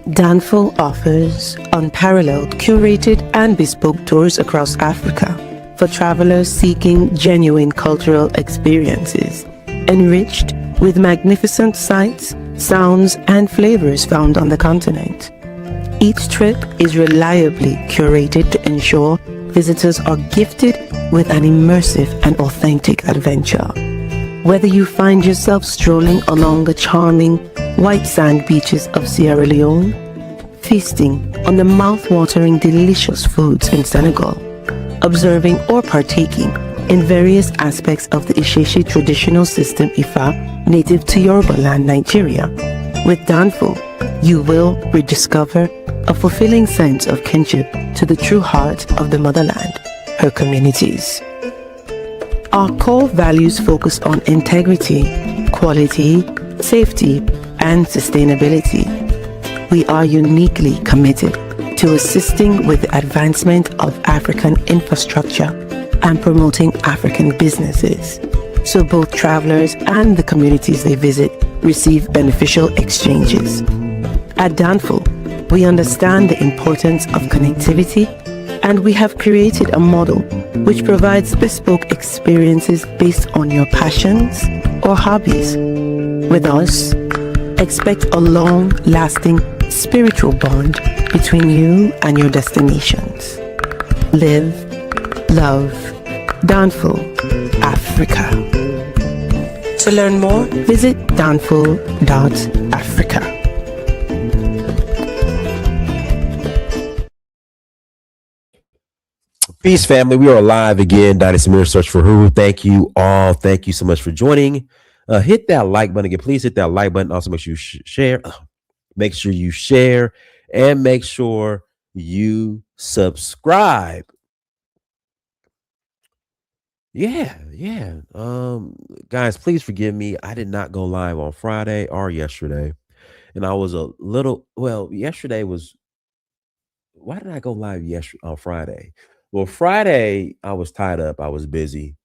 Danfo offers unparalleled, curated, and bespoke tours across Africa for travelers seeking genuine cultural experiences, enriched with magnificent sights, sounds, and flavors found on the continent. Each trip is reliably curated to ensure visitors are gifted with an immersive and authentic adventure. Whether you find yourself strolling along the charming white sand beaches of Sierra Leone, feasting on the mouth-watering delicious foods in Senegal, observing or partaking in various aspects of the Isheshi traditional system Ifa native to Yoruba land, Nigeria, with Danfo, you will rediscover a fulfilling sense of kinship to the true heart of the motherland, her communities. Our core values focus on integrity, quality, safety, and sustainability. We are uniquely committed to assisting with the advancement of African infrastructure and promoting African businesses, so both travelers and the communities they visit receive beneficial exchanges. At Danfo, we understand the importance of connectivity, and we have created a model which provides bespoke experiences based on your passions or hobbies. With us, expect a long-lasting spiritual bond between you and your destinations. Live, love, Danfo, Africa. To learn more, visit danfo.africa. Peace, family. We are live again. Dynasty Mirror Search for Who. Thank you all. Thank you so much for joining. Hit that like button again. Please hit that like button. Also, make sure you share. Make sure you share and make sure you subscribe. Yeah. Guys, please forgive me. I did not go live on Friday or yesterday. And I was a little, yesterday was, why did I go live on Friday? Well, Friday, I was tied up. I was busy.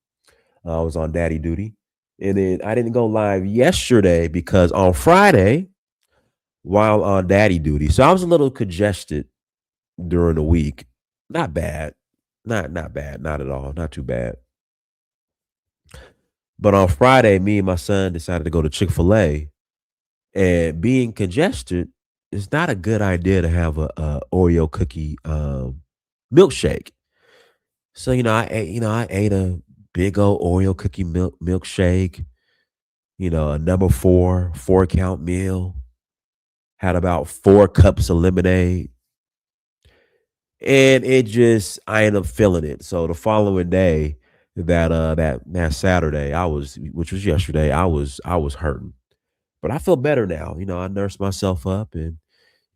I was on daddy duty. And then I didn't go live yesterday because on Friday, while on daddy duty, so I was a little congested during the week. Not bad. Not bad. Not at all. Not too bad. But on Friday, me and my son decided to go to Chick-fil-A. And being congested, it's not a good idea to have a Oreo cookie milkshake. So I ate a big old Oreo cookie milkshake. A number 4-count meal. Had about 4 cups of lemonade, and I ended up feeling it. So the following day, that Saturday, which was yesterday, I was hurting, but I feel better now. I nursed myself up, and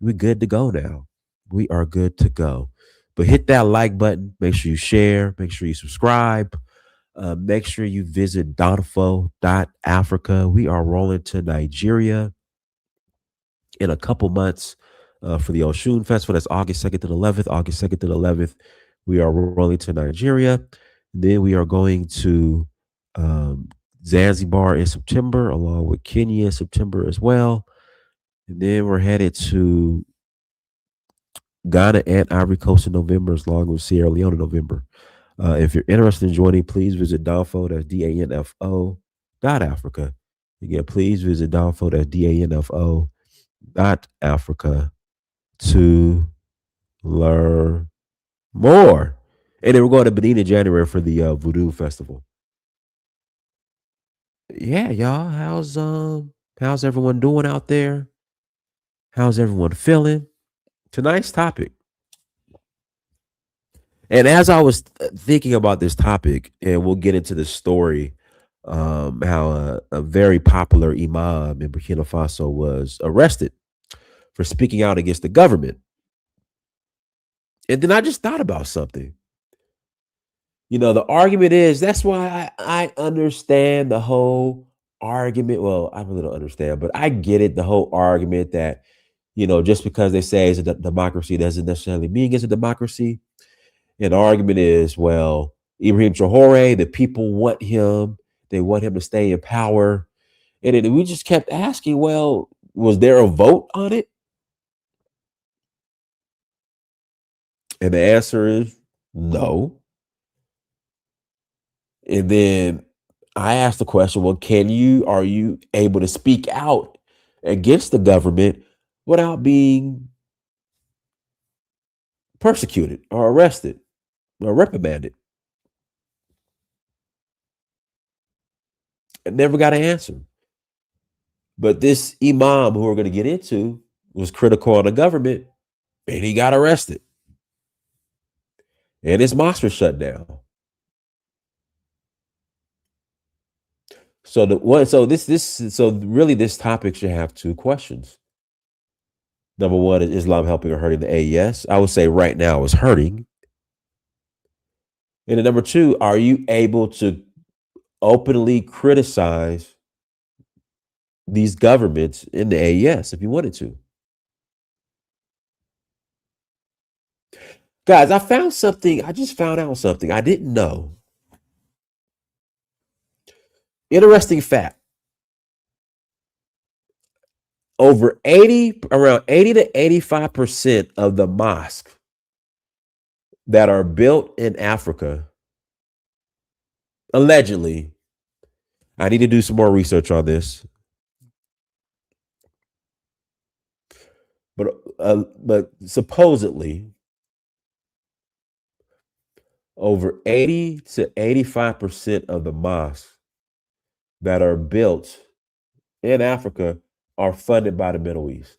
we're good to go now. We are good to go. But hit that like button. Make sure you share. Make sure you subscribe. Make sure you visit Danfo.Africa. We are rolling to Nigeria in a couple months for the Oshun Festival. That's August 2nd to the 11th. August 2nd to the 11th. We are rolling to Nigeria. Then we are going to Zanzibar in September, along with Kenya in September as well. And then we're headed to Ghana and Ivory Coast in November, as long as Sierra Leone in November. If you're interested in joining, please visit Danfo, that's DANFO.Africa. Again, please visit Danfo, that's DANFO.Africa to learn more. And then we're going to Benin in January for the Voodoo Festival. Yeah, y'all. How's everyone doing out there? How's everyone feeling? Tonight's topic. And as I was thinking about this topic, and we'll get into the story, how a very popular imam in Burkina Faso was arrested for speaking out against the government. And then I just thought about something. The argument is, that's why I understand the whole argument. Well, I really don't understand, but I get it. The whole argument that, just because they say it's a democracy doesn't necessarily mean it's a democracy. And the argument is, well, Ibrahim Traore, the people want him. They want him to stay in power. And then we just kept asking, well, was there a vote on it? And the answer is no. And then I asked the question, well, are you able to speak out against the government without being persecuted or arrested or reprimanded? I never got an answer. But this imam, who we're going to get into, was critical on the government, and he got arrested. And his mosque was shut down. So really this topic should have two questions. Number one, is Islam helping or hurting the AES? I would say right now it's hurting. And then number two, are you able to openly criticize these governments in the AES if you wanted to? Guys, I just found out something I didn't know. Interesting fact. Around 80 to 85% of the mosques that are built in Africa, allegedly, I need to do some more research on this, but supposedly over 80 to 85% of the mosques that are built in Africa are funded by the Middle East.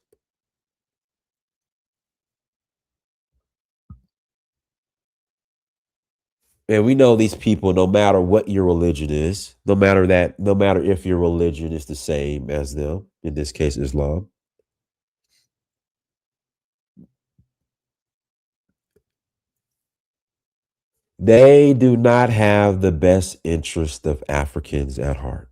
And we know these people, no matter what your religion is, no matter if your religion is the same as them, in this case, Islam, they do not have the best interest of Africans at heart.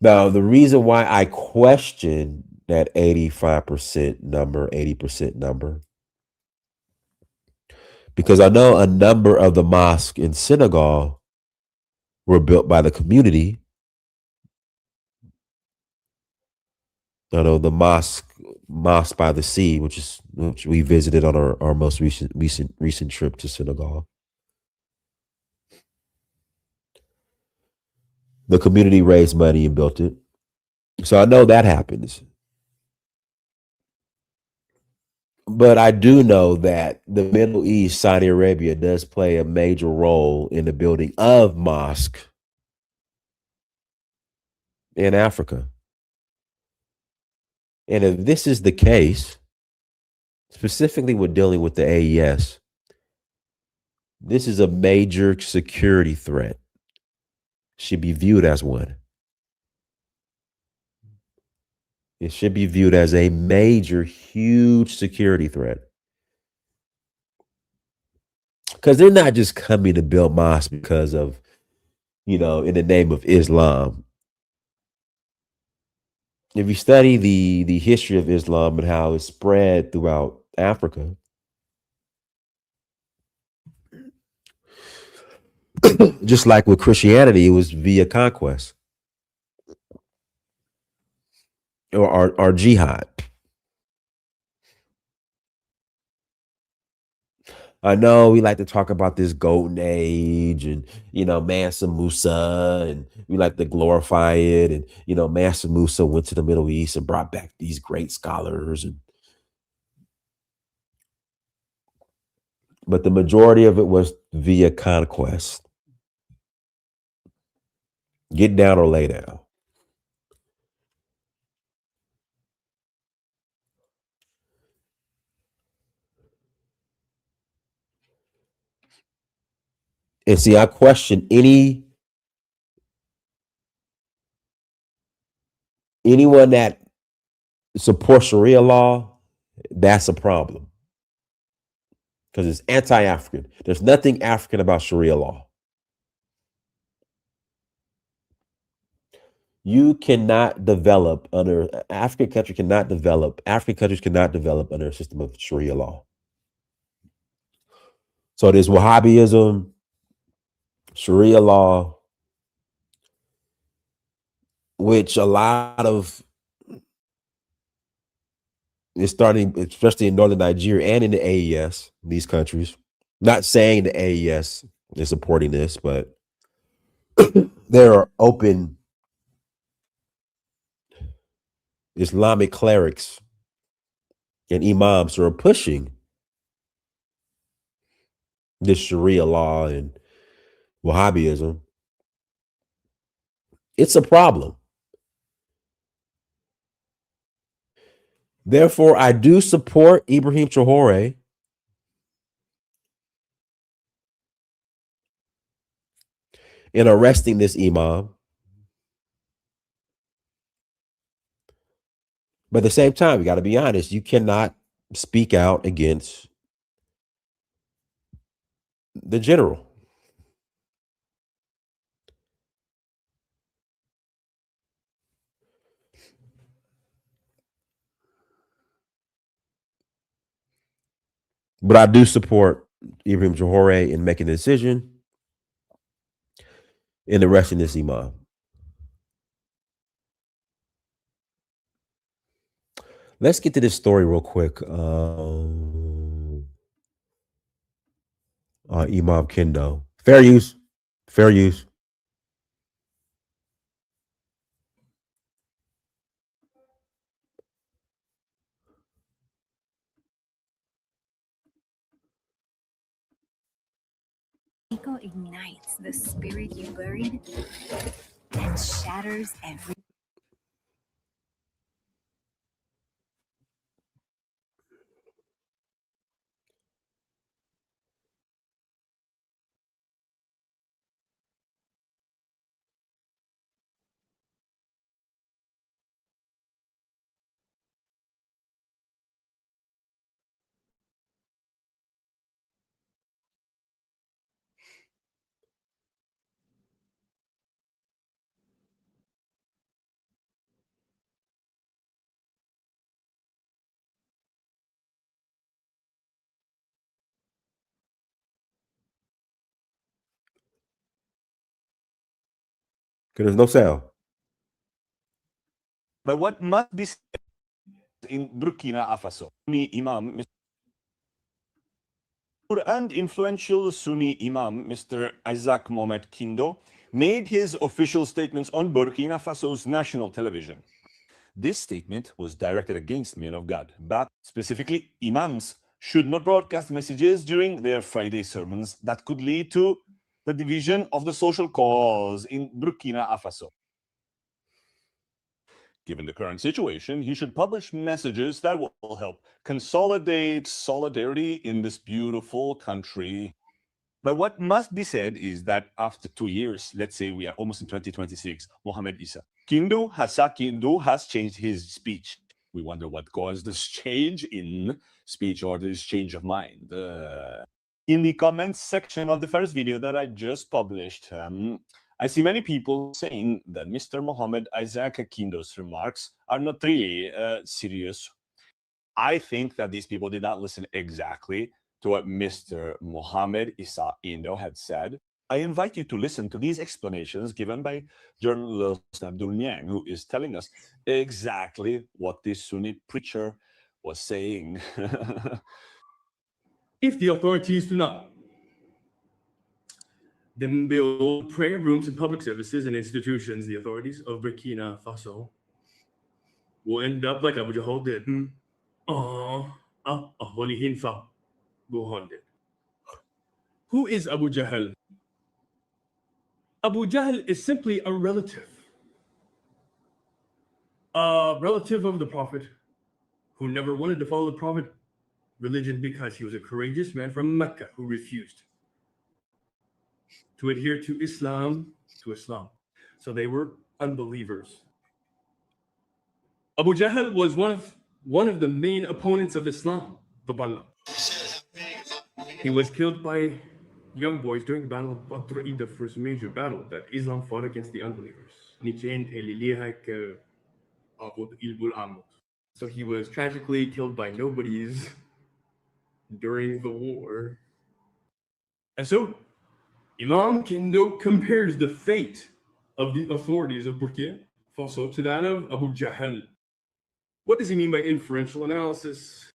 Now, the reason why I question that 85% number, 80% number, because I know a number of the mosques in Senegal were built by the community. I know the mosque by the sea, which we visited on our most recent trip to Senegal. The community raised money and built it. So I know that happens. But I do know that the Middle East, Saudi Arabia, does play a major role in the building of mosque in Africa. And if this is the case, specifically with dealing with the AES, this is a major security threat. Should be viewed as one. It should be viewed as a major, huge security threat. Because they're not just coming to build mosques because of, in the name of Islam. If you study the history of Islam and how it spread throughout Africa, just like with Christianity, it was via conquest or jihad. I know we like to talk about this golden age and, Mansa Musa, and we like to glorify it. And, Mansa Musa went to the Middle East and brought back these great scholars. But the majority of it was via conquest. Get down or lay down. And see, I question anyone that supports Sharia law. That's a problem because it's anti-African. There's nothing African about Sharia law. You cannot develop under African countries cannot develop under a system of Sharia law. So there's Wahhabism, Sharia law, which a lot of It's starting, especially in northern Nigeria and in the AES, these countries. Not saying the AES is supporting this, but there are open Islamic clerics and imams who are pushing this Sharia law and Wahhabism. It's a problem. Therefore, I do support Ibrahim Traore in arresting this imam. But at the same time, you got to be honest. You cannot speak out against the general. But I do support Ibrahim Traore in making a decision in arresting this imam. Let's get to this story real quick. Imam Kendo. Fair use. Fair use. Eco ignites the spirit you buried and shatters every. Because there's no sound. But what must be said in Burkina Faso, Sunni Imam and influential Sunni Imam Mr. Isaac Mohamed Kindo made his official statements on Burkina Faso's national television. This statement was directed against men of God, but specifically imams should not broadcast messages during their Friday sermons that could lead to the division of the social cause in Burkina Faso. Given the current situation, he should publish messages that will help consolidate solidarity in this beautiful country. But what must be said is that after 2 years, let's say we are almost in 2026, Mohamed Issa, Kindo has changed his speech. We wonder what caused this change in speech or this change of mind. In the comments section of the first video that I just published, I see many people saying that Mr. Mohamed Isaac Akindo's remarks are not really serious. I think that these people did not listen exactly to what Mr. Mohamed Issa Indo had said. I invite you to listen to these explanations given by journalist Abdul Niang, who is telling us exactly what this Sunni preacher was saying. If the authorities do not, then build prayer rooms and public services and institutions, the authorities of Burkina Faso will end up like Abu Jahl did. Holy Hinfa Buhon did. Who is Abu Jahl? Abu Jahl is simply a relative. A relative of the Prophet who never wanted to follow the Prophet religion because he was a courageous man from Mecca who refused to adhere to Islam. So they were unbelievers. Abu Jahl was one of the main opponents of Islam, the Balla. He was killed by young boys during the Battle of Badr, the first major battle that Islam fought against the unbelievers. So he was tragically killed by nobodies during the war. And so Imam Kindo compares the fate of the authorities of Burkina Faso to that of Abu Jahl. What does he mean by inferential analysis?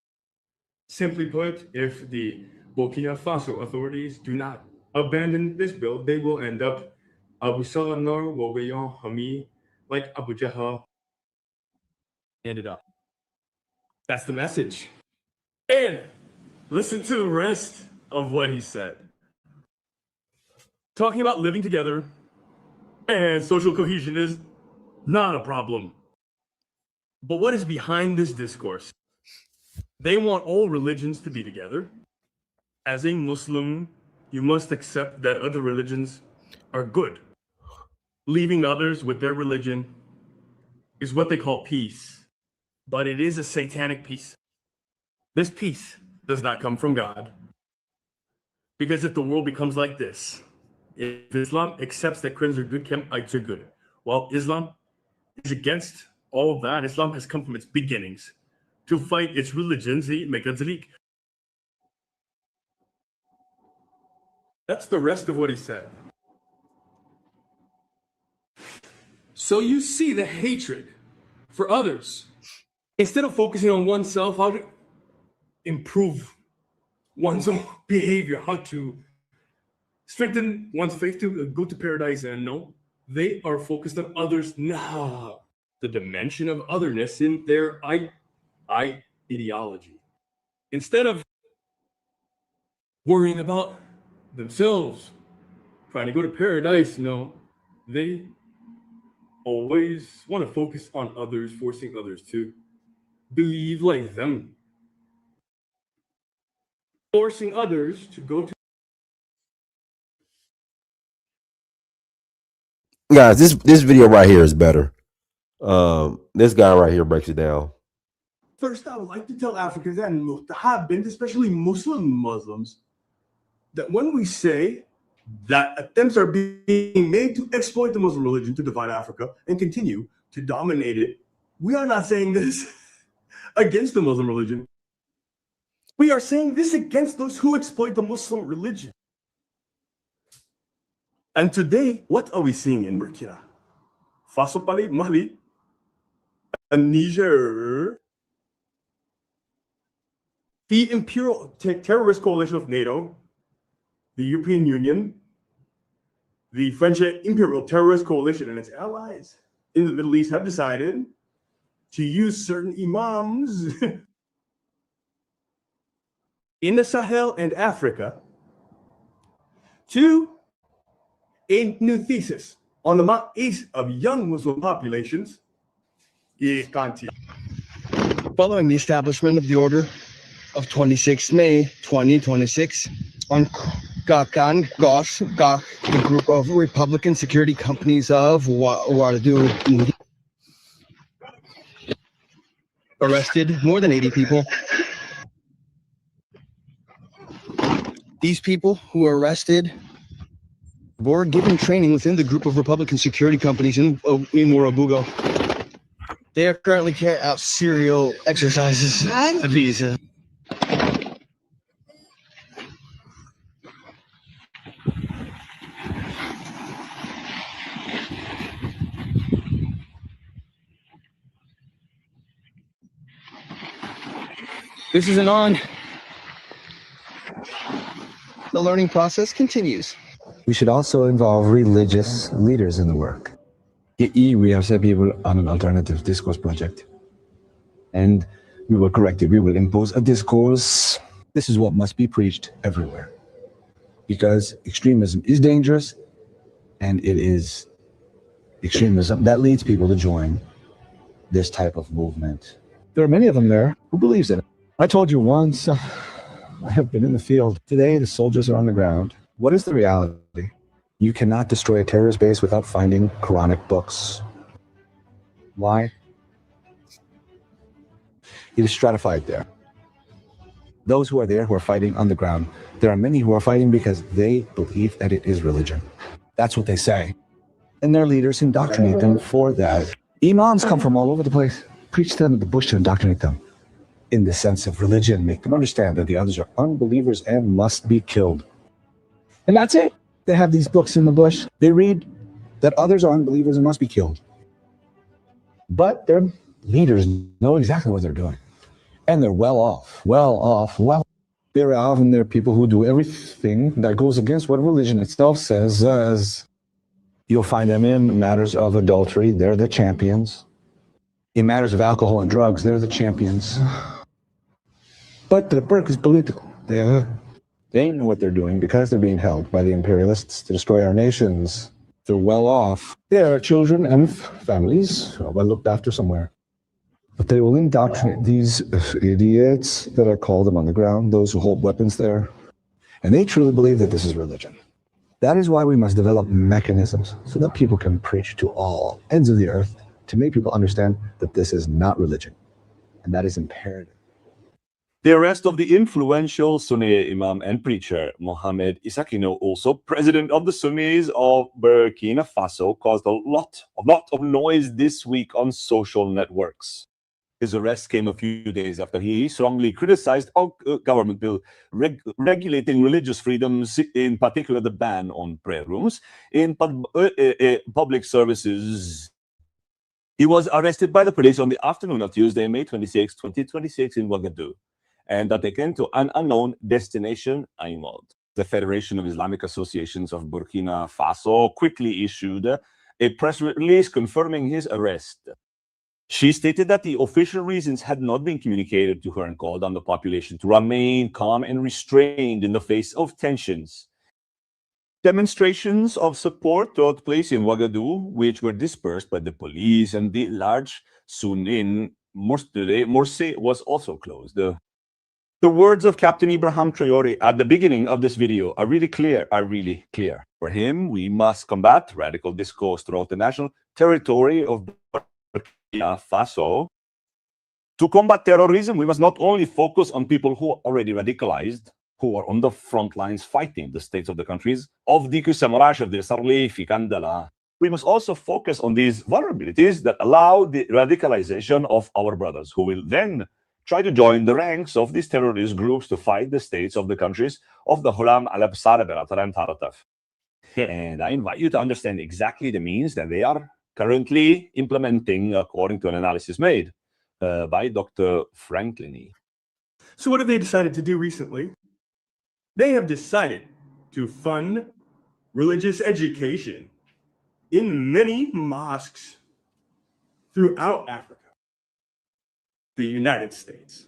Simply put, if the Burkina Faso authorities do not abandon this bill, they will end up Abu Salamnar, Wawayan, Hami, like Abu Jahl ended up. That's the message. And listen to the rest of what he said. Talking about living together and social cohesion is not a problem. But what is behind this discourse? They want all religions to be together. As a Muslim, you must accept that other religions are good. Leaving others with their religion is what they call peace, but it is a satanic peace. This peace does not come from God. Because if the world becomes like this, if Islam accepts that Christians are good, Canaanites are good, while Islam is against all of that, Islam has come from its beginnings to fight its religions, the Megazalik. That's the rest of what he said. So you see the hatred for others. Instead of focusing on oneself, how to improve one's own behavior, how to strengthen one's faith to go to paradise, and no, they are focused on others. Nah, the dimension of otherness in their ideology. Instead of worrying about themselves, trying to go to paradise, no, they always want to focus on others, forcing others to believe like them. Forcing others to go to. Guys, this video right here is better. This guy right here breaks it down. First, I would like to tell Africans and Muhtabins, especially Muslims, that when we say that attempts are being made to exploit the Muslim religion to divide Africa and continue to dominate it, we are not saying this against the Muslim religion. We are saying this against those who exploit the Muslim religion. And today, what are we seeing in Burkina Faso, Mali, and Niger? The imperial terrorist coalition of NATO, the European Union, the French imperial terrorist coalition and its allies in the Middle East have decided to use certain imams in the Sahel and Africa to a new thesis on the Mount East of young Muslim populations. Following the establishment of the order of 26 May 2026 on Gakan Gosh, the group of Republican security companies of Ouagadougou arrested more than 80 people. These people who were arrested were given training within the group of Republican security companies in Ouagadougou. They are currently carrying out serial exercises at visa. This isn't on. The learning process continues. We should also involve religious leaders in the work. We have set people on an alternative discourse project. And we will correct it. We will impose a discourse. This is what must be preached everywhere. Because extremism is dangerous, and it is extremism that leads people to join this type of movement. There are many of them there who believes in it. I told you once, I have been in the field. Today, the soldiers are on the ground. What is the reality? You cannot destroy a terrorist base without finding Quranic books. Why? It is stratified there. Those who are there, who are fighting on the ground, there are many who are fighting because they believe that it is religion. That's what they say. And their leaders indoctrinate them for that. Imams come from all over the place. Preach to them at the bush to indoctrinate them. In the sense of religion, make them understand that the others are unbelievers and must be killed. And that's it. They have these books in the bush. They read that others are unbelievers and must be killed. But they're leaders know exactly what they're doing. And they're well off. They're often there are people who do everything that goes against what religion itself says. You'll find them in matters of adultery, they're the champions. In matters of alcohol and drugs, they're the champions. But the work is political. They know what they're doing because they're being held by the imperialists to destroy our nations. They're well off. There are children and families who are well looked after somewhere. But they will indoctrinate these idiots that are called them on the ground, those who hold weapons there. And they truly believe that this is religion. That is why we must develop mechanisms so that people can preach to all ends of the earth to make people understand that this is not religion. And that is imperative. The arrest of the influential Sunni Imam and preacher Mohammed Isakino, also president of the Sunnis of Burkina Faso, caused a lot of noise this week on social networks. His arrest came a few days after he strongly criticized a government bill regulating religious freedoms, in particular the ban on prayer rooms in public services. He was arrested by the police on the afternoon of Tuesday, May 26, 2026 in Ouagadougou, and taken to an unknown destination, Aimod. The Federation of Islamic Associations of Burkina Faso quickly issued a press release confirming his arrest. She stated that the official reasons had not been communicated to her and called on the population to remain calm and restrained in the face of tensions. Demonstrations of support took place in Ouagadougou, which were dispersed by the police, and the large Sunin Morse was also closed. The words of Captain Ibrahim Traore at the beginning of this video are really clear. For him, we must combat radical discourse throughout the national territory of Burkina Faso. To combat terrorism, we must not only focus on people who are already radicalized, who are on the front lines fighting the states of the countries of the Kusamarash, of the Sarli, Fikandala. We must also focus on these vulnerabilities that allow the radicalization of our brothers, who will then try to join the ranks of these terrorist groups to fight the states of the countries of the Hulam, Alab, Saraberat, and Tarataf. And I invite you to understand exactly the means that they are currently implementing, according to an analysis made by Dr. Franklin. So what have they decided to do recently? They have decided to fund religious education in many mosques throughout Africa. The United States,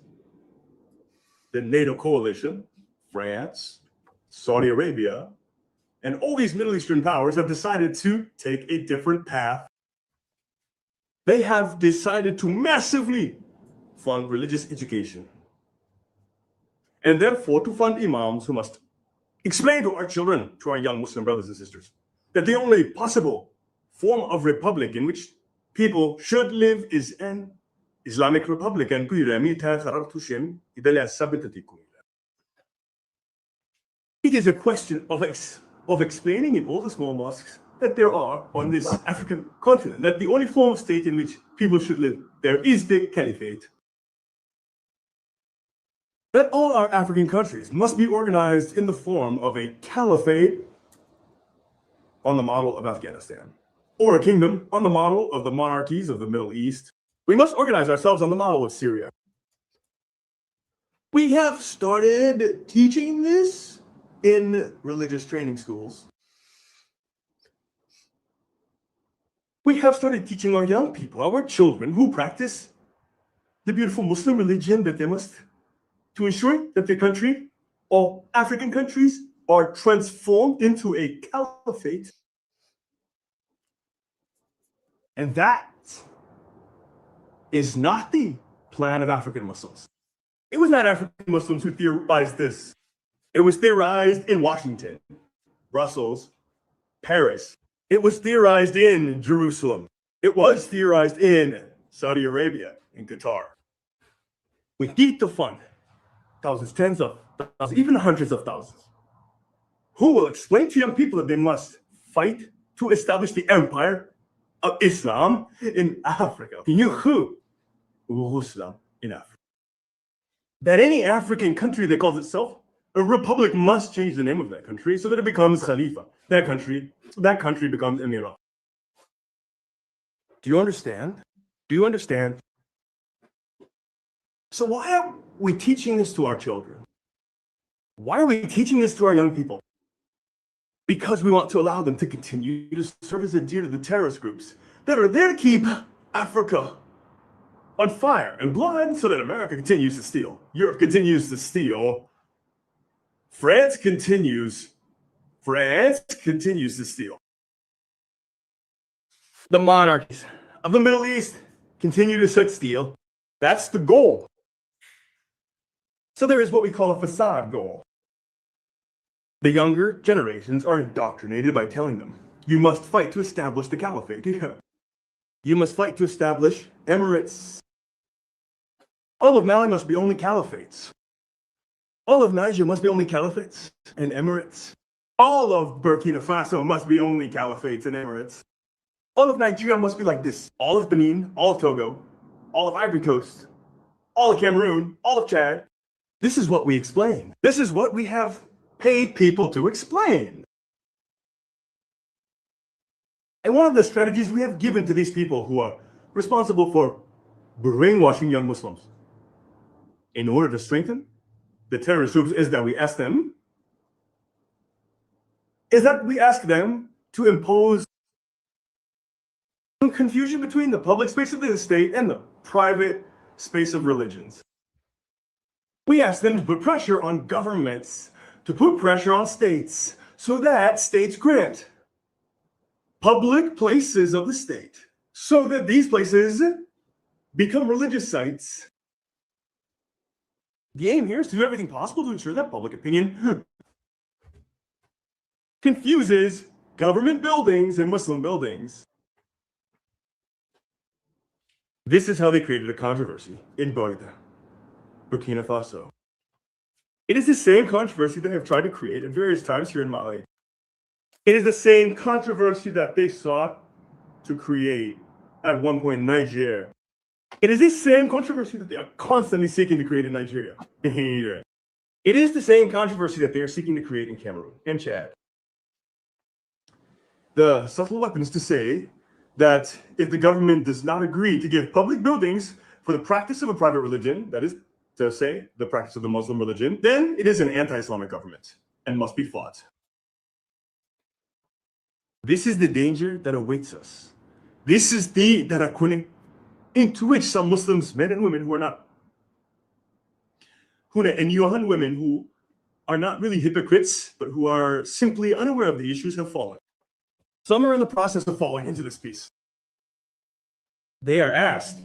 the NATO coalition, France, Saudi Arabia, and all these Middle Eastern powers have decided to take a different path. They have decided to massively fund religious education, and therefore to fund imams who must explain to our children, to our young Muslim brothers and sisters, that the only possible form of republic in which people should live is an Islamic Republic. And it is a question of explaining in all the small mosques that there are on this African continent, that the only form of state in which people should live there is the caliphate. That all our African countries must be organized in the form of a caliphate on the model of Afghanistan, or a kingdom on the model of the monarchies of the Middle East. We must organize ourselves on the model of Syria. We have started teaching this in religious training schools. We have started teaching our young people, our children who practice the beautiful Muslim religion, that they must, to ensure that the country, all African countries, are transformed into a caliphate. And that is not the plan of African Muslims. It was not African Muslims who theorized this. It was theorized in Washington, Brussels, Paris. It was theorized in Jerusalem. It was theorized in Saudi Arabia, in Qatar. We need to fund thousands, tens of thousands, even hundreds of thousands, who will explain to young people that they must fight to establish the empire of Islam in Africa. Islam in Africa. That any African country that calls itself a republic must change the name of that country so that it becomes Khalifa. That country becomes Emirat. Do you understand? Do you understand So why are we teaching this to our children? Why are we teaching this to our young people? Because we want to allow them to continue to serve as a deer to the terrorist groups that are there to keep Africa on fire and blood so that America continues to steal. Europe continues to steal. France continues to steal. The monarchies of the Middle East continue to steal. That's the goal. So there is what we call a facade goal. The younger generations are indoctrinated by telling them, you must fight to establish the caliphate. You must fight to establish emirates. All of Mali must be only caliphates. All of Niger must be only caliphates and emirates. All of Burkina Faso must be only caliphates and emirates. All of Nigeria must be like this. All of Benin, all of Togo, all of Ivory Coast, all of Cameroon, all of Chad. This is what we explain. This is what we have paid people to explain. And one of the strategies we have given to these people who are responsible for brainwashing young Muslims in order to strengthen the terrorist groups is that we ask them to impose confusion between the public space of the state and the private space of religions. We ask them to put pressure on governments, to put pressure on states, so that states grant public places of the state, so that these places become religious sites. The aim here is to do everything possible to ensure that public opinion confuses government buildings and Muslim buildings. This is how they created a controversy in Burkina Faso. It is the same controversy they have tried to create at various times here in Mali. It is the same controversy that they sought to create at one point in Niger. It is the same controversy that they are constantly seeking to create in Nigeria. It is the same controversy that they are seeking to create in Cameroon and Chad. The subtle weapon is to say that if the government does not agree to give public buildings for the practice of a private religion, that is to say, the practice of the Muslim religion, then it is an anti-Islamic government and must be fought. This is the danger that awaits us. This is the darakunin into which some Muslims, men and women who are not, and young women who are not really hypocrites, but who are simply unaware of the issues have fallen. Some are in the process of falling into this piece. They are asked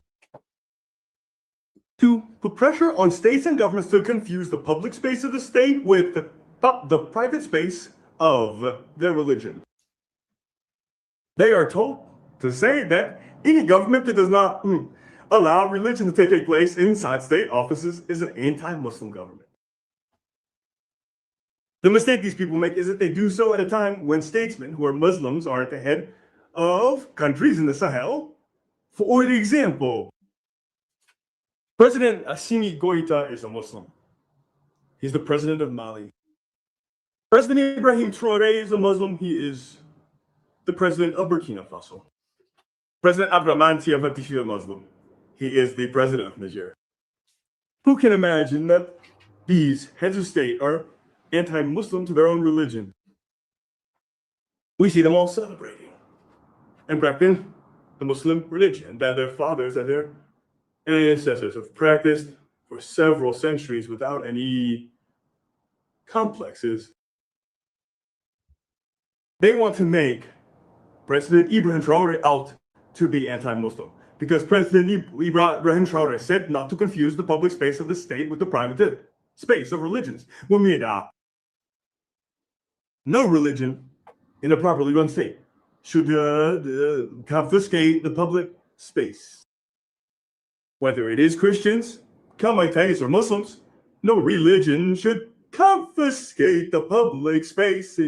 to put pressure on states and governments to confuse the public space of the state with the private space of their religion. They are told to say that any government that does not allow religion to take place inside state offices is an anti-Muslim government. The mistake these people make is that they do so at a time when statesmen who are Muslims are at the head of countries in the Sahel. For example, President Assimi Goïta is a Muslim. He's the president of Mali. President Ibrahim Traoré is a Muslim. He is the president of Burkina Faso. President Abdraman Tiafati is a Muslim. He is the president of Niger. Who can imagine that these heads of state are anti-Muslim to their own religion? We see them all celebrating and practicing the Muslim religion that their fathers and their ancestors have practiced for several centuries without any complexes. They want to make President Ibrahim Traoré out to be anti-Muslim because President Ibrahim Traoré said not to confuse the public space of the state with the private space of religions. No religion in a properly run state should confiscate the public space. Whether it is Christians, Kamites, or Muslims, no religion should confiscate the public space.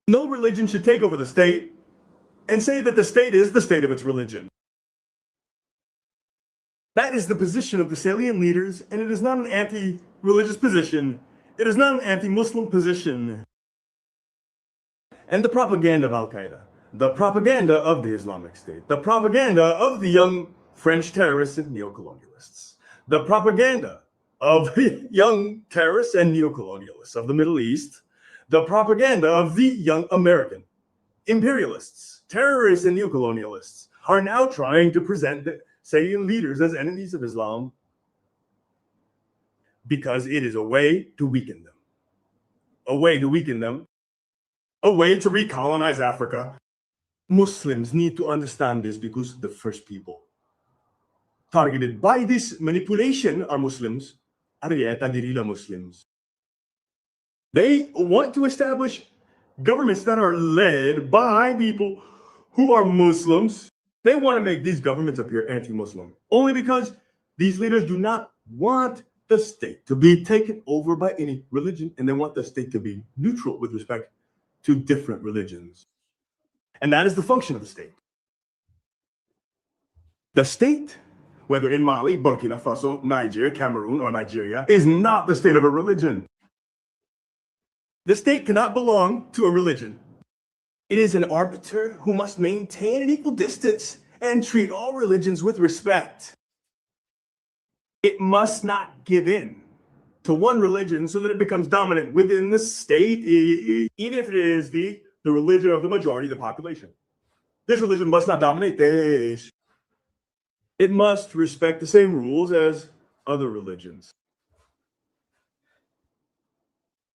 No religion should take over the state and say that the state is the state of its religion. That is the position of the Sahelian leaders, and it is not an anti-religious position. It is not an anti-Muslim position. And the propaganda of Al-Qaeda, the propaganda of the Islamic State, the propaganda of the young French terrorists and neocolonialists. The propaganda of young terrorists and neocolonialists of the Middle East. The propaganda of the young American imperialists, terrorists, and neocolonialists are now trying to present the Sahian leaders as enemies of Islam because it is a way to weaken them. A way to weaken them. A way to recolonize Africa. Muslims need to understand this because the first people targeted by this manipulation are Muslims. Muslims. They want to establish governments that are led by people who are Muslims. They want to make these governments appear anti-Muslim only because these leaders do not want the state to be taken over by any religion, and they want the state to be neutral with respect to different religions. And that is the function of the state. The state, whether in Mali, Burkina Faso, Niger, Cameroon, or Nigeria, is not the state of a religion. The state cannot belong to a religion. It is an arbiter who must maintain an equal distance and treat all religions with respect. It must not give in to one religion so that it becomes dominant within the state, even if it is the religion of the majority of the population. This religion must not dominate this. It must respect the same rules as other religions.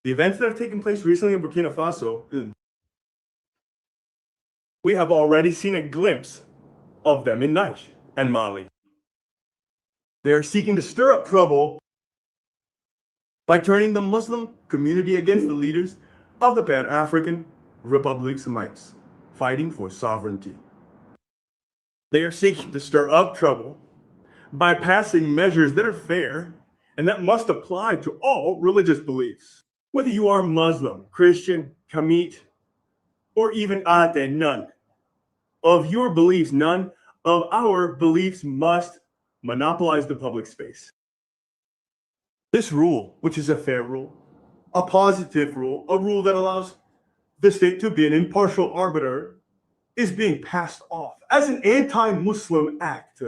The events that have taken place recently in Burkina Faso, we have already seen a glimpse of them in Niger and Mali. They are seeking to stir up trouble by turning the Muslim community against the leaders of the Pan-African Republic Semites, fighting for sovereignty. They are seeking to stir up trouble by passing measures that are fair and that must apply to all religious beliefs. Whether you are Muslim, Christian, Kamit, or even Ate, none of your beliefs, none of our beliefs must monopolize the public space. This rule, which is a fair rule, a positive rule, a rule that allows the state to be an impartial arbiter, is being passed off as an anti-Muslim act.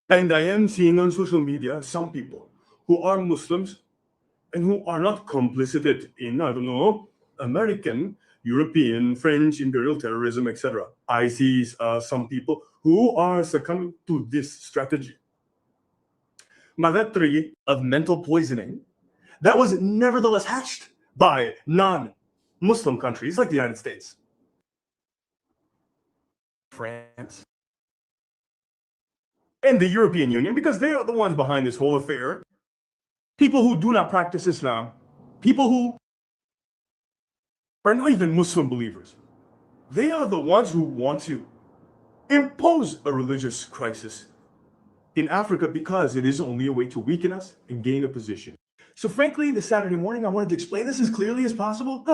And I am seeing on social media some people who are Muslims and who are not complicit in, I don't know, American, European, French imperial terrorism, etc. I see some people who are succumbing to this strategy. Mavetri of mental poisoning that was nevertheless hatched by non-Muslim countries like the United States, France, and the European Union, because they are the ones behind this whole affair. People who do not practice Islam, people who are not even Muslim believers, they are the ones who want to impose a religious crisis in Africa because it is only a way to weaken us and gain a position. So frankly, this Saturday morning, I wanted to explain this as clearly as possible.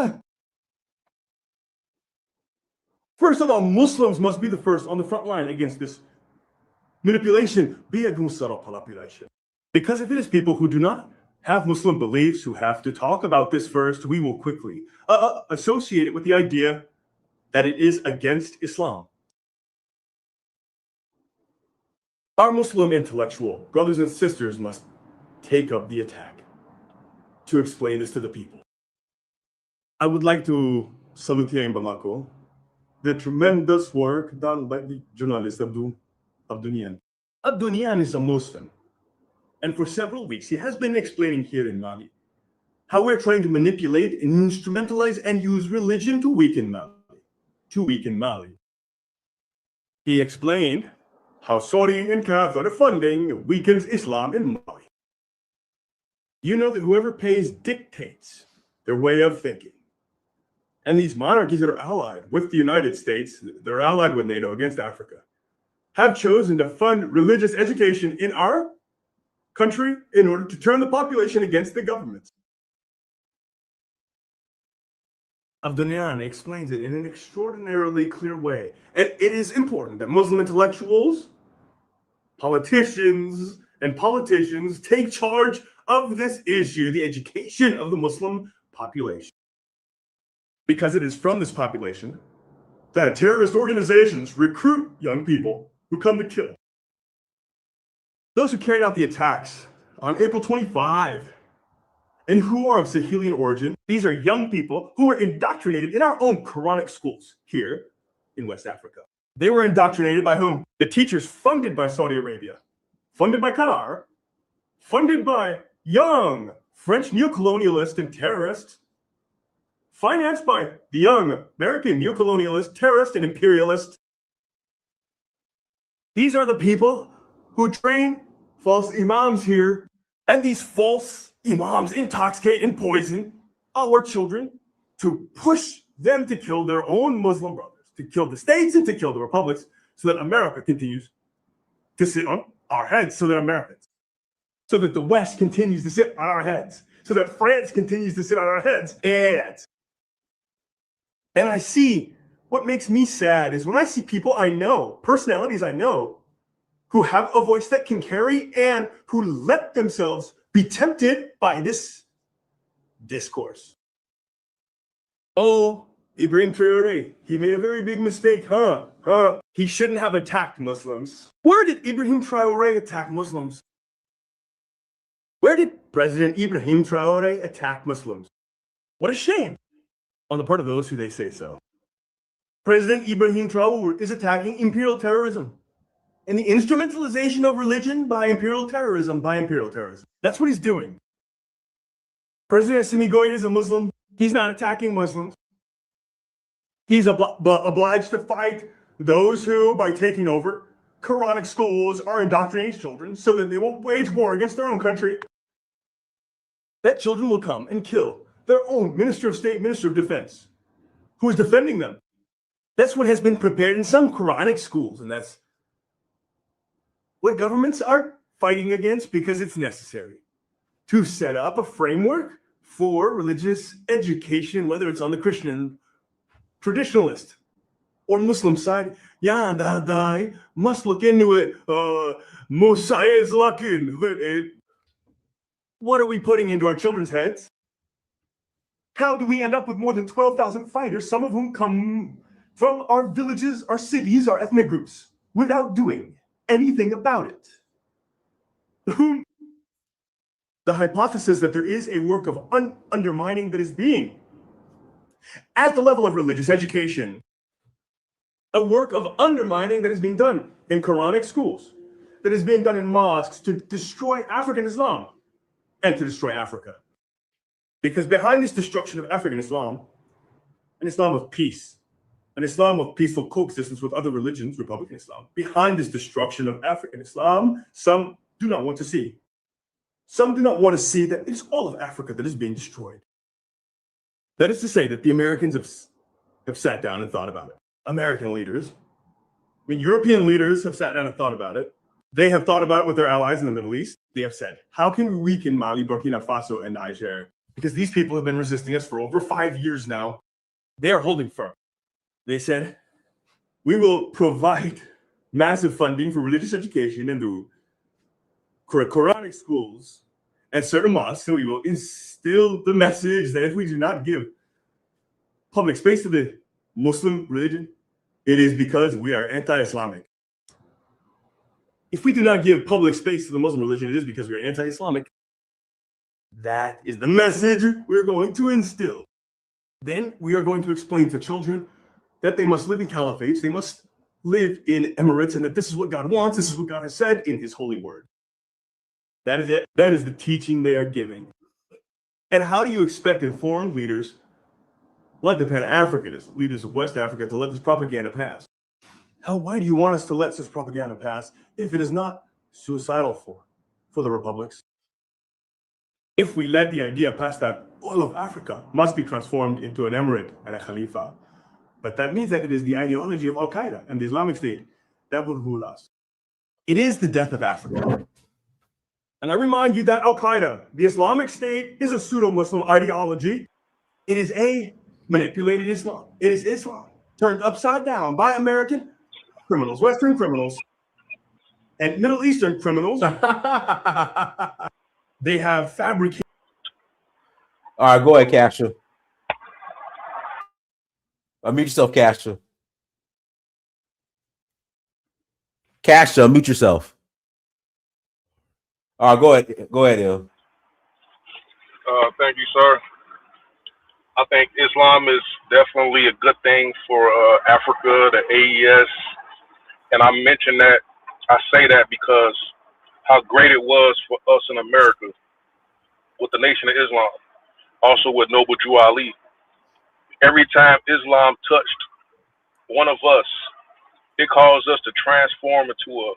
First of all, Muslims must be the first on the front line against this manipulation. Because if it is people who do not have Muslim beliefs who have to talk about this first, we will quickly associate it with the idea that it is against Islam. Our Muslim intellectual brothers and sisters must take up the attack to explain this to the people. I would like to salute here in Bamako the tremendous work done by the journalist Abdounian. Abdounian is a Muslim, and for several weeks he has been explaining here in Mali how we're trying to manipulate, instrumentalize, and use religion to weaken Mali. He explained how Saudi and Qatar funding weakens Islam in Mali. You know that whoever pays dictates their way of thinking. And these monarchies that are allied with the United States, they're allied with NATO against Africa, have chosen to fund religious education in our country in order to turn the population against the government. Abdounian explains it in an extraordinarily clear way. And it is important that Muslim intellectuals, politicians, and politicians take charge of this issue, the education of the Muslim population. Because it is from this population that terrorist organizations recruit young people who come to kill. Those who carried out the attacks on April 25 and who are of Sahelian origin, these are young people who were indoctrinated in our own Quranic schools here in West Africa. They were indoctrinated by whom? The teachers funded by Saudi Arabia, funded by Qatar, funded by young French neocolonialists and terrorists, financed by the young American neocolonialists, terrorists, and imperialists. These are the people who train false imams here, and these false imams intoxicate and poison our children to push them to kill their own Muslim brothers, to kill the states and to kill the republics, so that America continues to sit on our heads, so that the West continues to sit on our heads, so that France continues to sit on our heads. And I see, what makes me sad is when I see people I know, personalities I know, who have a voice that can carry and who let themselves be tempted by this discourse. Oh, Ibrahim Traore, he made a very big mistake, huh? He shouldn't have attacked Muslims. Where did Ibrahim Traore attack Muslims? Where did President Ibrahim Traore attack Muslims? What a shame on the part of those who they say so. President Ibrahim Traore is attacking imperial terrorism and the instrumentalization of religion by imperial terrorism. That's what he's doing. President Assimi Goïta is a Muslim. He's not attacking Muslims. He's obliged to fight those who, by taking over Quranic schools, are indoctrinating children so that they won't wage war against their own country. That children will come and kill their own Minister of State, Minister of Defense, who is defending them. That's what has been prepared in some Quranic schools, and that's what governments are fighting against because it's necessary to set up a framework for religious education, whether it's on the Christian traditionalist or Muslim side. Yeah, I must look into it. Mosiah is looking. What are we putting into our children's heads? How do we end up with more than 12,000 fighters, some of whom come from our villages, our cities, our ethnic groups, without doing anything about it? The hypothesis that there is a work of undermining that is being, at the level of religious education, a work of undermining that is being done in Quranic schools, that is being done in mosques to destroy African Islam and to destroy Africa. Because behind this destruction of African Islam, an Islam of peace, an Islam of peaceful coexistence with other religions, Republican Islam, behind this destruction of African Islam, some do not want to see. Some do not want to see that it's all of Africa that is being destroyed. That is to say that the Americans have sat down and thought about it. American leaders, when European leaders have sat down and thought about it, they have thought about it with their allies in the Middle East. They have said, how can we weaken Mali, Burkina Faso, and Niger? Because these people have been resisting us for over 5 years now. They are holding firm. They said, we will provide massive funding for religious education in the Quranic schools and certain mosques, and we will instill the message that if we do not give public space to the Muslim religion, it is because we are anti-Islamic. If we do not give public space to the Muslim religion, it is because we are anti-Islamic. That is the message we're going to instill. Then we are going to explain to children that they must live in caliphates, they must live in emirates, and that this is what God wants, this is what God has said in his holy word. That is it. That is the teaching they are giving. And how do you expect informed leaders like the Pan-Africanists, leaders of West Africa, to let this propaganda pass? Why do you want us to let such propaganda pass if it is not suicidal for the republics? If we let the idea pass that all of Africa must be transformed into an emirate and a khalifa, but that means that it is the ideology of Al-Qaeda and the Islamic State that will rule us. It is the death of Africa. And I remind you that Al-Qaeda, the Islamic State, is a pseudo-Muslim ideology. It is a manipulated Islam. It is Islam turned upside down by American criminals, Western criminals, and Middle Eastern criminals. They have fabricated. All right, go ahead, Castro. Unmute yourself, Castro. Castro, unmute yourself. All right, go ahead. Go ahead, Em. Thank you, sir. I think Islam is definitely a good thing for Africa, the AES, and I mention that. I say that because how great it was for us in America with the Nation of Islam, also with Noble Drew Ali. Every time Islam touched one of us, it caused us to transform into a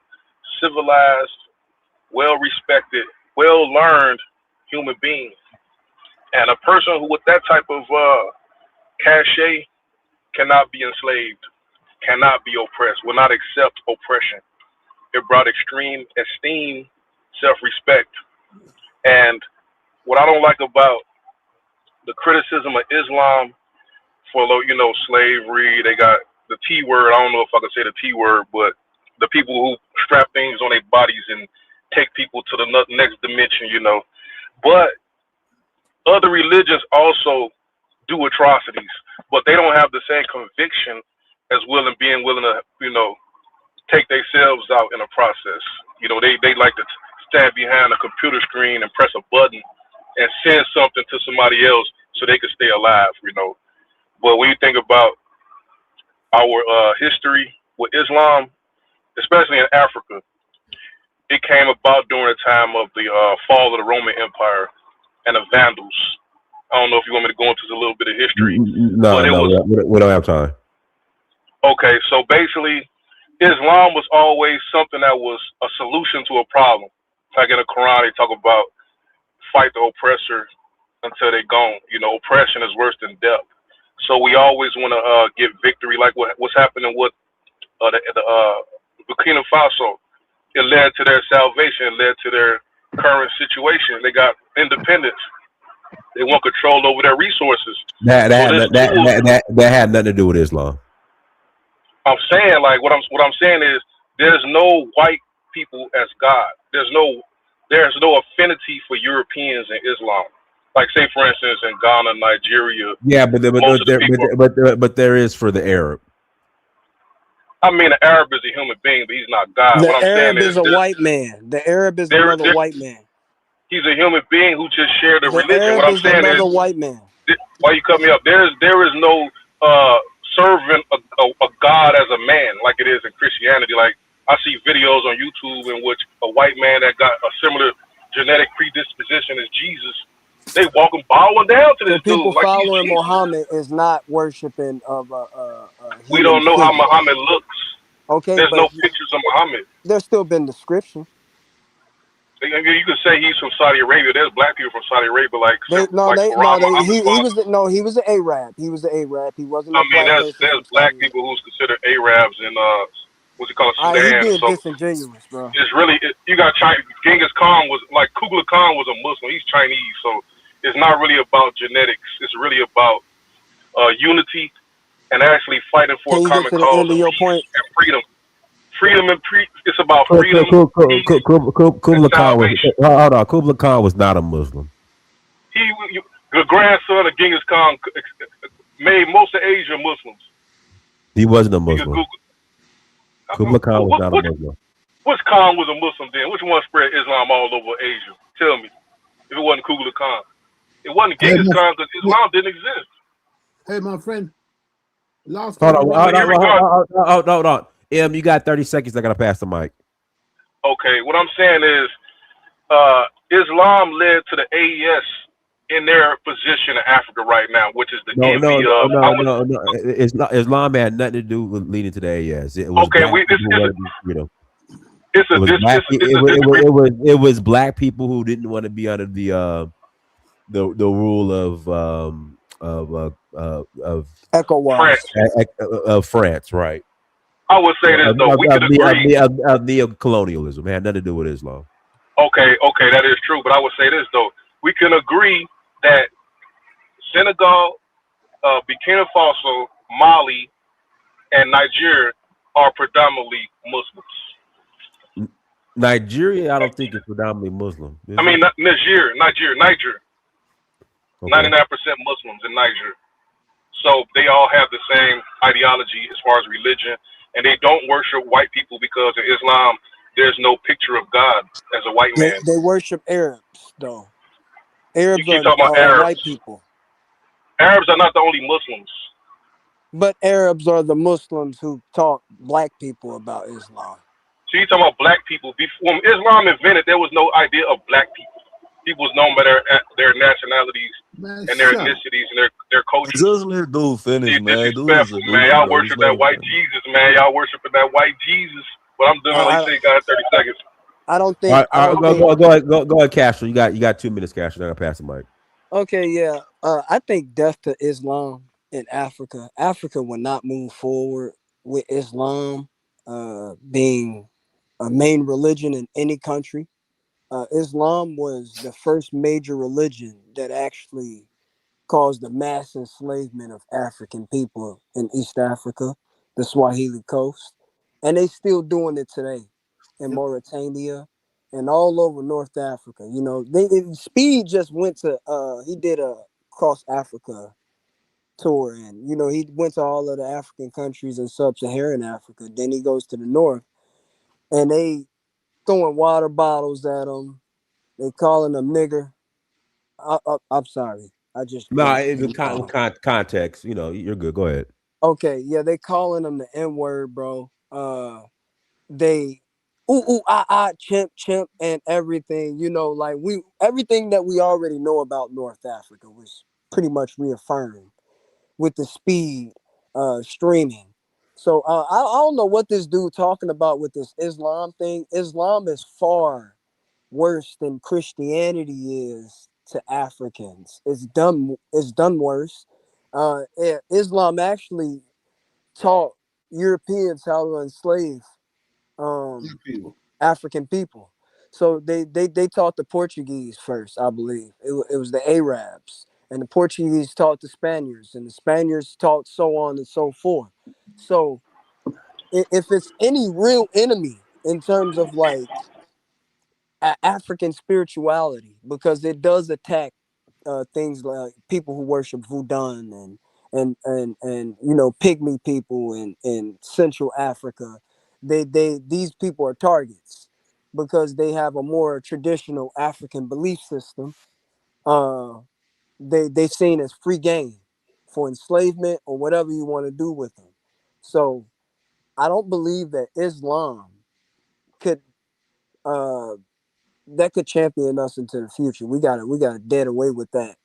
civilized, well-respected, well-learned human being. And a person who with that type of cachet cannot be enslaved, cannot be oppressed, will not accept oppression. It brought extreme esteem, self-respect. And what I don't like about the criticism of Islam for, slavery, they got the T word. I don't know if I can say the T word, but the people who strap things on their bodies and take people to the next dimension, But other religions also do atrocities, but they don't have the same conviction as being willing to, take themselves out in a process. They like to stand behind a computer screen and press a button and send something to somebody else so they can stay alive, But when you think about our history with Islam, especially in Africa, it came about during the time of the fall of the Roman Empire and the Vandals. I don't know if you want me to go into a little bit of history. No, we don't have time. Okay, so basically, Islam was always something that was a solution to a problem. Like in the Quran, they talk about fight the oppressor until they're gone. Oppression is worse than death. So we always want to get victory, like what's happening with the Burkina Faso. It led to their salvation. It led to their current situation. They got independence. They want control over their resources. That had nothing to do with Islam. I'm saying, like, what I'm saying is, there's no white people as God. There's no affinity for Europeans in Islam. Like, say for instance, in Ghana, Nigeria. Yeah, but there is for the Arab. I mean, the Arab is a human being, but he's not God. The What I'm Arab saying is a white man. The Arab is another white man. He's a human being who just shared a The religion. Arab What I'm is saying another is, white man. why you cut me up? There is no serving a God as a man like it is in Christianity. Like, I see videos on YouTube in which a white man that got a similar genetic predisposition as Jesus, they walk and bowing down to this people dude. Like, following Muhammad is not worshiping of we don't know how Muhammad looks. Okay, there's no pictures of Muhammad. There's still been description. You could say he's from Saudi Arabia. There's black people from Saudi Arabia, He was an Arab. He was an Arab. He wasn't. I mean, there's black people who's considered Arabs in what's it called, Sudan. He being disingenuous, bro. It's really you got China. Genghis Khan was like Kublai Khan was a Muslim. He's Chinese, so it's not really about genetics. It's really about unity and actually fighting for a common cause of peace and freedom. Freedom and it's about freedom. Kublai Khan was not a Muslim. The grandson of Genghis Khan made most of Asia Muslims. He wasn't a Muslim. Kublai Khan was not a Muslim. Which Khan was a Muslim then? Which one spread Islam all over Asia? Tell me. If it wasn't Kublai Khan. It wasn't Genghis Khan because Islam didn't exist. Hey, my friend. Hold on. You got 30 seconds. I gotta pass the mic. Okay, what I'm saying is, Islam led to the AES in their position in Africa right now, which is the Islam had nothing to do with leading to the AES. It was it was black people who didn't want to be under the rule of ECOWAS of France, right? I would say this though, we could agree of neo-colonialism. It had nothing to do with Islam. Okay, that is true. But I would say this though, we can agree that Senegal, Burkina Faso, Mali, and Niger are predominantly Muslims. Nigeria, I don't think it's predominantly Muslim. I mean, Niger. 99% Muslims in Niger. So they all have the same ideology as far as religion, and they don't worship white people because in Islam there's no picture of God as a white man. They worship Arabs though. You Arabs keep talking about are Arabs. white people, Arabs are not the only Muslims. but Arabs are the Muslims who taught black people about Islam. So you talking about black people. Before when Islam invented, there was no idea of black people. People was known by their nationalities Man, and their shut up. ethnicities and their cultures. Just let dude finish, See, man. Dude is a disrespectful, man. goofy, Y'all bro. Just worship let that him white finish. Jesus, man. Y'all worshiping that white Jesus. But I'm done. Like I, you say, you got 30 seconds. I don't All think. right, I don't think. go ahead, Castro. You got 2 minutes, Castro. Then I pass the mic. Okay, yeah. I think death to Islam in Africa. Africa will not move forward with Islam being a main religion in any country. Islam was the first major religion that actually caused the mass enslavement of African people in East Africa, the Swahili coast, and they still doing it today in Mauritania and all over North Africa. You know, Speed just went to he did a cross Africa tour, and you know he went to all of the African countries in sub-Saharan Africa. Then he goes to the north, and they throwing water bottles at him. They calling him nigger. I'm sorry. I just No, dropped in the context, you're good. Go ahead. Okay, yeah, they calling them the N word, bro. They ooh chimp and everything. You know, like everything that we already know about North Africa was pretty much reaffirmed with the speed streaming. So I don't know what this dude talking about with this Islam thing. Islam is far worse than Christianity is to Africans. It's done. It's done worse. Islam actually taught Europeans how to enslave People. African people. So they taught the Portuguese first, I believe. It was the Arabs, and the Portuguese taught the Spaniards, and the Spaniards taught so on and so forth. So if it's any real enemy in terms of like African spirituality, because it does attack things like people who worship voodoo and you know pygmy people in Central Africa. These people are targets because they have a more traditional African belief system. Uh, they seen as free game for enslavement or whatever you want to do with them. So I don't believe that Islam could uh, that could champion us into the future. We got to dead away with that.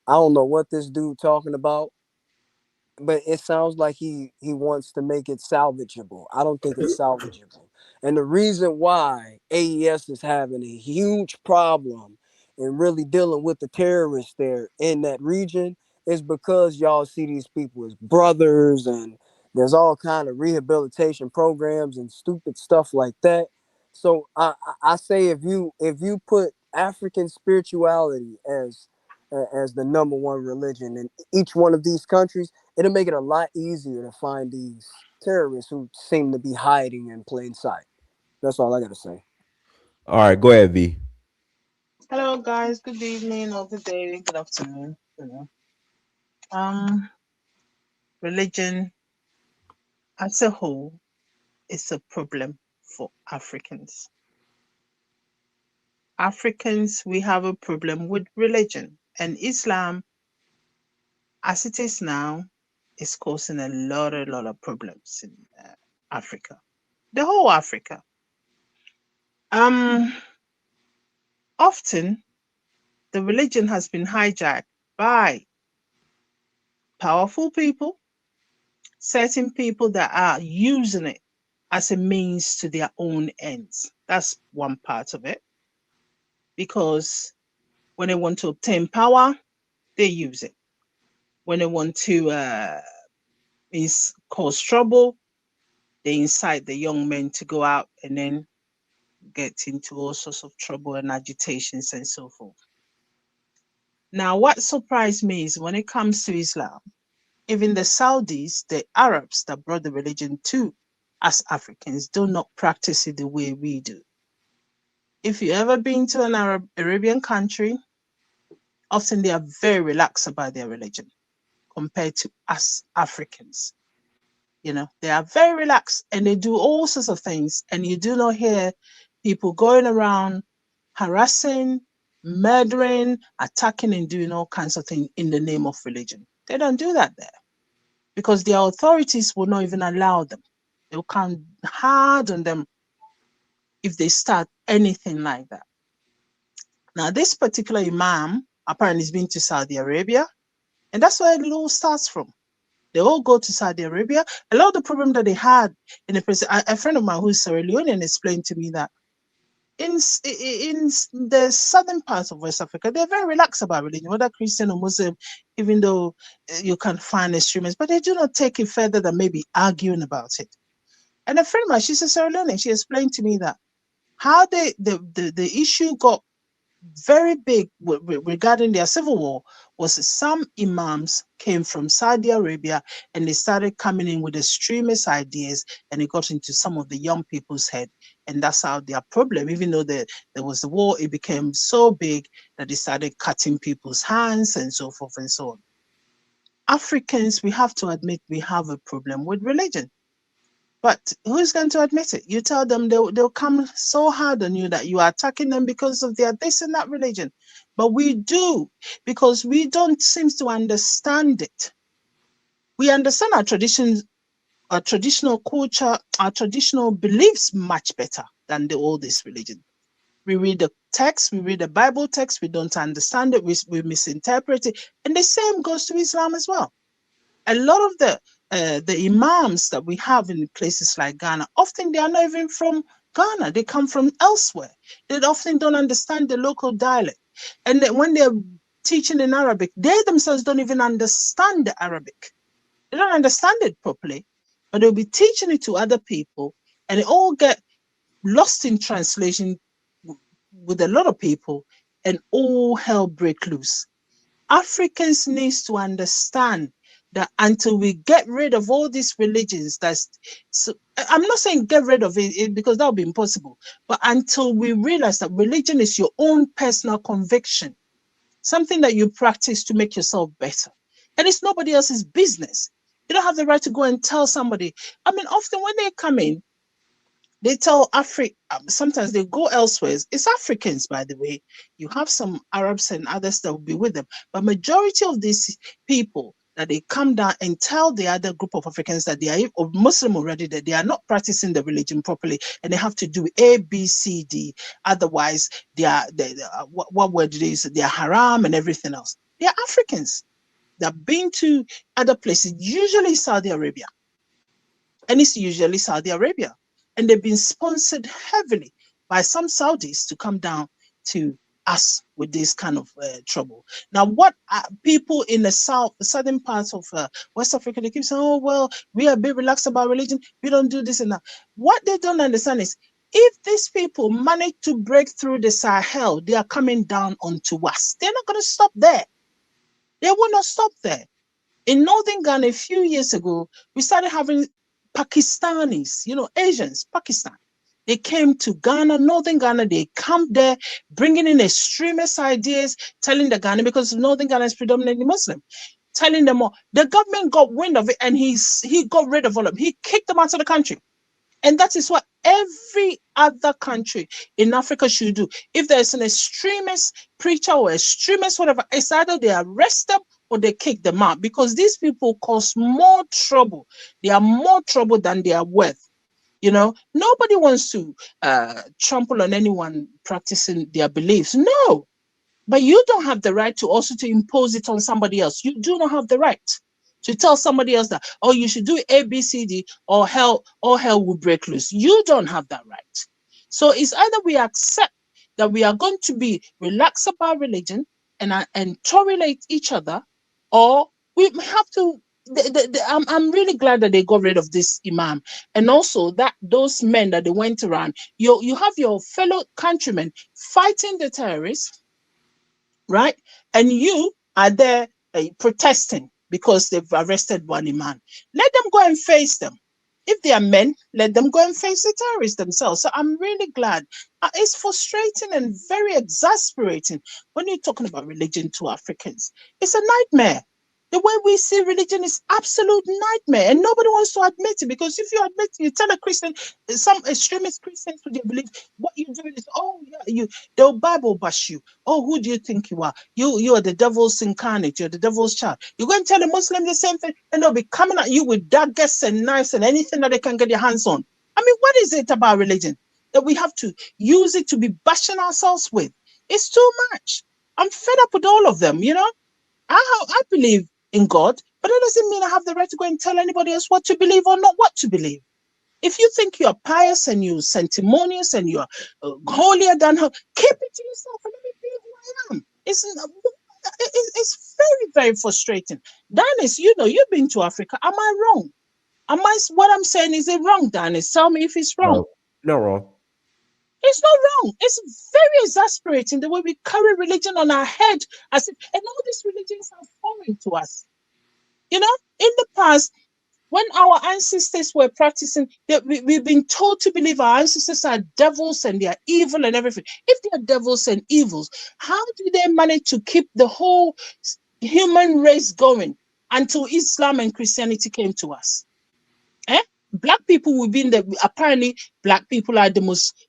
I don't know what this dude talking about, but it sounds like he wants to make it salvageable. I don't think it's salvageable. And the reason why AES is having a huge problem and really dealing with the terrorists there in that region is because y'all see these people as brothers, and there's all kind of rehabilitation programs and stupid stuff like that. So I say if you put African spirituality as the number one religion in each one of these countries, it'll make it a lot easier to find these terrorists who seem to be hiding in plain sight. That's all I gotta say. All right, go ahead, V. Hello, guys. Good evening, or good day, good afternoon. Um, religion as a whole is a problem for Africans. Africans, we have a problem with religion, and Islam, as it is now, is causing a lot of problems in Africa, the whole Africa. Often the religion has been hijacked by powerful people, certain people that are using it as a means to their own ends. That's one part of it. Because when they want to obtain power, they use it. When they want to cause trouble, they incite the young men to go out and then get into all sorts of trouble and agitations and so forth. Now, what surprised me is when it comes to Islam, even the Saudis, the Arabs that brought the religion to us Africans, do not practice it the way we do. If you ever been to an Arabian country, often they are very relaxed about their religion compared to us Africans. You know, they are very relaxed and they do all sorts of things. And you do not hear people going around harassing, murdering, attacking, and doing all kinds of things in the name of religion. They don't do that there because their authorities will not even allow them. They'll come hard on them if they start anything like that. Now, this particular imam apparently has been to Saudi Arabia, and that's where it all starts from. They all go to Saudi Arabia. A lot of the problem that they had in a friend of mine who's Sierra Leonean explained to me that in the southern parts of West Africa, they're very relaxed about religion, whether Christian or Muslim, even though you can find extremists, but they do not take it further than maybe arguing about it. And a friend of mine, she's a Sierra Leonean, she explained to me that how the issue got very big regarding their civil war was some imams came from Saudi Arabia and they started coming in with extremist ideas and it got into some of the young people's head. And that's how their problem, even though there was the war, it became so big that they started cutting people's hands and so forth and so on. Africans, we have to admit we have a problem with religion. But who's going to admit it? You tell them they'll come so hard on you that you are attacking them because of their this and that religion. But we do, because we don't seem to understand it. We understand our traditions, our traditional culture, our traditional beliefs much better than all this religion. We read the text, we read the Bible text, we don't understand it, we misinterpret it. And the same goes to Islam as well. A lot of the imams that we have in places like Ghana, often they are not even from Ghana. They come from elsewhere. They often don't understand the local dialect. And when they're teaching in Arabic, they themselves don't even understand the Arabic. They don't understand it properly, but they'll be teaching it to other people and it all get lost in translation with a lot of people and all hell break loose. Africans needs to understand that until we get rid of all these religions, I'm not saying get rid of it because that would be impossible, but until we realize that religion is your own personal conviction, something that you practice to make yourself better. And it's nobody else's business. You don't have the right to go and tell somebody. I mean, often when they come in, they tell sometimes they go elsewhere. It's Africans, by the way. You have some Arabs and others that will be with them. But majority of these people that they come down and tell the other group of Africans that they are or Muslim already, that they are not practicing the religion properly and they have to do A, B, C, D. Otherwise, what word it is, they are haram and everything else. They are Africans. They've been to other places, usually Saudi Arabia. And it's usually Saudi Arabia. And they've been sponsored heavily by some Saudis to come down to us with this kind of trouble. Now, what people in the southern parts of West Africa, they keep saying, oh, well, we are a bit relaxed about religion. We don't do this and that. What they don't understand is if these people manage to break through the Sahel, they are coming down onto us. They're not going to stop there. They will not stop there. In northern Ghana, a few years ago, we started having Pakistanis, Asians, Pakistan. They came to Ghana, northern Ghana, they camped there, bringing in extremist ideas, telling the Ghana, because northern Ghana is predominantly Muslim, telling them all. The government got wind of it and he got rid of all of them. He kicked them out of the country. And that is what every other country in Africa should do. If there's an extremist preacher or extremist, whatever, it's either they arrest them or they kick them out, because these people cause more trouble. They are more trouble than they are worth. Nobody wants to trample on anyone practicing their beliefs. No, but you don't have the right to also to impose it on somebody else. You do not have the right to tell somebody else that, oh, you should do A, B, C, D, or hell will break loose. You don't have that right. So it's either we accept that we are going to be relaxed about religion and tolerate each other, or we have to. I'm really glad that they got rid of this imam, and also that those men that they went around. You have your fellow countrymen fighting the terrorists, right? And you are there protesting because they've arrested one imam. Let them go and face them. If they are men, let them go and face the terrorists themselves. So I'm really glad. It's frustrating and very exasperating when you're talking about religion to Africans. It's a nightmare. The way we see religion is absolute nightmare, and nobody wants to admit it, because if you admit it, you tell a Christian, some extremist Christians who they believe what you're doing is, oh yeah, they'll Bible bash you. Oh, who do you think you are? You are the devil's incarnate. You're the devil's child. You're going to tell a Muslim the same thing, and they'll be coming at you with daggers and knives and anything that they can get their hands on. I mean, what is it about religion that we have to use it to be bashing ourselves with? It's too much. I'm fed up with all of them. I believe in God, but that doesn't mean I have the right to go and tell anybody else what to believe or not what to believe. If you think you're pious and you're sanctimonious and you're holier than her, keep it to yourself and let me be who I am. It's very, very frustrating. Dennis, you've been to Africa. Am I wrong? What I'm saying, is it wrong, Dennis? Tell me if it's wrong. No, not wrong. It's not wrong. It's very exasperating the way we carry religion on our head, and all these religions are foreign to us. In the past, when our ancestors were practicing, we've been told to believe our ancestors are devils and they are evil and everything. If they are devils and evils, how do they manage to keep the whole human race going until Islam and Christianity came to us? Black people will be apparently black people are the most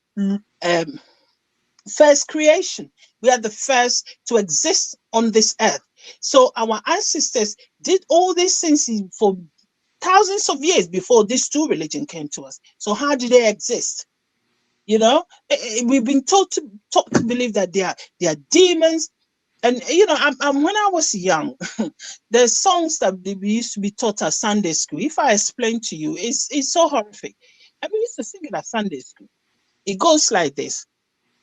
first creation. We are the first to exist on this earth. So our ancestors did all these things for thousands of years before this two religion came to us. So how do they exist? We've been taught to believe that they are demons. And when I was young, there's songs that we used to be taught at Sunday school. If I explain to you, it's so horrific. And we used to sing it at Sunday school. It goes like this: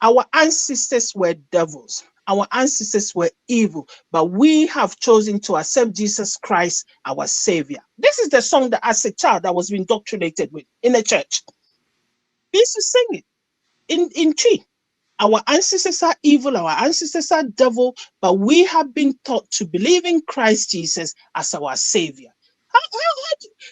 our ancestors were devils. Our ancestors were evil, but we have chosen to accept Jesus Christ, our Savior. This is the song that, as a child, I was indoctrinated with in the church. We used to sing it in tree. Our ancestors are evil, our ancestors are devil, but we have been taught to believe in Christ Jesus as our Savior.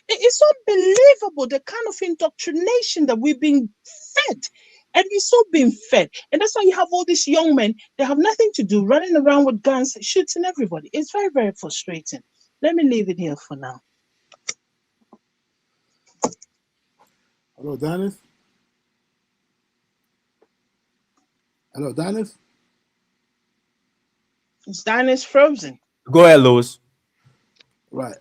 It's unbelievable the kind of indoctrination that we've been fed. And we're so being fed. And that's why you have all these young men, they have nothing to do, running around with guns, shooting everybody. It's very, very frustrating. Let me leave it here for now. Hello, Dennis. Hello, Dennis. Is Dennis frozen? Go ahead, Lewis. Right.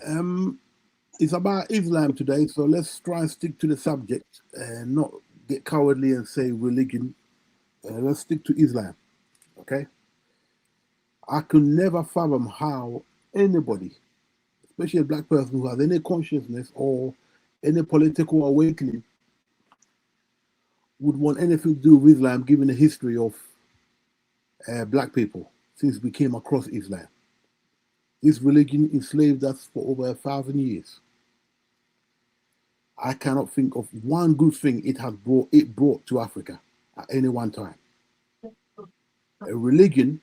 It's about Islam today, so let's try and stick to the subject and not get cowardly and say religion. Let's stick to Islam. Okay. I could never fathom how anybody, especially a black person who has any consciousness or any political awakening, would want anything to do with Islam, given the history of black people since we came across Islam. This religion enslaved us for over 1,000 years. I cannot think of one good thing it brought to Africa at any one time. A religion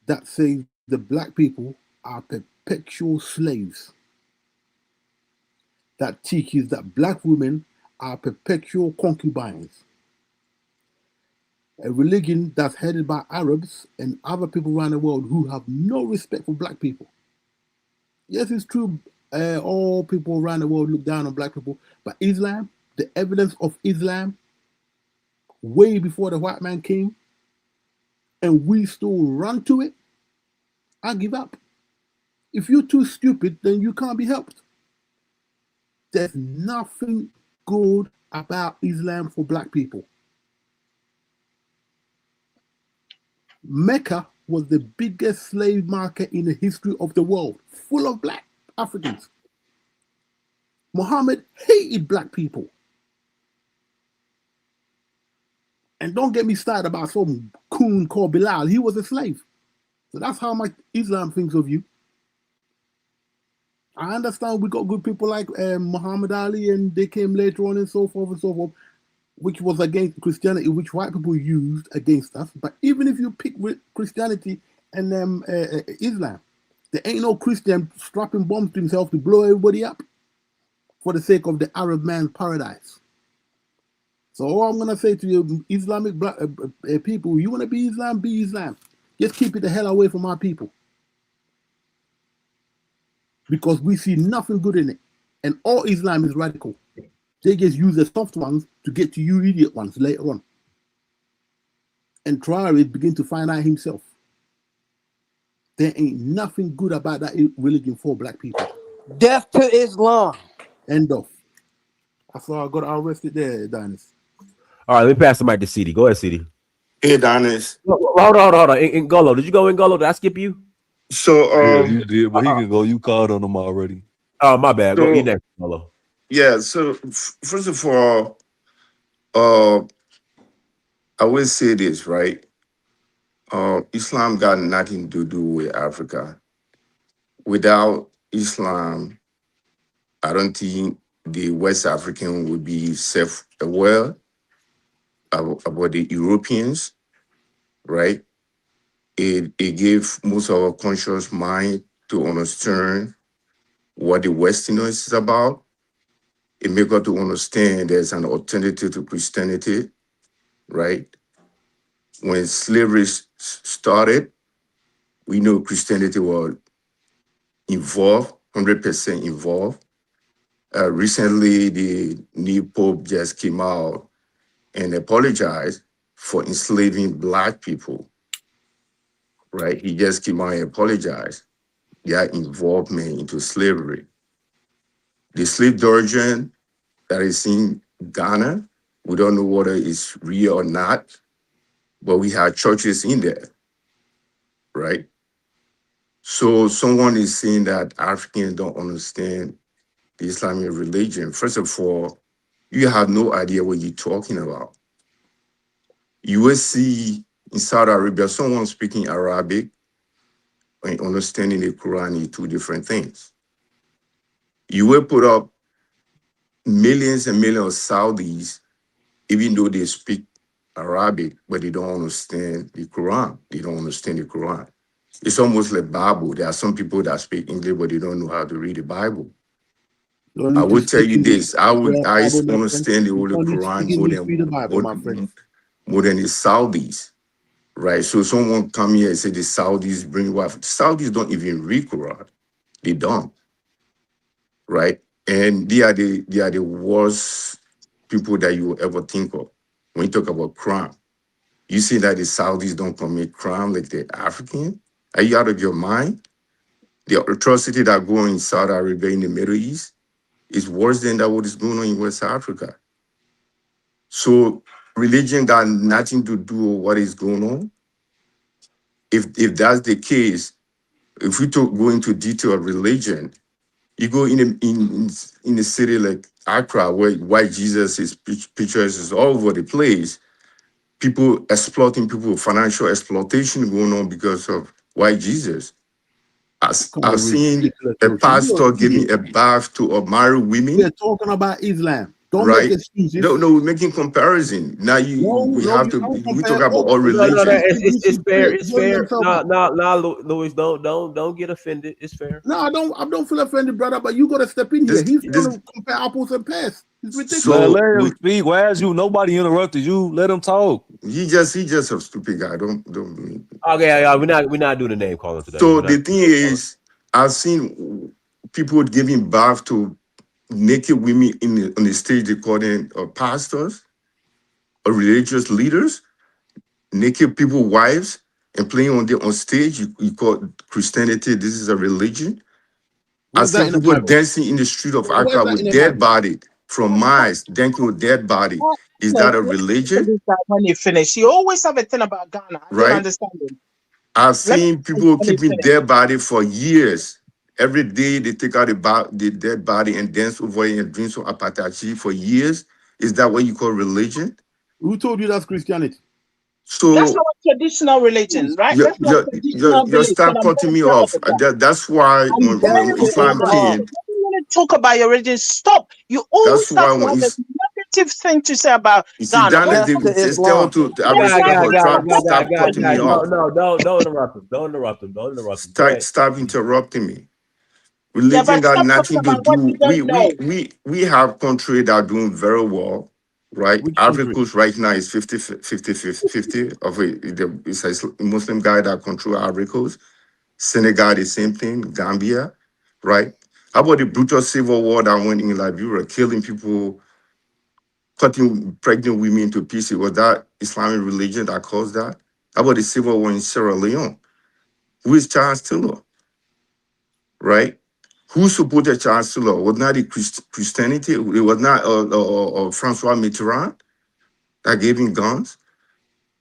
that says the black people are perpetual slaves, that teaches that black women are perpetual concubines. A religion that's headed by Arabs and other people around the world who have no respect for black people. Yes, it's true, all people around the world look down on black people, but Islam, the evidence of Islam, way before the white man came, and we still run to it, I give up. If you're too stupid, then you can't be helped. There's nothing good about Islam for black people. Mecca was the biggest slave market in the history of the world, full of black Africans. Muhammad hated black people. And don't get me started about some coon called Bilal. He was a slave. So that's how much Islam thinks of you. I understand we got good people like Muhammad Ali, and they came later on and so forth, which was against Christianity, which white people used against us. But even if you pick Christianity and Islam, there ain't no Christian strapping bombs to himself to blow everybody up for the sake of the Arab man's paradise. So all I'm going to say to you, Islamic people, you want to be Islam, be Islam. Just keep it the hell away from our people. because we see nothing good in it. And all Islam is radical. They just use the soft ones to get to you idiot ones later on. And Traore begin to find out himself. There ain't nothing good about that religion for black people. Death to Islam. End of. I thought I got arrested there, Dennis. All right, let me pass the mic to CD. Go ahead, CD. Hey, Dennis. Hold on. Ngolo, did you go Ngolo? Did I skip you? So, yeah, you did, but he can go. You called on him already. Oh, my bad. So, Go next, Ngolo. Yeah. So, first of all, I will say this, right? Islam got nothing to do with Africa. Without Islam, I don't think the West African would be self-aware about the Europeans, right? It gave most of our conscious mind to understand what the Westerners is about. It make us to understand there's an alternative to Christianity, right? When slavery started, we know Christianity was involved, 100% involved. Recently, the new Pope just came out and apologized for enslaving Black people, right? He just came out and apologized their involvement into slavery. The slave dungeon that is in Ghana, we don't know whether it's real or not, but we have churches in there, right? So someone is saying that Africans don't understand the Islamic religion. First of all, you have no idea what you're talking about. You will see in Saudi Arabia, someone speaking Arabic and understanding the Quran is two different things. You will put up millions and millions of Saudis, even though they speak Arabic, but they don't understand the Quran. They don't understand the Quran. It's almost like Bible. There are some people that speak English, but they don't know how to read the Bible. I will tell you this. I understand the Holy Quran more than the Saudis, right? So someone come here and say the Saudis bring wife. The Saudis don't even read Quran. They don't, right? And they are the worst people that you will ever think of when you talk about crime. You see that the Saudis don't commit crime like the African? Are you out of your mind? The atrocity that go on in Saudi Arabia in the Middle East is worse than that what is going on in West Africa. So religion got nothing to do with what is going on. If that's the case, if we go into detail of religion, you go in a city like Accra, where white Jesus' pictures is all over the place, people exploiting people, financial exploitation going on because of white Jesus. I've seen a pastor giving a bath to married women. We're talking about Islam. Don't right? make excuses. No, we're making comparison. Now we talk about all religions. It's fair. It's fair. No, Louis, don't get offended. It's fair. No, I don't feel offended, brother. But you got to step in here. He's going to compare apples and pears. It's ridiculous. So let him speak. Why is you? Nobody interrupted you. Let him talk. He just a stupid guy. Don't. Okay, yeah, we're not doing the name calling today. So the thing is, I've seen people giving birth to naked women on the stage. They call them pastors or religious leaders. Naked people, wives, and playing on stage. You call Christianity. This is a religion. I've seen people dancing in the street of Accra with dead body from Mars, dancing with dead body. Is that a religion? When you finish, you always have a thing about Ghana. I don't understand it. I've seen people keeping dead body for years. Every day they take out the dead body and dance over it and drink some apatachi for years. Is that what you call religion? Who told you that's Christianity? So that's our traditional religion, right? You start cutting me off. That's why when Islam came. Talk about your religion. Stop. You always have a negative thing to say about Ghana. Stop cutting me off. No, don't interrupt him. Don't interrupt him. Stop interrupting me. Religion got nothing to do. We have countries that are doing very well, right? Ivory Coast right now is 50 of it. It's a Muslim guy that controls Ivory Coast. Senegal, the same thing. Gambia, right? How about the brutal civil war that went in Liberia, killing people, cutting pregnant women to pieces? Was that Islamic religion that caused that? How about the civil war in Sierra Leone? Who is Charles Taylor, right? Who supported Charles Taylor? Was not the Christianity? It was not Francois Mitterrand that gave him guns.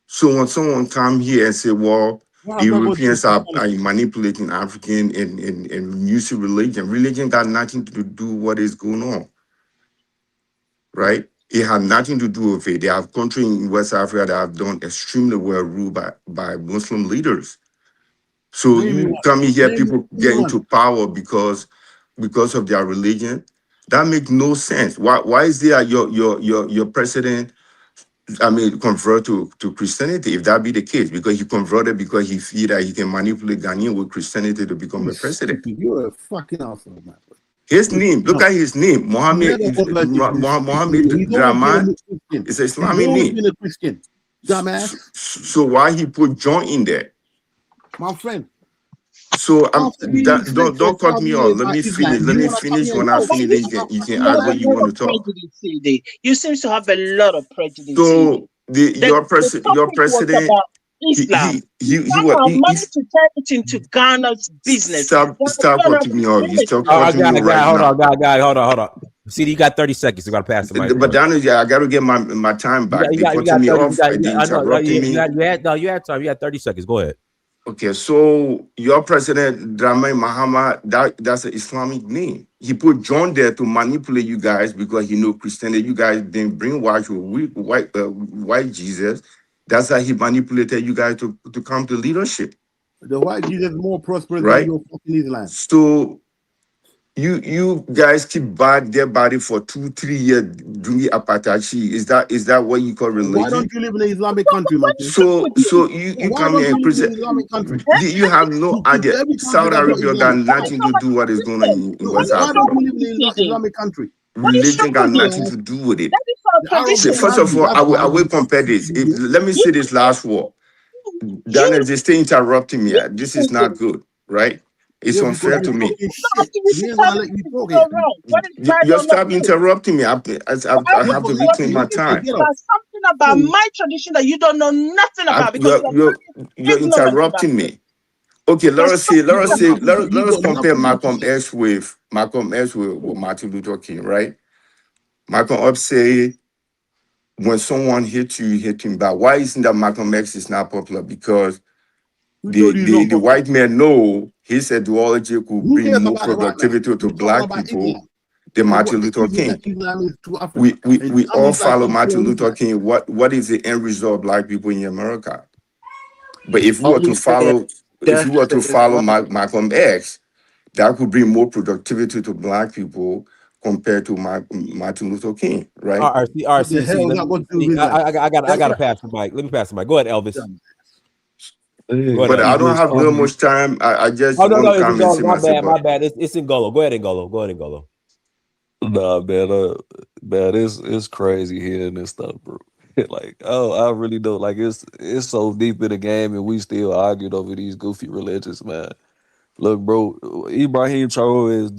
So when someone come here and say, well, What happened about Europeans are Christianity? manipulating African and using religion. Religion got nothing to do with what is going on, right? It had nothing to do with it. They have countries in West Africa that have done extremely well ruled by Muslim leaders. So Name me you one. come in here, Name people me get one. into power because of their religion. That makes no sense. Why is there your president, I mean, convert to Christianity, if that be the case? Because he converted because he feel that he can manipulate Ghanaian with Christianity to become You're a president. stupid. You're a fucking asshole, man. His You're name, look fucking at his name, He Mohammed never converted to Mohammed Christianity. He's always been a Draman. Christian. It's an He's Islamic always name. been a Christian. Dumbass. So why he put John in there? My friend. So After being enslaved for don't cut 12 me off. years Let by me finish. Islam, Let you me want to come finish. here and When I No, talk but finish, shit you about you can you add have what a Islam? you lot want of to talk. prejudice, CD. You seem to have a lot of prejudice, CD. So The your topic was president, about Islam. he was Ghana he managed to turn it into Ghana's business. stop Ghana cutting me off. You stop All right, cutting me right hold on, now. hold on. CD, you got 30 seconds. You got to pass the mic, But bro. Daniel, yeah, I got to get my time back. They You cutting got me 30. off. They I know. interrupting me. You had time. You had 30 seconds. Go ahead. Okay, so your president, Dramani Mahama, that's an Islamic name. He put John there to manipulate you guys because he know Christianity. You guys been brainwashed with white Jesus. That's how he manipulated you guys to come to leadership, The white Jesus is more prosperous than right? your fucking Islam. So you guys keep their body for 2-3 years doing apartheid. Is that what you call Why don't religion? you live in an Islamic country, my friend? So you Why come don't here you and live in present. an Islamic country? You have no idea. Every country Saudi that got Arabia got Islam. nothing to do what is going on in No, West why don't Africa. you live in an Islamic country? What is Religion wrong got with you? nothing to do with it. That is our The Arabs See, don't tradition. first like of you. all, That's why I will you compare this. idiot. Let me say this last word. Daniel, just stay interrupting me. This is not good, right? It's Yeah, because unfair you're to me. talking I'm not shit. asking you to We ain't tell gonna me let you what is talk so here. wrong. What is bad You or not stop good? interrupting me. I I'm have to reclaim interrupting my you time. Get about off. something about my tradition that you don't know nothing about because You're, you're you're, very you're ignorant about interrupting it. me. Okay, let There's us see. something about You Let us got compare nothing to say. Malcolm X with Martin Luther King, right? Malcolm X say when someone hits you, you hit him back. Why isn't that Malcolm X is not popular? Because Who told you it's the not popular? white man know his ideology could Who bring cares more about the white man? productivity to We're talking black about people Islam than and what Martin the Luther evil King. that Islam is to Africa. And We some all Islam follow and Martin pure Luther Islam. King. What is the end result of black people in America? But if we were Only to saying follow, death to Islam. Malcolm X, that could bring more productivity to black people compared to Martin Luther King, right? What the hell is that got to do with Islam? I got to pass the mic. Let me pass the mic. Go ahead, Elvis. Go ahead, But I don't Elvis. have real much time. I just Oh, want to it's come and Ngolo. say myself. My But bad. It's Ngolo. Go ahead, Ngolo. Nah, man, it's crazy hearing this stuff, bro. Like, oh, I really don't like it's so deep in the game, and we still arguing over these goofy religions, man. Look, bro, Ibrahim Traore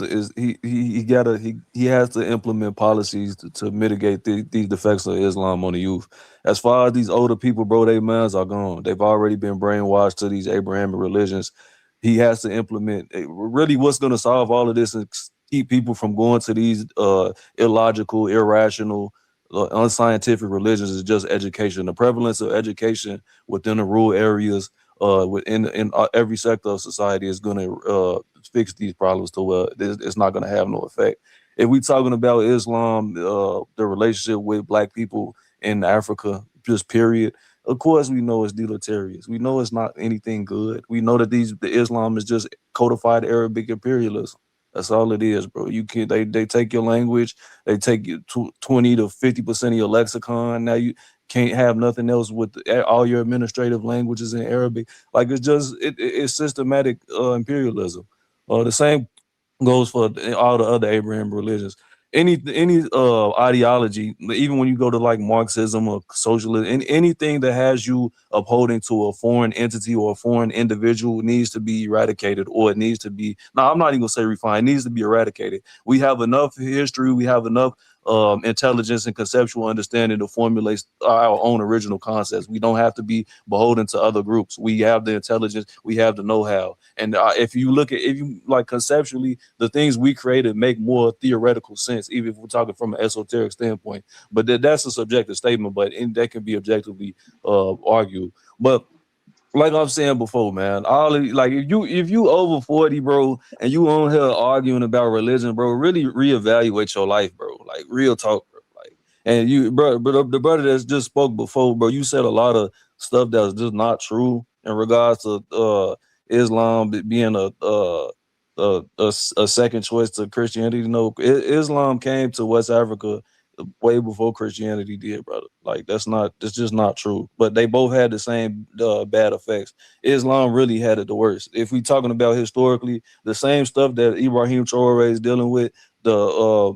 he has to implement policies to mitigate these defects of Islam on the youth. As far as these older people, bro, their minds are gone. They've already been brainwashed to these Abrahamic religions. He has to implement really what's going to solve all of this and keep people from going to these illogical, irrational, unscientific religions is just education. The prevalence of education within the rural areas within every sector of society is going to fix these problems to where it's not going to have no effect. If we talking about Islam, the relationship with black people in Africa, just period, of course we know it's deleterious. We know it's not anything good. We know that the Islam is just codified Arabic imperialism. That's all it is, bro. You can they take your language, they take you 20 to 50% of your lexicon. Now you can't have nothing else with all your administrative languages in Arabic. Like it's systematic imperialism. The same goes for all the other Abraham religions. any ideology, even when you go to like Marxism or socialism, anything that has you upholding to a foreign entity or a foreign individual needs to be eradicated, or it needs to be, no, I'm not even gonna say refined, it needs to be eradicated. We have enough history, we have enough intelligence and conceptual understanding to formulate our own original concepts. We don't have to be beholden to other groups. We have the intelligence, we have the know-how. And if you like conceptually, the things we created make more theoretical sense, even if we're talking from an esoteric standpoint. But that's a subjective statement, but that can be objectively argued. But like I'm saying before, man, like if you over 40, bro, and you on here arguing about religion, bro, really reevaluate your life, bro. Like real talk, bro. Like, and you, bro, but the brother that's just spoke before, bro, you said a lot of stuff that was just not true in regards to Islam being a second choice to Christianity. You know, Islam came to West Africa way before Christianity did, brother. Like that's just not true. But they both had the same bad effects. Islam really had it the worst. If we talking about historically, the same stuff that Ibrahim Traore is dealing with, the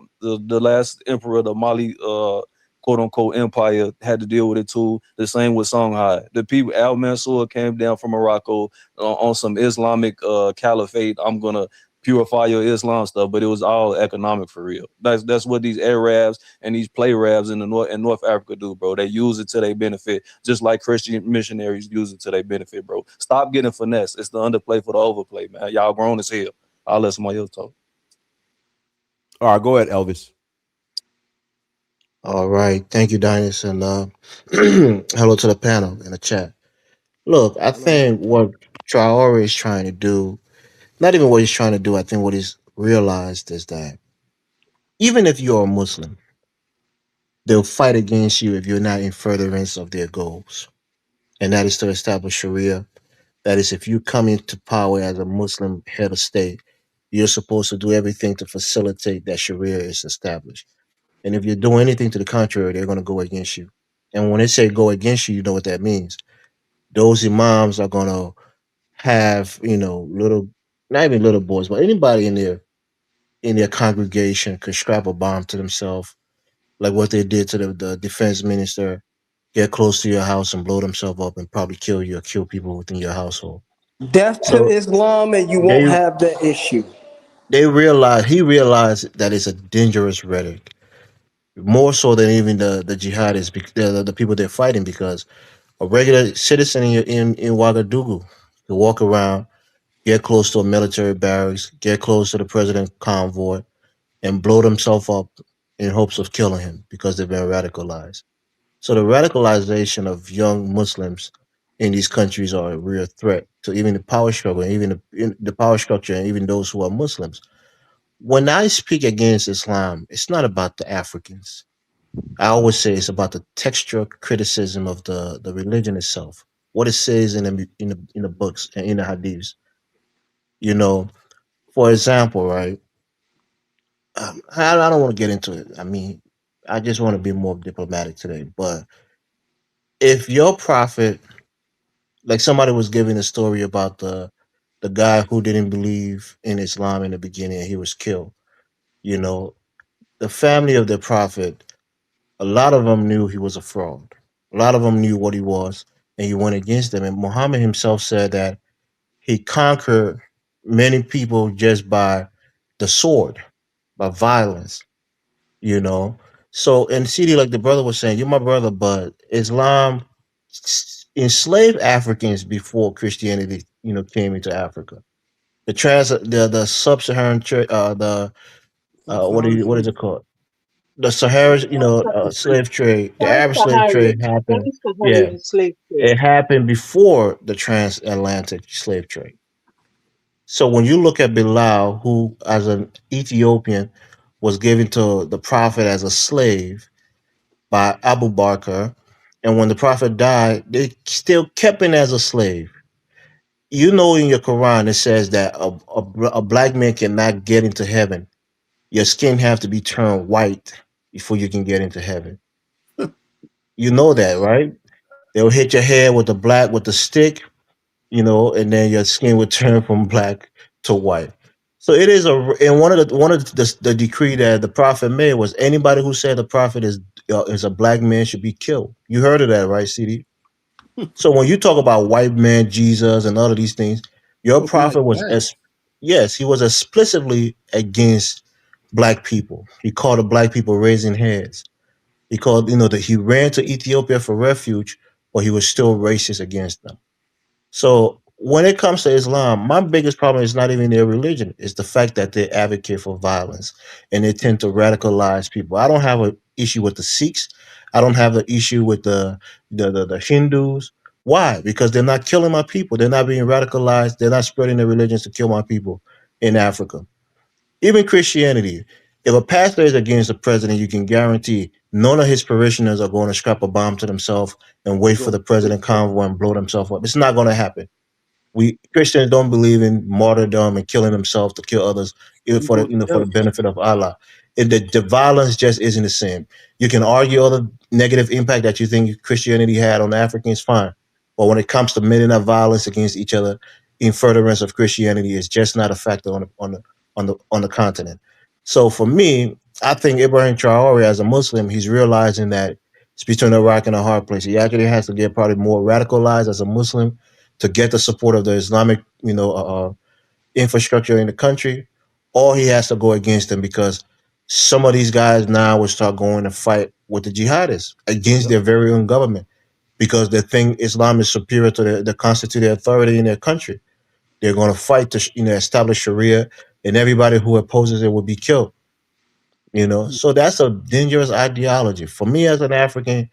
last emperor of the Mali quote unquote empire had to deal with it too. The same with Songhai. The people, Al Mansour came down from Morocco on some Islamic caliphate. I'm gonna purify your Islam stuff, but it was all economic for real. That's what these Arabs and these play Arabs in the North Africa do, bro. They use it to their benefit, just like Christian missionaries use it to their benefit, bro. Stop getting finesse. It's the underplay for the overplay, man. Y'all grown as hell. I'll let somebody else talk. All right, go ahead, Elvis. All right. Thank you, Dinus. And hello to the panel in the chat. Look, I think what Traore is trying to do, not even what he's trying to do, I think what he's realized is that even if you're a Muslim, they'll fight against you if you're not in furtherance of their goals. And that is to establish Sharia. That is, if you come into power as a Muslim head of state, you're supposed to do everything to facilitate that Sharia is established. And if you're doing anything to the contrary, they're going to go against you. And when they say go against you, you know what that means. Those imams are going to have, little, not even little boys, but anybody in their congregation could strap a bomb to themselves, like what they did to the defense minister, get close to your house and blow themselves up and probably kill you or kill people within your household. Death to So Islam, and you won't they have the issue. he realized that it's a dangerous rhetoric, more so than even the jihadists, the people they're fighting, because a regular citizen in Ouagadougou can walk around, get close to a military barracks, get close to the president convoy, and blow themselves up in hopes of killing him because they've been radicalized. So the radicalization of young Muslims in these countries are a real threat to even the power struggle, and even the power structure, and even those who are Muslims. When I speak against Islam, it's not about the Africans. I always say it's about the textual criticism of the religion itself, what it says in the books and in the hadiths. You know, for example, right? I don't want to get into it. I mean, I just want to be more diplomatic today. But if your prophet, like somebody was giving a story about the guy who didn't believe in Islam in the beginning, and he was killed. You know, the family of the prophet, a lot of them knew he was a fraud. A lot of them knew what he was, and he went against them. And Muhammad himself said that he conquered many people just by the sword, by violence. You know, so in CD, like the brother was saying, you're my brother, but Islam enslaved Africans before Christianity, came into Africa. The sub-Saharan the what is it called? The Sahara, slave trade, the Arab slave trade happened. Yeah, Sub-Saharan slave trade. it happened before the transatlantic slave trade. So when you look at Bilal, who as an Ethiopian was given to the prophet as a slave by Abu Bakr, and when the prophet died, they still kept him as a slave. You know, in your Quran it says that a black man cannot get into heaven. Your skin have to be turned white before you can get into heaven. You know that, right? They'll hit your head with the stick, and then your skin would turn from black to white. So it is a and one of the decree that the prophet made was anybody who said the prophet is a black man should be killed. You heard of that, right, CD? So when you talk about white man Jesus and all of these things, your Talking like prophet was that. as yes, he was explicitly against black people. He called the black people raising heads. He called that he ran to Ethiopia for refuge, but he was still racist against them. So when it comes to Islam, my biggest problem is not even their religion; it's the fact that they advocate for violence and they tend to radicalize people. I don't have an issue with the Sikhs. I don't have an issue with the Hindus. Why? Because they're not killing my people. They're not being radicalized. They're not spreading their religions to kill my people in Africa. Even Christianity. If a pastor is against the president, you can guarantee none of his parishioners are going to strap a bomb to themselves and wait for Go the straight president up. convoy and blow themselves up. It's not going to happen. We Christians don't believe in martyrdom and killing themselves to kill others You go to for the hell. benefit of Allah. The violence just isn't the same. You can argue all the negative impact that you think Christianity had on Africans, fine. But when it comes to men that violence against each other in furtherance of Christianity, it's just not a factor on the continent. So for me, I think Ibrahim Traore, as a Muslim, he's realizing that it's between a rock and a hard place. He actually has to get probably more radicalized as a Muslim to get the support of the Islamic, infrastructure in the country, or he has to go against them because some of these guys now will start going to fight with the jihadists against Yep. their very own government because they think Islam is superior to the constituted authority in their country. They're going to fight to establish Sharia, and everybody who opposes it will be killed. So that's a dangerous ideology for me as an African.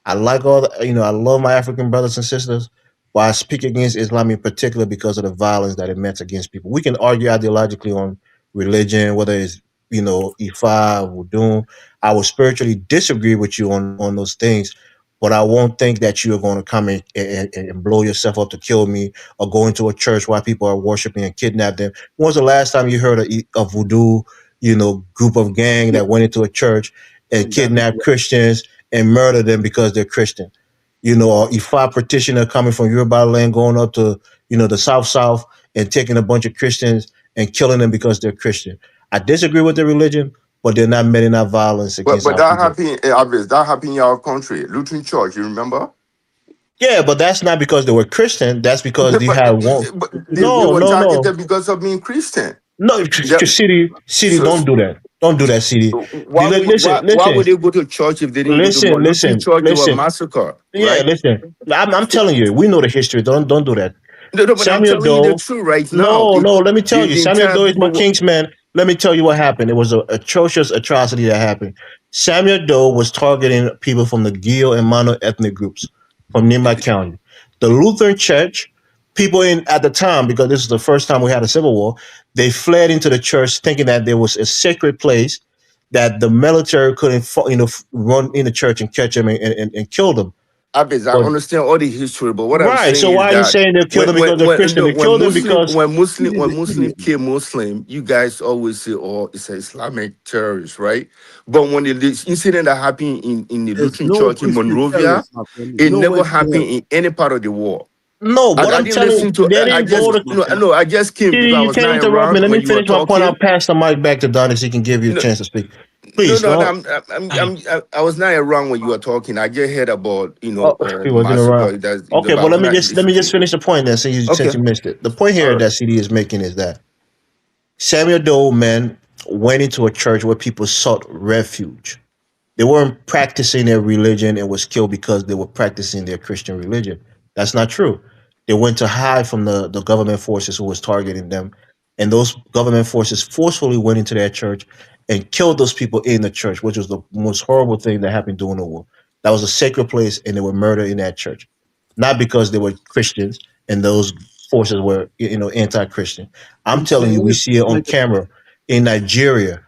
I like I love my African brothers and sisters, but I speak against Islam in particular because of the violence that it meant against people. We can argue ideologically on religion, whether it's, Ifa, Voodoo. I will spiritually disagree with you on those things, but I won't think that you are going to come and blow yourself up to kill me or go into a church while people are worshiping and kidnap them. When was the last time you heard a voodoo, group of gang Yeah. that went into a church and And that kidnapped Christians and murder them because they're Christian. Or Ifa practitioner coming from Yoruba land going up to, the South and taking a bunch of Christians and killing them because they're Christian. I disagree with their religion, but they're not meting out violence against But our that people. happened, Abis, that happened in our country, Lutheran Church. You remember? Yeah, but that's not because they were Christian. That's because but, you had one. but they No, were no, no. targeted because of being Christian. No, That, city, so, don't do that. Don't do that, city. why Listen, would they go to church if they didn't go to listen, Lutheran listen, Church? They were listen. massacred, Yeah, right? listen. I'm telling you, we know the history. Don't do that. No, but I'm Samuel telling you the Doe. truth right now. No, no, let me tell you. The Samuel entire Doe is my people were, kingsman. Let me tell you what happened. It was an atrocious atrocity that happened. Samuel Doe was targeting people from the Gil and Mono ethnic groups from Nimba County. The Lutheran Church, people in at the time, because this is the first time we had a civil war, they fled into the church thinking that there was a sacred place that the military couldn't, run in the church and catch them and kill them. Abis, I But understand all the history, but what I'm right, saying so is why are you that saying they killed them because they're Christian? no, They killed them because He's when an Muslim idiot, kill man. Muslim, you guys always say, "Oh, it's an Islamic terrorist," right? But when the incident that happened in the There's Lutheran no Church in Christian Monrovia, terrorists, my friend. There's it nowhere never to happened hell. in any part of the world. no, what I I'm didn't telling listen to. they I didn't go just to no. I just came because Siri, I you was can't not interrupt me. around Let when me you were finish my point. I'll talking. pass the mic back to Donnie so he can give you a No, chance to speak. no, Please no, no, don't. I was not around when you were talking. I just heard about Oh, he the wasn't around. massacre. That's Okay, but I but was let me not just listening. finish the point then, Okay, since you missed it. The point all here right. that CD is making is that Samuel Doe men went into a church where people sought refuge. They weren't practicing their religion and was killed because they were practicing their Christian religion. That's not true. They went to hide from the government forces who was targeting them. And those government forces forcefully went into their church and killed those people in the church, which was the most horrible thing that happened during the war. That was a sacred place and they were murdered in that church. Not because they were Christians and those forces were, anti-Christian. Are I'm you telling saying you, we this see it on like camera in Nigeria.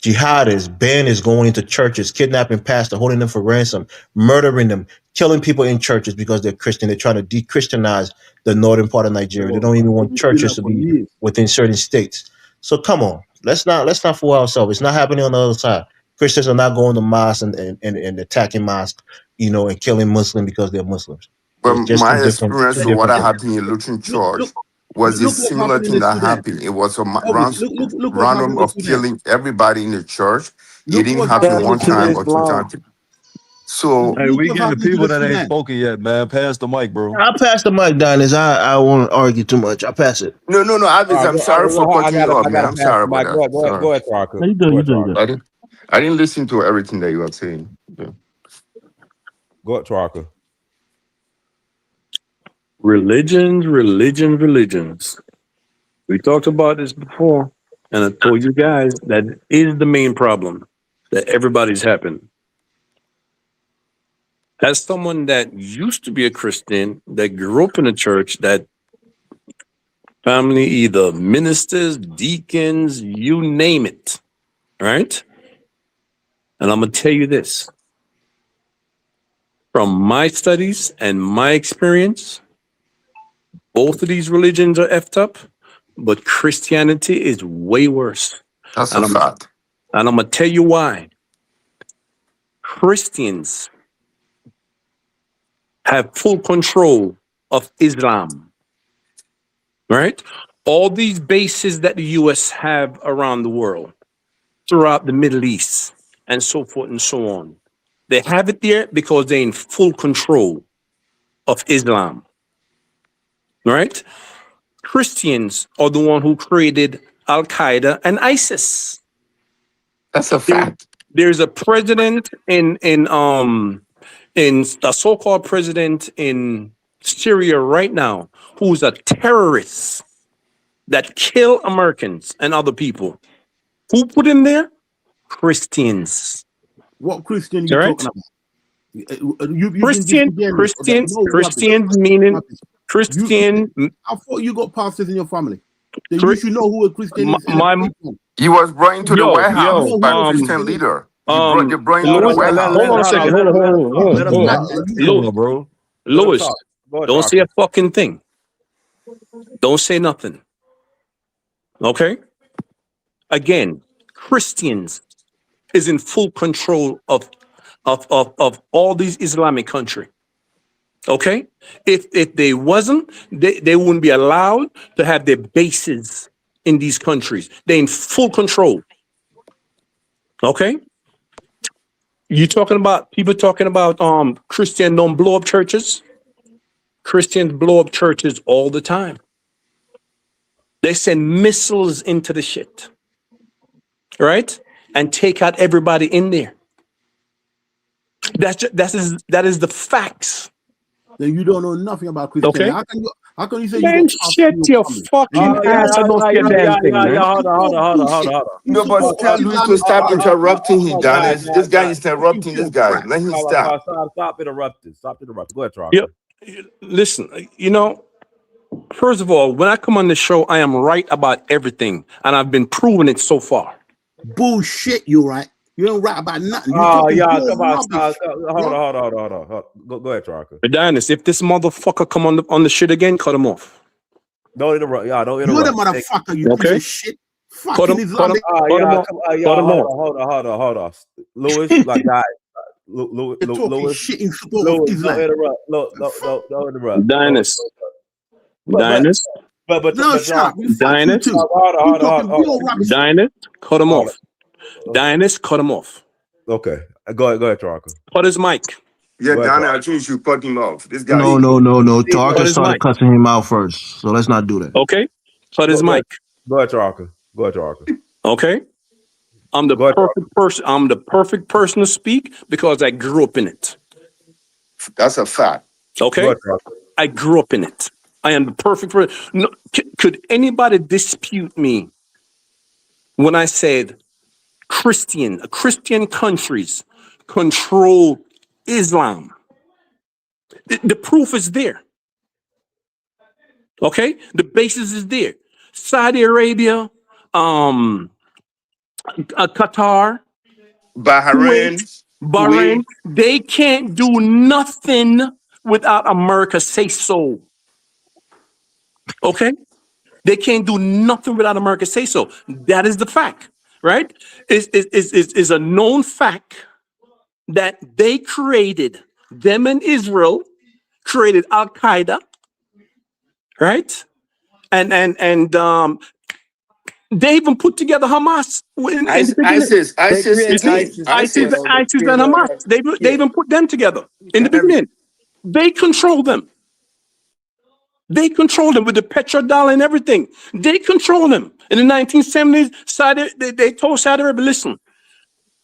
Jihadists, bandits going into churches, kidnapping pastors, holding them for ransom, murdering them, killing people in churches because they're Christian. They're trying to de-Christianize the northern part of Nigeria. They don't even they've want been doing churches that to for be years? within certain states. So come on, let's not fool ourselves. It's not happening on the other side. Christians are not going to mosques and attacking mosques, and killing Muslims because they're Muslims. But It's just my experience two with what different things. happened in Lutheran Look, Church, look. was a Look what's similar happening thing in that Sudan. happened. It was a Elvis, look what's random happening in of Sudan. killing everybody in the church. It Look didn't what's happen happening Shout in one out to time Sudan. or two Islam. times. So Hey, Look we what's getting the happening to people the that ain't Sudan. spoken yet, man. Pass the mic, bro. I'll pass the mic, Donis. I won't argue too much. I'll pass it. no, All Obviously, right, I'm sorry for I cutting you gotta off, man. I'm pass sorry the about mic. that. Sorry. Go ahead, Tarka. No, you Go good. You ahead, good. You Tarka. good. I didn't listen to everything that you were saying. Yeah. Go ahead, Tarka. Religions. We talked about this before, and I told you guys that is the main problem that everybody's having. As someone that used to be a Christian, that grew up in a church, that family, either ministers, deacons, you name it, right? And I'm going to tell you this. From my studies and my experience, both of these religions are effed up, but Christianity is way worse. That's a And fact. I'm going to tell you why. Christians have full control of Islam, right? All these bases that the US have around the world, throughout the Middle East, and so forth and so on. They have it there because they're in full control of Islam, right? Christians are the one who created Al Qaeda and ISIS. That's a fact. There's a president in a so-called president in Syria right now who's a terrorist that kill Americans and other people. Who put him there? Christians. What Christian All you right? talking about? You've been disingenuous. Christians meaning Christian. I thought you got pastors in your family. Then you should know who a Christian is. He was brought into the White House by a Christian Christian is. leader. They brought him to the Louis, White House. hold on a second. Hold on. Louis, bro. Louis, Go ahead, don't Tarka. say a fucking thing. Don't say nothing. Okay? Again, Christians is in full control of all these Islamic countries. Okay? If they wasn't, they wouldn't be allowed to have their bases in these countries. They're in full control. Okay? You talking about people talking about Christians don't blow up churches? Christians blow up churches all the time. They send missiles into the shit. Right? And take out everybody in there. That is the facts. Then you don't know nothing about Christianity. Okay. How can you say Man, you got pastors shut in your family? fucking ass and don't say a damn thing, man. Hold on. No, but tell Louis to stop interrupting him, Dennis. This guy is interrupting this guy. Let him stop. Stop interrupting. Stop interrupting. Go ahead, Tarka. Yeah. Listen, first of all, when I come on the show, I am right about everything, and I've been proving it so far. Bullshit, you right. You ain't right about nothing. You Oh, talking yeah, pure come on. rubbish. Hold on. Go ahead, Tarka. Adonis, if this motherfucker come on the shit again, cut him off. Don't interrupt. Yeah, don't You're the interrupt. motherfucker, you piece of shit. Cut Fucking him Islamic. Hold on. Louis, like that. You're talking Louis, shit in support of Islam. don't interrupt. Don't interrupt. Dinus. But No, shut up. You fuck you Dinus. too. You talking pure rubbish. Dinus, cut him off. Dinus, cut him off. Okay. Go ahead, Tarka. Cut his mic. Yeah, Donnie, I think you should cut him off. This guy. No. Cut Tarka his started mic. cussing him out first, so let's not do that. Okay? Cut his mic. Go ahead, Tarka. Okay? I'm the perfect person. I'm the perfect person to speak because I grew up in it. That's a fact. Okay? I grew up in it. I am the perfect person. No, could anybody dispute me when I said Christian countries control Islam? The proof is there. Okay? The basis is there. Saudi Arabia, Qatar, Bahrain, Bahrain, they can't do nothing without America say so. Okay? They can't do nothing without America say so. That is the fact, right? Is a known fact that they created, them and Israel created Al Qaeda, right? and they even put together Hamas in the beginning. ISIS, They ISIS created again. ISIS ISIS, before, ISIS. though. They ISIS and created Hamas. They yeah. even put them together in the And every beginning. They control them. They control them with the petrodollar and everything. They control them. In the 1970s, they told Saudi Arabia, listen,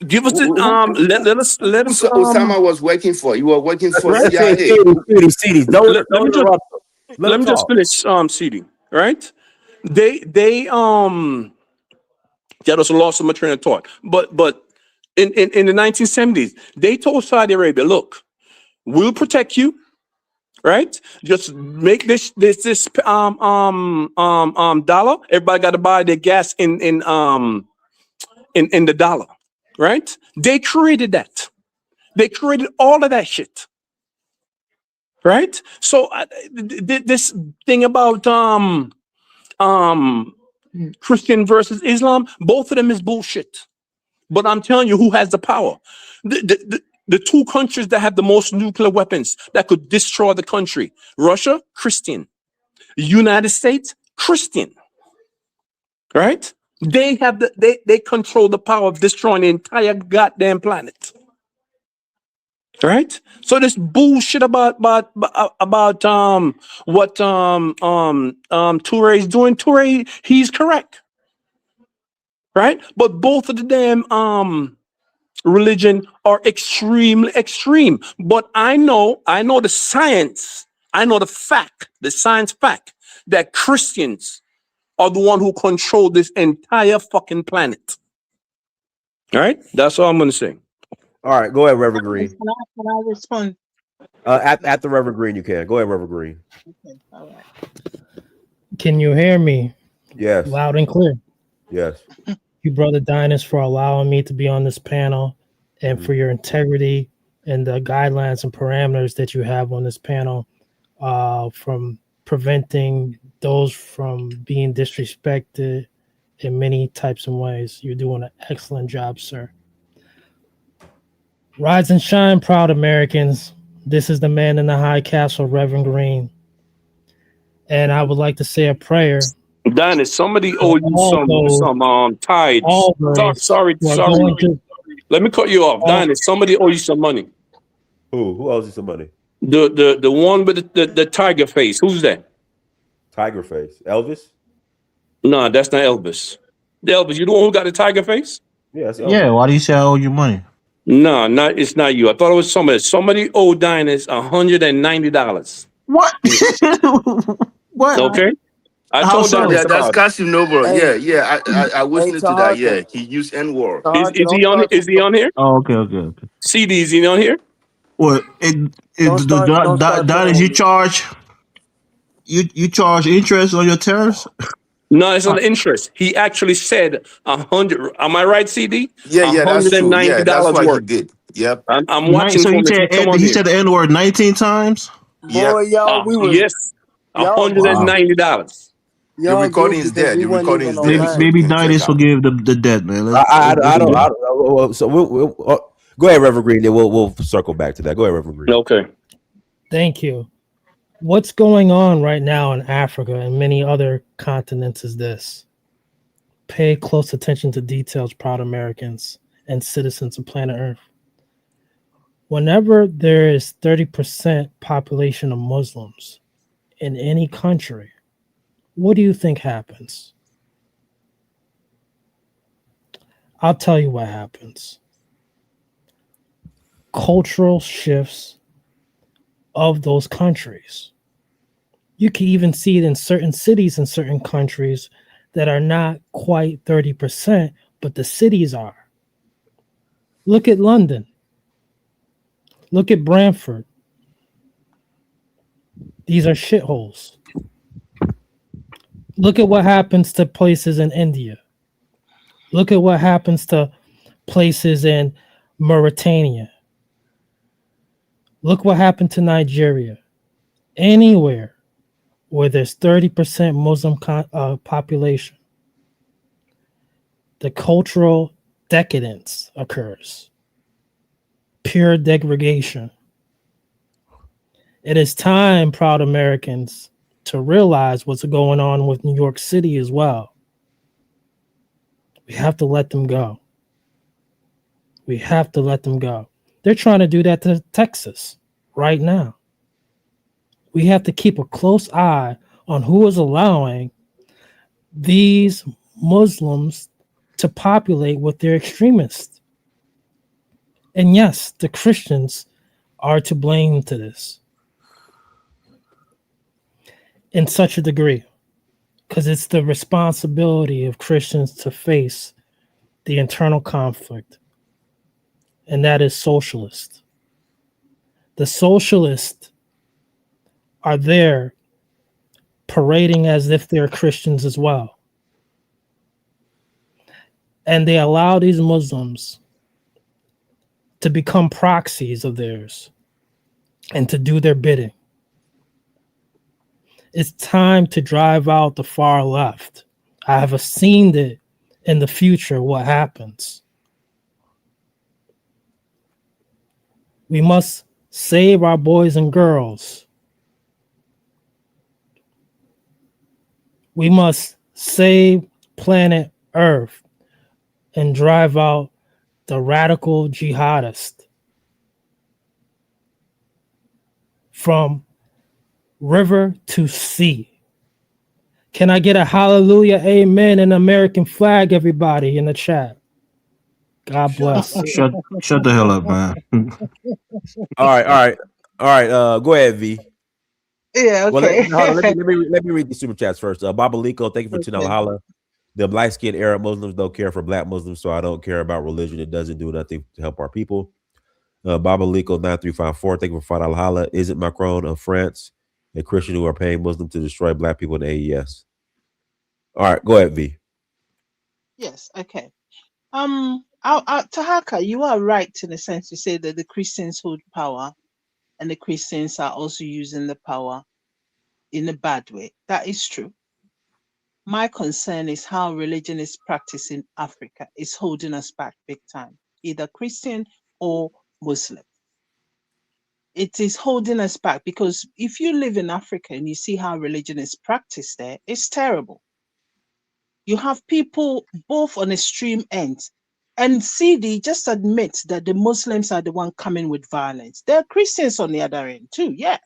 give us the let us Osama was working for. He was working for right. Hey, CIA. CDs, don't Let me just interrupt them. let Let me them just talk. finish CD, right? They that was a loss of my train of thought. But in the 1970s, they told Saudi Arabia, look, we'll protect you, right? Just make this dollar. Everybody got to buy their gas in the dollar, right? They created that. They created all of that shit, right? So this thing about Christian versus Islam, both of them is bullshit. But I'm telling you, who has the power? The two countries that have the most nuclear weapons that could destroy the country: Russia, Christian; United States, Christian. Right? They have they control the power of destroying the entire goddamn planet. Right? So this bullshit about what Toure is doing. Toure, he's correct. Right? But both of the damn religion are extremely extreme. But I know the science. I know the science fact that Christians are the one who control this entire fucking planet. All right, that's all I'm gonna say. All right, go ahead, Reverend Green. Can I respond? At the Reverend Green, you can. Go ahead, Reverend Green. Okay, all right. Can you hear me? Yes. Loud and clear. Yes. You, Brother Dinus, for allowing me to be on this panel and for your integrity and the guidelines and parameters that you have on this panel, from preventing those from being disrespected in many types of ways. You're doing an excellent job, sir. Rise and shine, proud Americans. This is the man in the high castle, Reverend Green. And I would like to say a prayer. Donnie, somebody owe you some tides. Sorry. Let me cut you off. Donnie, somebody owe you some money. Who owes you some money? The one with the tiger face. Who's that? Tiger face. Elvis? No, that's not Elvis. Elvis, you the one who got the tiger face? Yeah, that's Elvis. Yeah, why do you say I owe you money? No, it's not you. I thought it was somebody. Somebody owed Dinus $190. What? What? Okay. I How told so? Dinus Yeah, that's about Casanova. Hey, Yeah. I was hey, listening to that. Yeah, Taharka. he used N-word. it. Taharka, Is he on? Is he on here? Oh, okay. CD, is he on here? What? Don't start That playing is with you me. charge? You charge interest on your tariffs? No, it's not interest. He actually said 100. Am I right, CD? Yeah, that's true. Yeah, that's $190 why he worth. did. Yep. I'm watching So for he him. If he said come on he here. said the N word 19 times. Boy, Yep. Yes, y'all $190. The y'all recording goofy is because there. we The wasn't recording even is there. online. So you Maybe can check Dinus out. forgive the debt, man. I don't. So we'll go ahead, Reverend Green. Then we'll circle back to that. Go ahead, Reverend Green. Okay. Thank you. What's going on right now in Africa and many other continents is this. Pay close attention to details, proud Americans and citizens of planet Earth. Whenever there is 30% population of Muslims in any country, what do you think happens? I'll tell you what happens. Cultural shifts of those countries. You can even see it in certain cities in certain countries that are not quite 30%, but the cities are. Look at London. Look at Brantford. These are shitholes. Look at what happens to places in India. Look at what happens to places in Mauritania. Look what happened to Nigeria. Anywhere where there's 30% Muslim population, the cultural decadence occurs. Pure degradation. It is time, proud Americans, to realize what's going on with New York City as well. We have to let them go. We have to let them go. They're trying to do that to Texas right now. We have to keep a close eye on who is allowing these Muslims to populate with their extremists. And yes, the Christians are to blame to this in such a degree, because it's the responsibility of Christians to face the internal conflict, and that is socialist. The socialists are there parading as if they're Christians as well. And they allow these Muslims to become proxies of theirs and to do their bidding. It's time to drive out the far left. I have seen it in the future, what happens. We must save our boys and girls. We must save planet Earth and drive out the radical jihadist from river to sea. Can I get a hallelujah, amen, and American flag, everybody in the chat? God bless. Shut the hell up, man. All right. Go ahead, V. Yeah, Well, okay. let me read the super chats first. Babaliko, thank you for $10 holla. The light-skinned Arab Muslims don't care for black Muslims, so I don't care about religion. It doesn't do nothing to help our people. Babaliko 9354, thank you for $5 holla. Isn't Macron of France a Christian who are paying Muslims to destroy black people in the AES? All right, go ahead, V. Yes, okay. Tahaka, you are right in the sense you say that the Christians hold power and the Christians are also using the power in a bad way. That is true. My concern is how religion is practiced in Africa. It's holding us back big time, either Christian or Muslim. It is holding us back because if you live in Africa and you see how religion is practiced there, it's terrible. You have people both on extreme ends. And CD just admits that the Muslims are the one coming with violence. There are Christians on the other end too, yeah,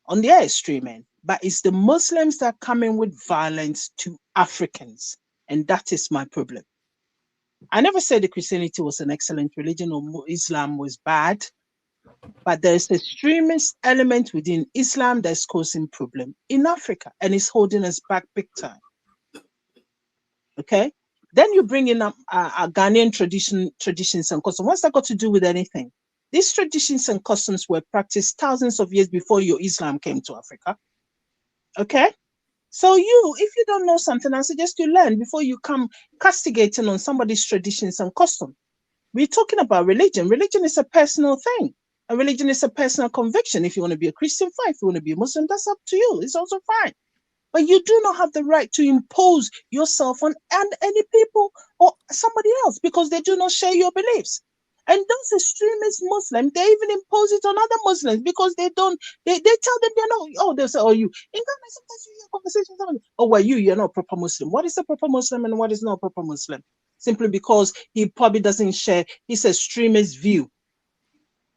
on their extreme end. But it's the Muslims that are coming with violence to Africans. And that is my problem. I never said the Christianity was an excellent religion or Islam was bad. But there's extremist element within Islam that's causing problem in Africa. And it's holding us back big time. Okay? Then you bring in a Ghanaian traditions and customs. What's that got to do with anything? These traditions and customs were practiced thousands of years before your Islam came to Africa. Okay? So if you don't know something, I suggest you learn before you come castigating on somebody's traditions and custom. We're talking about religion. Religion is a personal thing. And religion is a personal conviction. If you want to be a Christian, fine. If you want to be a Muslim, that's up to you. It's also fine. But you do not have the right to impose yourself on any people or somebody else because they do not share your beliefs. And those extremist Muslims, they even impose it on other Muslims because they tell them they're not, they'll say, you. In Ghana, sometimes you hear conversations, well, you're not a proper Muslim. What is a proper Muslim and what is not a proper Muslim? Simply because he probably doesn't share his extremist view.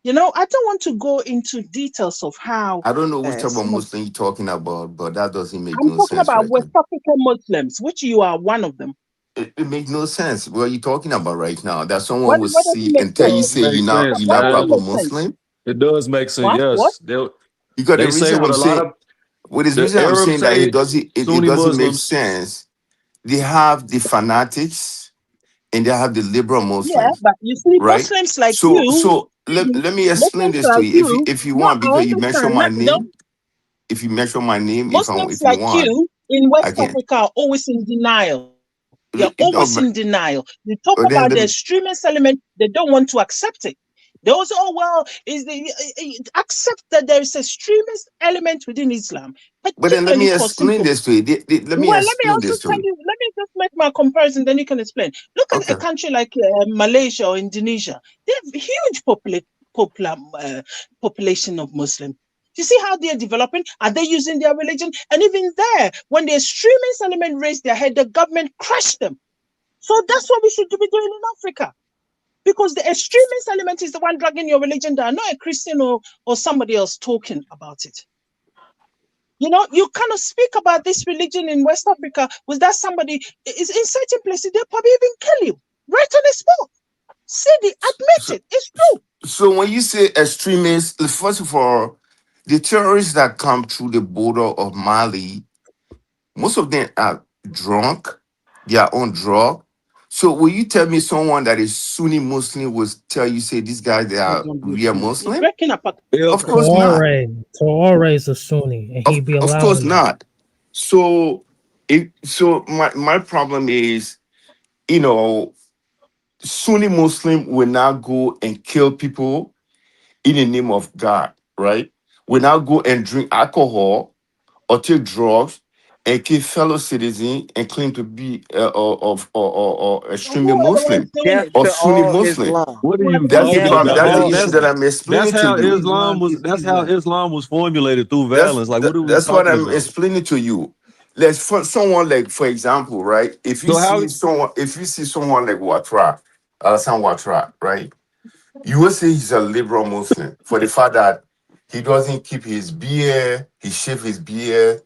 I don't want to go into details of how. I don't know which type of Muslim you're talking about, but that doesn't make I'm no talking sense about right West now. African Muslims, which you are one of them. It makes no sense. What are you talking about right now? That someone What will doesn't see make and tell you, sense? say Makes sense, you're What not doesn't man. proper make sense? Muslim. It does make sense. What? Yes, Because the they say reason what I'm a lot saying, of the the reason I'm Arabs saying that say. it Sunni doesn't make Muslims. sense. They have the fanatics and they have the liberal Yeah, Muslims, but you see, right? Muslims like you, So let me explain Muslims this to like you you, if you no, want, I because you mentioned understand. my Don't name. If you mention my name, Muslims if you like want, you in West I can. Africa are always in denial. They're No, always in denial. You talk but then about the extremist element, they don't want to accept it. They also, accept that there is extremist element within Islam, But then let particularly me causing explain problem. this to you. Let me Well, let me explain also this to tell you. you, let me just make my comparison, then you can explain. Look at Okay. a country like Malaysia or Indonesia. They have huge population of Muslims. You see how they're developing? Are they using their religion? And even there, when the extremist element raised their head, the government crushed them. So that's what we should be doing in Africa. Because the extremist element is the one dragging your religion down, not a Christian or somebody else talking about it. You know, you cannot speak about this religion in West Africa without somebody is in certain places, they'll probably even kill you right on the spot. Sidi, admit it. It's true. So when you say extremists, first of all, the terrorists that come through the border of Mali, most of them are drunk, they are on drug. So will you tell me someone that is Sunni Muslim will tell you, say these guys they are real Muslim? Of course not. Traore is a Sunni, and he be Of allowing course that. not. So my problem is, you know, Sunni Muslim will now go and kill people in the name of God, right? Will now go and drink alcohol or take drugs and kill fellow citizens and claim to be or extremely Muslim or Capture Sunni all Muslim. Islam. What are you That's the talking problem. about? That's the issue That's that I'm explaining to how you. Islam was. That's how Islam was formulated through violence. Like, what are we That's what talking I'm about? explaining to you. Let's for someone like, for example, right? If you So how? see someone like Ouattara, Alassane Ouattara, right? You will say he's a liberal Muslim for the fact that he doesn't keep his beard, he shave his beard,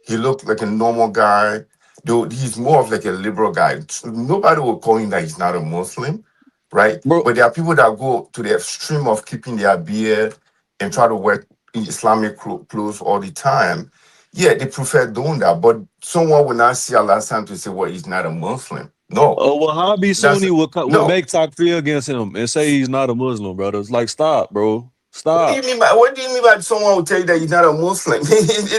he looked like a normal guy. Though he's more of like a liberal guy. Nobody will call him that he's not a Muslim, right? But there are people that go to the extreme of keeping their beard and try to wear Islamic clothes all the time. Yeah, they prefer doing that. But someone will not see Alassane to say, well, he's not a Muslim. No. Wahhabi That's Sunni would no. make takfir against him and say he's not a Muslim, brother. It's like, stop, bro. What do Stop. you mean by someone will tell you that he's not a Muslim?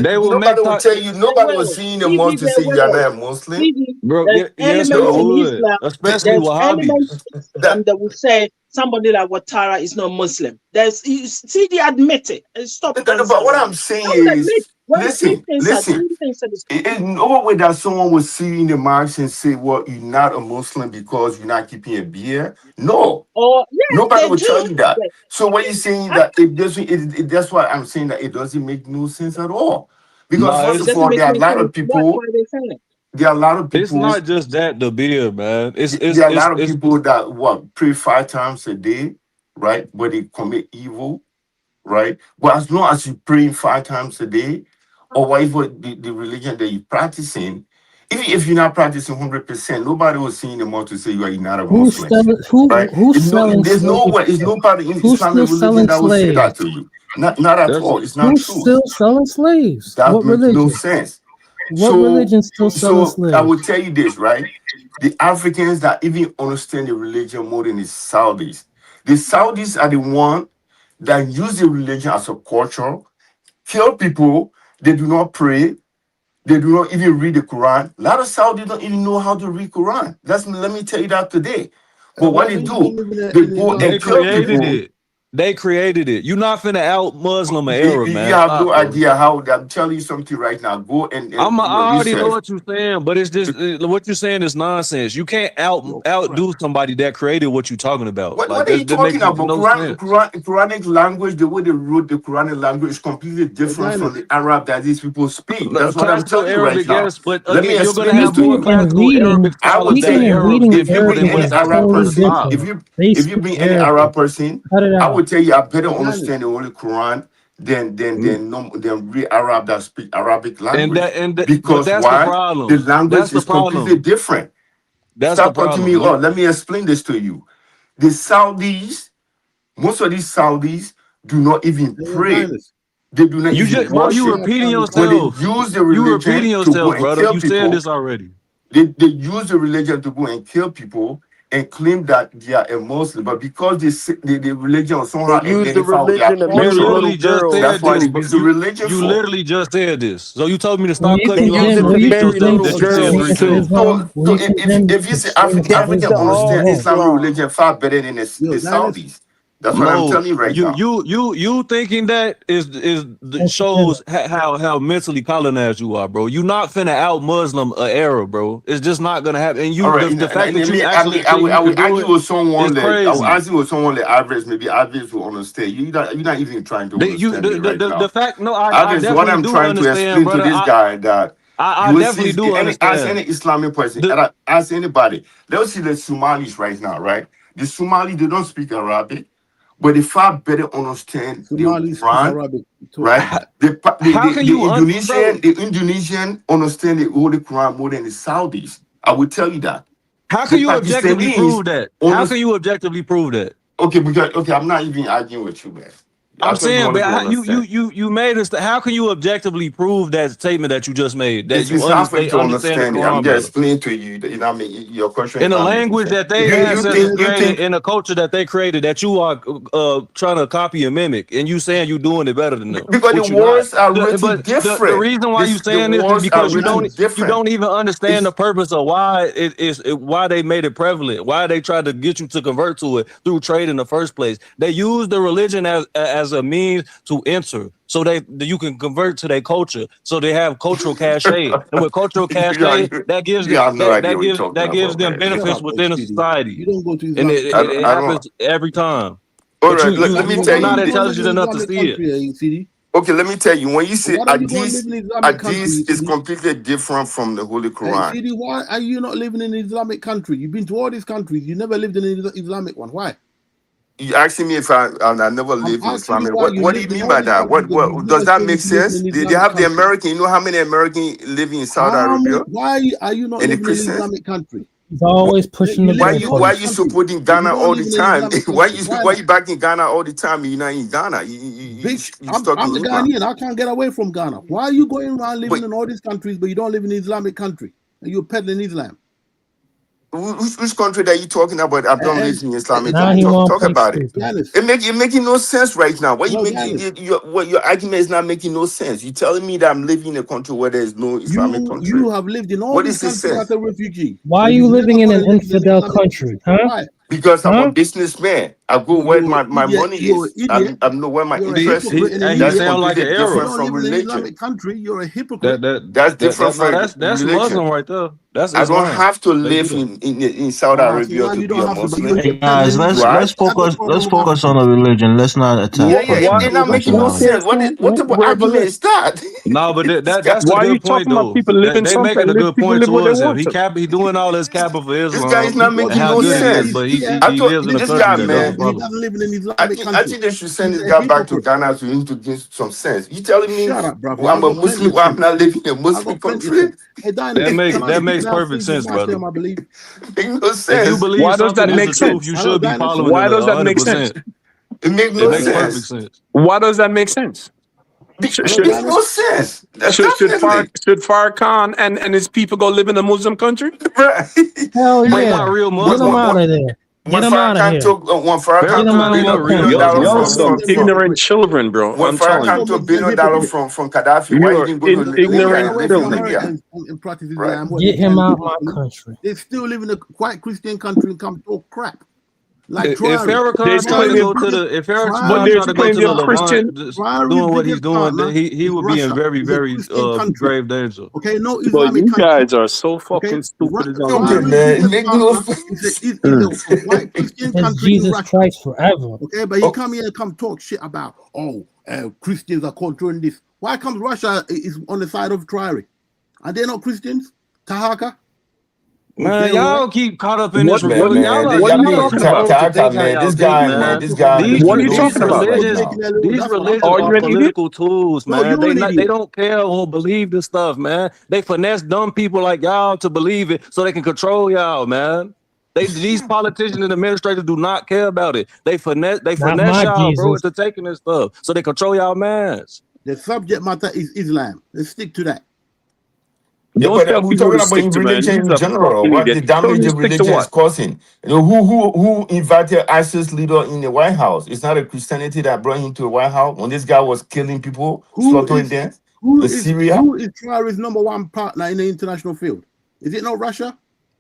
They will Nobody make will tell you. Nobody will see in the mosque to say you are not a Muslim. bro. There's Yes, they elements in would, Islam. especially There's Wahhabis. elements in Islam that will say somebody like Ouattara is not Muslim. See, they admit it and stop. But what I'm saying is, listen. In no way that someone will see in the mosque and say, well, you're not a Muslim because you're not keeping a beard. No. Or yes, Nobody will do. tell you that. Yes. So when you're saying that it doesn't, that's why I'm saying that it doesn't make no sense at all. Because first of all, there are a lot of people. There are a lot of people. It's not just that the beard, man. There are a lot of people that pray 5 times a day, right? But they commit evil, right? But as long as you pray 5 times a day, or whatever the religion that you're practicing, even if you're not practicing 100%, nobody will see anymore to say you are not a Muslim, right? There's no way. It's nobody in Islamic religion that will say that to you. Not at all. It's not Who's true. still selling slaves? That What makes religion? no sense. What religion still selling slaves? I will tell you this, right? The Africans that even understand the religion more than the Saudis. The Saudis are the one that use the religion as a culture, kill people. They do not pray. They do not even read the Quran. A lot of Saudis don't even know how to read Quran. Let me tell you that today. But what they do, they go and kill people. They created it. You're not finna out Muslim an Arab, man. You have no idea how. I'm telling you something right now. Go and I already know research. what you're saying, but it's just what you're saying is nonsense. You can't outdo somebody that created what you're talking about. What Like, are you talking about? No Quranic language, the way they wrote the Quranic language is completely different from the Arab that these people speak. That's what I'm telling you right now. But Let me again, you're gonna explain this have to more you. classical Arabic I would scholars tell than you, Arabs give if you people bring than any West Arab Africa. person, Stop. if you bring any Arab person, I would tell you I better understand the Holy Quran than read Arab that speak Arabic language. But Because that's the why? problem. The language That's the is completely problem. different. That's Stop the cutting me problem. off. Let me explain this to you. The Saudis, most of these Saudis do not even pray. They do not You even just, bro, you worship. repeating But yourself. they use the You repeating religion to go yourself, and brother. kill You said people. this already. They use the religion to go and kill people and claim that they are a Muslim. But because the religion somehow They use the identify with their religion to You murder culture, literally little just girls. said that's why this, they bro. use the religion You for. literally just said this. So you told me to When stop you cutting They you off use to it condemn to repeat when you bury yourself little condemn that you said girls very extremists too. clearly. Islam, when you So condemn if you say extremists African Islam as a understand whole, Islamic religion far better than the Saudis. That's what I'm No, telling you right now. you thinking that shows how mentally colonized you are, bro. You not finna out Muslim a Arab, bro. It's just not gonna happen. And All right, the fact that you actually I think you will can do argue it with someone is that I will crazy. argue with someone that average, maybe average will understand. You're not even trying to understand me right now. The fact, no, I Average, what definitely I'm do trying to understand, explain to brother. this guy that I you will see definitely do ask understand. any Islamic person, ask anybody. Let's see the Somalis right now, right? The Somali, they don't speak Arabic, but they far better understand the Somalis speak Quran, Arabic. right? How can you The Indonesian understand the Holy Quran more than the Saudis. I will tell you that. How can The you objectively Pakistanis prove that? How can you objectively prove that? Okay, because I'm not even arguing with you, man. I I'm thought you saying, wanted but to understand. you made us. How can you objectively prove that statement that you just made? That you It's hard for you to understand the understand it. I'm Quran just better explaining to you that, you know what I mean, your question in is a not making language sense. that they ancestors created, in a culture that they created, that you are trying to copy and mimic, and you saying you're doing it better than them. Because the Which you're not. words are written But different. the reason why you The saying this is words are because you written different. don't even understand the purpose of why why they made it prevalent, why they tried to get you to convert to it through trade in the first place. They use the religion as a means to enter, so you can convert to their culture, so they have cultural cachet. And with cultural cachet, that gives You have no idea what you're talking that gives about, them man. benefits within a society. You don't go to And Islamic it happens every time. All But right, let me tell you're not you. intelligent enough to see it. Okay, let me tell you. When you say Why don't you go and live in Islamic country? Hadith is completely different from the Holy Hey, Quran. CD, why are you not living in an Islamic country? You've been to all these countries. You never lived in an Islamic one. Why? You asking me if I never lived in asking you Islamic. why you What do lived you in mean all by these that? countries, but you've What does never that chosen make to live sense? in an They Islamic have the country. American. You know how many Americans living in Saudi Arabia? Why are you not And the living in an Christians? Islamic country? He's always pushing the Why goalposts. you supporting But you Ghana don't all live the in an time? Islamic Why country. you backing Ghana all the time? You're not in Ghana. You stuck I'm in a England. Ghanaian. I can't get away from Ghana. Why are you going around living in all these countries, but you don't live in an Islamic country and you're peddling Islam? Which country that you talking about? I don't live in Islamic Now country. he won't Talk play about it. stupid. It making no sense right now. Why you No, making your argument is not making no sense. You telling me that I'm living in a country where there is no Islamic country. You have lived in all What these is this countries sense? as a refugee. Why but are you you've living in never an gone and lived in infidel Islamic country? Huh? Why? Because I'm Huh? a businessman. I go where my money You're is. an idiot. I know where my You're a interest hypocrite is. and an That's idiot. sound like an completely If you different Arab. don't from live in an religion. Islamic country, you're a hypocrite. That's different from that's religion. Muslim right there. That's I don't Islam. have to They do live that. in Saudi So Arabia now to you be don't a have to, but Muslim. you're Hey guys, peddling Islam. let's That's the focus. problem Let's with focus Africa. on the religion. Let's not attack. They're not making no sense. What argument is that? No, but that's a good point though. They making a good point to us. He doing all this capping for This guy is Islam not and making how no good he is, sense. but Yeah, he lives in a This country guy, that man. doesn't he follow. doesn't live in an I Islamic think country. they should send He's this a guy back to hypocrite. Ghana to introduce some sense. You telling me Shut up, brother. I'm I a got plenty Muslim, of why I'm sense. not living in a I Muslim got plenty of country? sense. Hey, Dynasty, That can makes I perfect speak? It's sense, my brother. term, I believe. Make no If you sense. believe something is the truth, you Hello, should be Dynasty. following it 100%. It makes It no makes perfect sense. sense. Why does that make sense? Hello, Makes no Dynasty. sense. Should Definitely. Farrakhan and his people go live in a Muslim country? Right. Hell He's yeah. not a real Get him Muslim. out of there. When Get him out of Farrakhan here. took Get him out of my billion country. dollars Y'all from some ignorant children, bro. when I'm telling Farrakhan you. took $1 billion from Gaddafi, why he You're didn't go to Libya ignorant and Away live in from children. Libya? Americans and practice Right. Islam. What, Get they can't him live out in my Muslim? country. They still live in a quite Christian country and come talk crap. Like If Traore. Farrakhan tried to go to the, if Farrakhan tried to go to the Levant, doing what he's doing, then he would be in very, very grave danger. Okay, no But Islamic you country. guys are so Okay, fucking stupid. It's Okay, unbelievable. man. Make no Is a white Christian It's country in Jesus Russia. Christ forever. Okay, but he come here and come talk shit about Christians are controlling this. Why comes Russia is on the side of Traore? Are they not Christians? Tahaka? Man, y'all keep caught up in this. Man, Y'all are slow to think how y'all think, man. This guy, These religions are political tools, man. They don't care or believe this stuff, man. They finesse dumb people like y'all to believe it so they can control y'all, man. These politicians and administrators do not care about it. They finesse y'all, bro, into taking this stuff so they control y'all, man. The subject matter is Islam. Let's stick to that. Yeah, Don't but tell we're people talking to about stick in to, man. religion He's in a general. fucking What the idiot. damage the Stick to religion is what? causing. You know, who invited ISIS leader in the White House? It's not a Christianity that brought him to the White House when this guy was killing people, slaughtering them in Syria. Who is Traore's number one partner in the international field? Is it not Russia?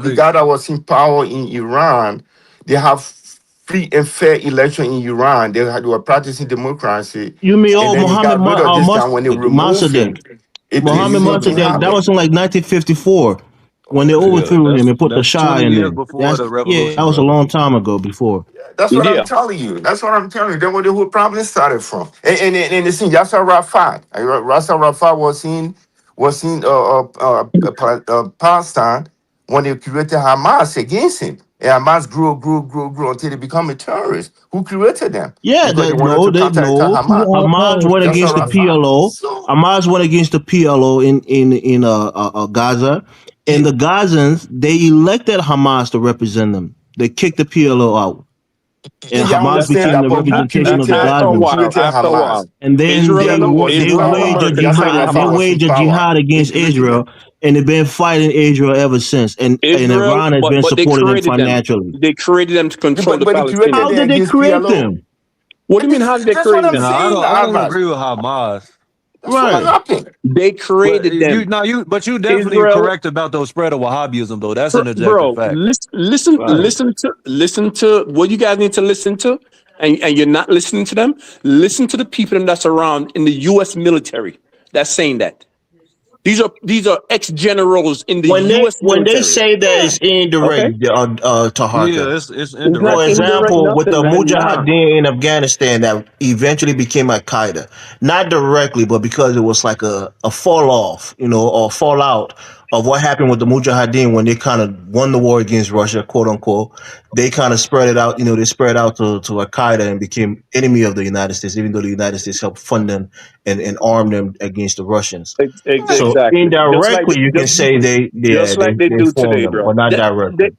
now, the guy that was in power in Iran, they have free and fair election in Iran. They were practicing democracy, You mean and then he got rid of this time when they removed him. Mohammed The same thing Mossadegh? That happened. was in like 1954. when they Yeah, overthrew him and put the that's Shah 20 in years there. before That's the yeah, that revolution, was a brother. long time ago. Before. That's what I'm Yeah. telling you. That's what I'm telling you. That's where the whole problem started from. And the thing, Yasser Arafat. Yasser Arafat was in Palestine when they created Hamas against him. And Hamas grew until they become a terrorist. Who created them? Yeah, Because they wanted to counterattack no. Hamas. Hamas went Yasser against the Arafat. PLO. So Hamas went against the PLO in Gaza, and the Gazans they elected Hamas to represent them. They kicked the PLO out, and yeah, I Hamas understand became that, the but representation of the After a who Gazans. while, created after a Hamas? while, And then Israel, PLO was they in Israel and power. waged a America Yasser jihad. created They Arafat was Hamas. in waged a power. jihad They against created them. Israel, and they've been fighting Israel ever since. And Israel, Iran has been but they supporting them created them. financially. They created them to Yeah, control the but they created How Palestinians. them did they against create PLO. them? What do you mean? How did they That's what create I'm them? No, I saying, don't. I don't Ahmad. agree with Hamas. That's what Right. happened. They But created them. but you definitely Israel, correct about those spread of Wahhabism though. That's an objective bro, fact. Right. listen to what you guys need to listen to, and you're not listening to them. Listen to the people that's around in the U.S. military that's saying that. These are ex-generals in the U.S. When they military. say that Yeah. it's indirect, Okay. Taharka. Yeah, it's It's not For indirect. indirect example, with nothing, the man. Nah. Mujahideen in Afghanistan that eventually became Al Qaeda, not directly, but because it was like a fall off, or fallout of what happened with the Mujahideen when they kind of won the war against Russia, quote unquote. They kind of spread it out, they spread out to Al Qaeda and became enemy of the United States, even though the United States helped fund them and arm them against the Russians. So Exactly. indirectly, you can say Just like they they do formed today, them, bro. but not directly.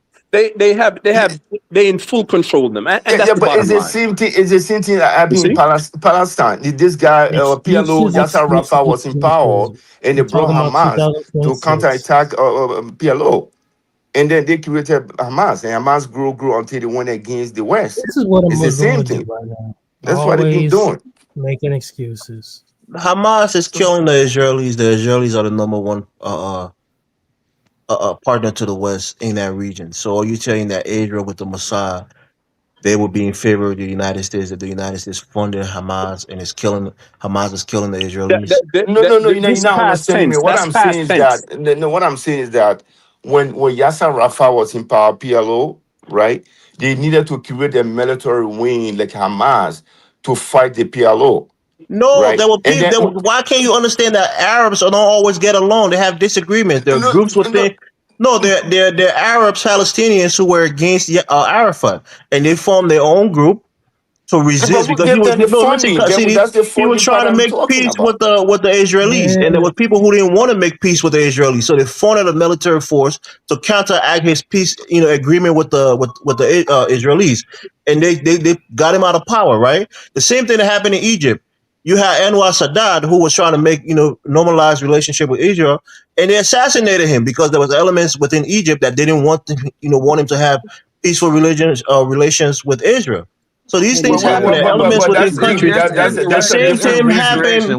They in full control of them, and that's Yeah, the but bottom it's the line. same thing. It's the same thing that You happened in see? Palestine. This guy, PLO, Excuses, Yasser excuses, Arafat, was in power, excuses. and they We're brought talking about Hamas to 2026. counterattack PLO, and then they created Hamas, and Hamas grew until they went against the West. This is what a It's the Muslim same would do thing. right now. That's what they've been Always doing. making excuses. Hamas is killing the Israelis. The Israelis are the number one partner to the West in that region. So are you saying that Israel with the Mossad, they would be in favor of the United States, that the United States funded Hamas and Hamas is killing the Israelis? No. You're This not past understanding me. tense. What That's I'm saying past is tense. that no. What I'm saying is that when Yasser Arafat was in power, PLO, right? They needed to create a military wing like Hamas to fight the PLO, No, right? there were And people. then Why can't you understand that Arabs don't always get along? They have disagreements. There are no, groups no, within. No, they're Arab Palestinians who were against Arafat, and they formed their own group to but resist who because he gave was them the no listen, funding? see, That's the he was funding part trying to I'm make talking peace about. with the Israelis, and there Man, were people who didn't want to make peace with the Israelis, so they funded a military force to counteract his peace, agreement with the Israelis, and they got him out of power. Right, the same thing that happened in Egypt. You had Anwar Sadat who was trying to make normalize relationship with Israel, and they assassinated him because there was elements within Egypt that didn't want him to have peaceful relations with Israel. So these things happen. The elements But within that's countries. that's The that's a same different thing reason. happened.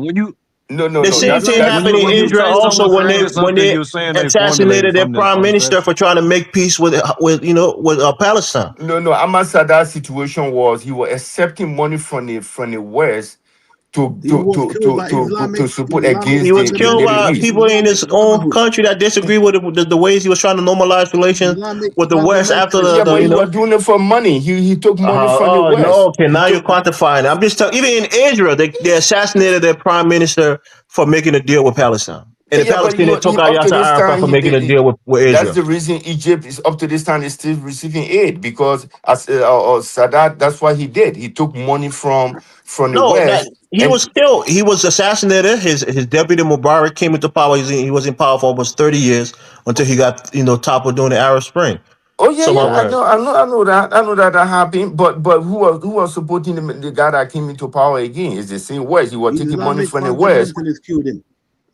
No. The same thing That's happened in when you Israel say also someone created when something, they you're saying they formulated assassinated their from the prime minister scratch. for trying to make peace with Palestine. no. Ahmad Sadat's situation was he was accepting money from the West to He to was to killed to by to, to Islamic support He against was the killed Middle by East. people in his own Brotherhood. country that disagree with the ways he was trying to normalize relations Islamic with the West after fundamentalist. Yeah, but he was doing it for money. He took money from the Oh no! West. Okay, He now you're took quantifying. I'm just telling. Even in Israel, they assassinated their prime minister for making a deal with Palestine, and the yeah, but Palestinians took out up to Yasser this Arafat time, for making a deal with that's Israel. the reason Egypt is up to this time is still receiving aid because as Sadat, that's what he did. He took money from the No, that West, he and was killed. He was assassinated. His deputy Mubarak came into power. He was in power for almost 30 years until he got toppled during the Arab Spring. oh yeah, So yeah, my I know that happened. But who was supporting the guy that came into power again? It's the same West. He was taking money Islamic from the West. fundamentalists killed him.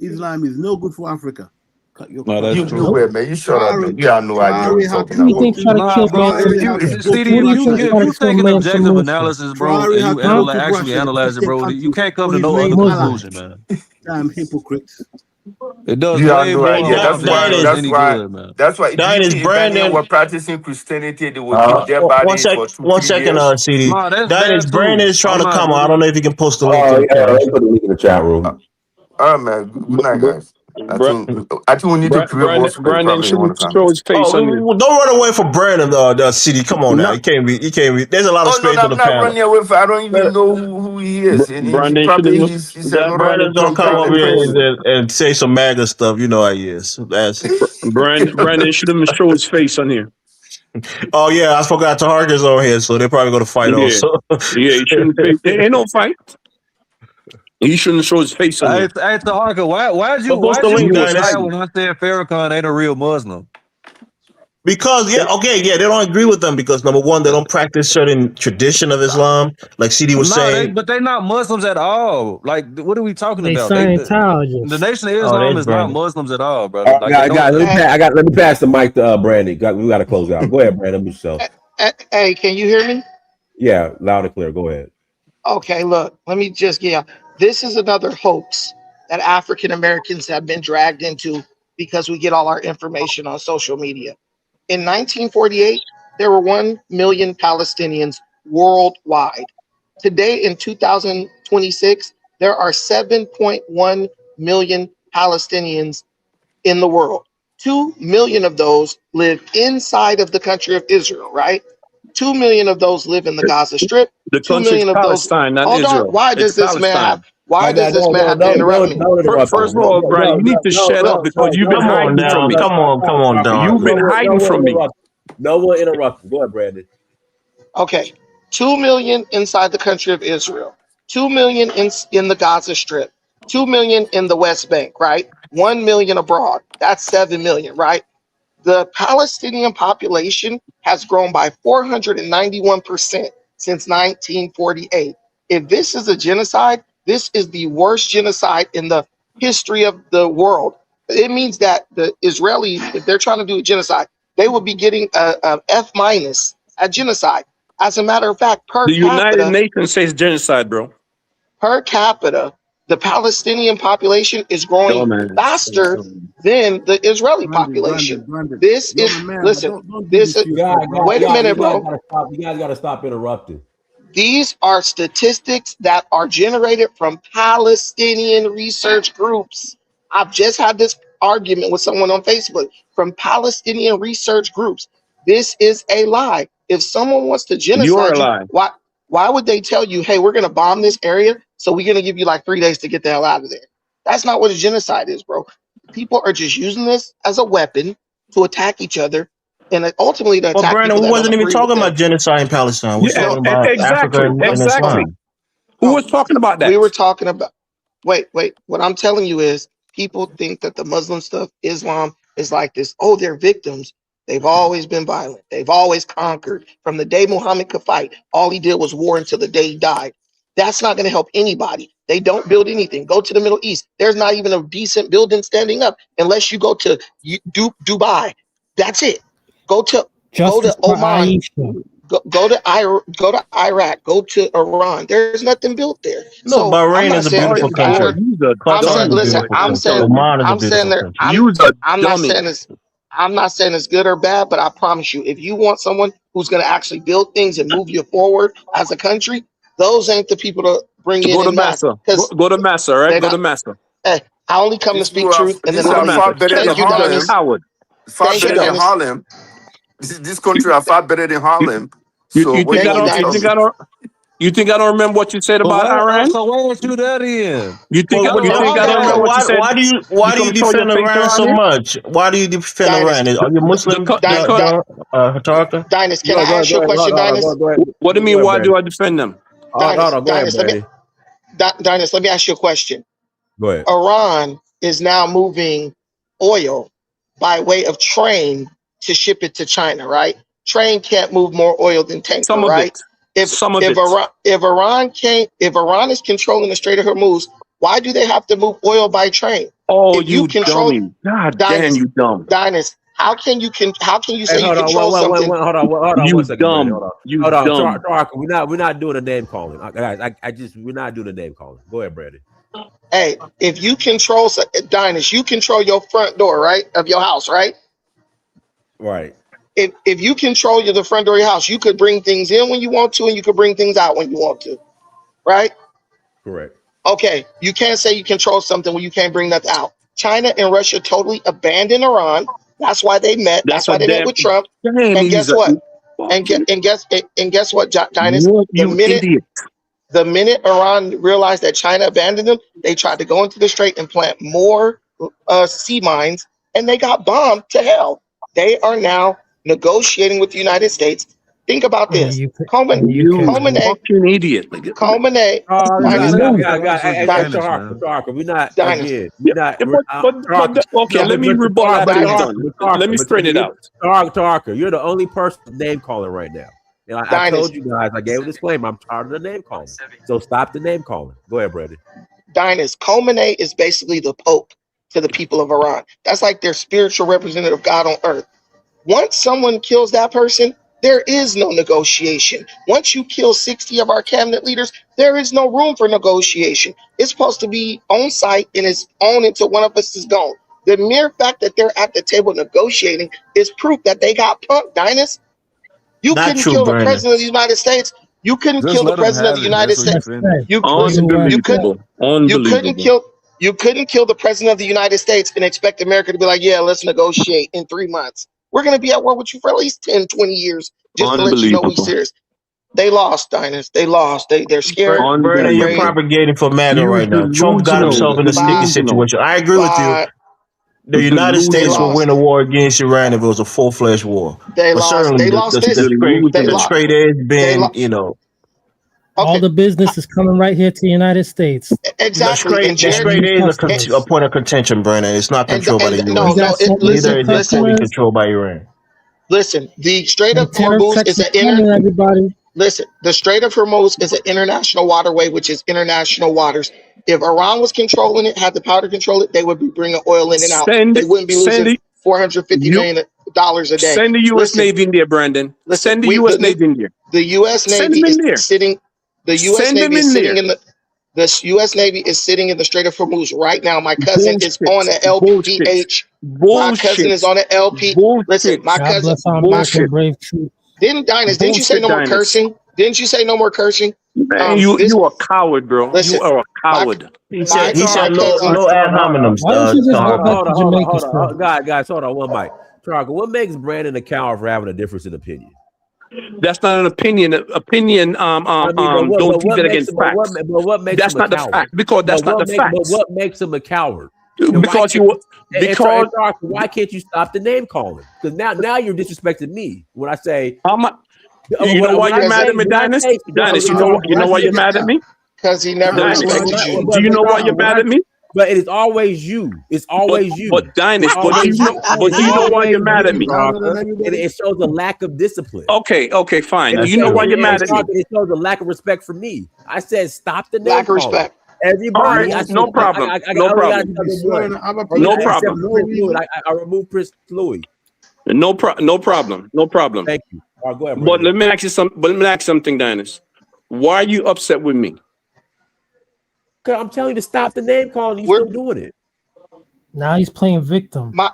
Islam is no good for Africa. Cut your No, crap. that's You true. were man. You shut up, man. Traore, You have no idea what Traore you're had talking Who do you people about. think to try to kill Nah, bro. Mansa? Traore had to go to CD, Who do you you think Russia. if try to you kill take an Mansa objective Musa? analysis, bro, Traore and had you to go Huh? to actually Russia, the analyze it, Christian bro, you country, can't come for to his no main other ally. conclusion, man. Damn hypocrites. It does You have way no more idea. harm than it Diane does is any good, man. Do you think if Ghanaians Brandon. were practicing Christianity, they would keep their bodies for two, One 3 second, years? CD. Nah, that's Diane bad Brandon too. is trying I'm to not come. I really. don't know if you can post the link to Oh the yeah, chat. let's put the link in the chat Uh, room. all right, man. Good night, But guys. I think we need to prepare more people to Brandon travel in shouldn't one time. show his face on here. Don't run away from Brandon, the city. Come on now. No, You can't be. There's a lot of Oh no, space no, on I'm the not panel. running away from. I don't even know who he is, and he Brandon probably shouldn't. he's another Brandon's gonna come over drug-addicted here person. and say some MAGA stuff. You know how he is. Brandon shouldn't show his face on here. Oh yeah, I forgot Taharka's on here, so they're probably gonna fight Yeah, also. he shouldn't. Ain't no fight. He shouldn't show his face on Hey, here. Taharka, why'd But post the you link, get Dennis. mad when I said Farrakhan ain't a real Muslim? Because they don't agree with them because number one, they don't practice certain tradition of Islam, like CD was saying. But they're not Muslims at all. Like, what are we talking They about? The Scientologists. Nation of Oh, Islam there's is not Brandon. Muslims at all, brother. Like, they Guys, don't. let me pass the mic to Brandy. We got to close out. Go ahead, Brandon. Yourself. Hey, can you hear me? Yeah, loud and clear. Go ahead. Okay, look, let me just get this is another hoax that African Americans have been dragged into because we get all our information on social media. In 1948, there were 1 million Palestinians worldwide. Today, in 2026, there are 7.1 million Palestinians in the world. 2 million of those live inside of the country of Israel, right? 2 million of those live in the Gaza Strip. The 2 country's million of those. Palestine, not Hold on. Israel. Why It's does this man have? Palestine. Why does this man have to interrupt me? Don't interrupt First him. of all, Brian, you need to shut up because you've been Come on hiding from now. me. Come on, Don. You've been hiding from me. No one interrupt him. Go ahead, Brandon. Okay, 2 million inside the country of Israel, 2 million in the Gaza Strip, 2 million in the West Bank, right? 1 million abroad. That's 7 million, right? The Palestinian population has grown by 491% since 1948. If this is a genocide, this is the worst genocide in the history of the world. It means that the Israelis, if they're trying to do a genocide, they will be getting a F minus at genocide. As a matter of fact, The United Nations says genocide, bro. per capita, the Palestinian population is growing faster than the Israeli population. This is listen. This is wait a minute, bro. You guys got to stop interrupting. These are statistics that are generated from Palestinian research groups. I've just had this argument with someone on Facebook from Palestinian research groups. This is a lie. If someone wants to genocide you, why would they tell you, hey, we're going to bomb this area, so we're going to give you like 3 days to get the hell out of there? That's not what a genocide is, bro. People are just using this as a weapon to attack each other and ultimately to But attack Brandon, people we that wasn't don't even agree talking with them. about genocide in Palestine. We're talking about Africa and Islam. Who was talking about that? We were talking about. Wait. What I'm telling you is, people think that the Muslim stuff, Islam, is like this. Oh, they're victims. They've always been violent. They've always conquered. From the day Muhammad could fight, all he did was war until the day he died. That's not going to help anybody. They don't build anything. Go to the Middle East. There's not even a decent building standing up unless you go to Dubai. That's it. Go to Oman. Go to Iraq. Go to Iran. There's nothing built there. No, So Bahrain is a beautiful country. I'm saying, listen. I'm saying, I'm not saying it's good or bad, but I promise you, if you want someone who's going to actually build things and move you forward as a country, those ain't the people to bring in Go to and mass. Massa. Go to Massa, right? Go to Massa. Hey, I only come to speak truth, and then This I are leave. far better than Thank you, Harlem. Dennis. Far Thank you, better than Dennis. Harlem. This country are far better than Harlem. So You think I don't remember what you said about Iran? So why aren't you that in? You think I don't remember what you said? Why do you defend Iran so much? Why do you defend Iran? Are you Muslim? Dinus, can I ask you a question, Dinus? What do you mean? Why do I defend them? Dinus, let me ask you a question. Go ahead. Iran is now moving oil by way of train to ship it to China, right? Train can't move more oil than tanker, right? If Iran is controlling the Strait of Hormuz, why do they have to move oil by train? Oh, you dummy! God damn, you dumb. Dinus, how can you say you control something? something? Hold on. You 1 second, dumb. Hold on. We're not doing a name calling. Guys, we're not doing a name calling. Go ahead, Brandon. Hey, if you control Dinus, you control your front door, right, of your house, right? Right. If you control the front door of your house, you could bring things in when you want to, and you could bring things out when you want to, right? Correct. Okay, you can't say you control something when you can't bring nothing out. China and Russia totally abandoned Iran. That's why they met. That's That's a why they met damn with Trump. damn And guess easy. what? And guess what, Dinus? You idiot. The minute Iran realized that China abandoned them, they tried to go into the strait and plant more sea mines, and they got bombed to hell. They are now negotiating with the United States. Think about this. You Khamenei, fucking idiot. Dinus, Talker. We're not Dinus. again. We're not. Okay, let me rebuttal after he's done. Let me straighten it out. Talker, you're the only person name calling right now. And I told you guys, I gave a disclaimer. I'm tired of the name calling. So stop the name calling. Go ahead, Brandon. Dinus, Khamenei is basically the Pope to the people of Iran. That's like their spiritual representative of God on earth. Once someone kills that person, there is no negotiation. Once you kill 60 of our cabinet leaders, there is no room for negotiation. It's supposed to be on site and it's on until one of us is gone. The mere fact that they're at the table negotiating is proof that they got punked, Dinus. You Not couldn't true, kill the Brandon. president of the United States. You couldn't Just kill the let 'em president of have the it. United That's what he States. said. You couldn't kill the president of the United States and expect America to be like, yeah, let's negotiate in 3 months. We're going to be at war with you for at least 10, 20 years just to let you know we serious. They lost, Dinus. They lost. They're scared. Brandon, you're propagating for MAGA right now. Trump got himself in a sticky situation. I agree with you. The United States will win a war against Iran if it was a full-fledged war. They but lost. certainly They lost this. the trade has been, All the business is coming right here to the United States. Exactly. The trade is a point of contention, Brandon. It's not controlled by the U.S. Neither is it fully controlled by Iran. Listen, the Strait of Hormuz is the Strait of Hormuz is an international waterway, which is international waters. If Iran was controlling it, had the power to control it, they would be bringing oil in and out. They wouldn't be losing $450 million a day. Send the U.S. Navy in there, Brandon. Send the U.S. Navy in there. The U.S. Navy is sitting. The U.S. Navy is sitting in the U.S. Navy is sitting in the Strait of Hormuz right now. My cousin is on the LPH. My cousin is on the LP. Listen, my cousin. Didn't you say no more cursing? Didn't you say no more cursing? Man, you are a coward, bro. Listen, you are a coward. He said no ad hominems. Hold on. Guys, hold on. One mic. Tarka, what makes Brandon a coward for having a difference in opinion? That's not an opinion. Don't take that against facts. That's not the fact, because that's not the fact. But what makes him a coward? Why can't you stop the name calling? Because now you're disrespecting me when I say you know why you're mad at me, Dinus? Dinus, you know why you're mad at me? Because he never respected you. Do you know why you're mad at me? But it is always you. It's always you. But Dinus, do you know why you're mad at me? It shows a lack of discipline. Okay, fine. Do you know why you're mad at me? It shows a lack of respect for me. I said stop the name lack of respect. Everybody, no problem. No problem. I removed Prince Louis. No problem. Thank you. All right, go ahead, but let me ask you something, Dinus. Why are you upset with me? Because I'm telling you to stop the name calling. You're still doing it. Now he's playing victim. My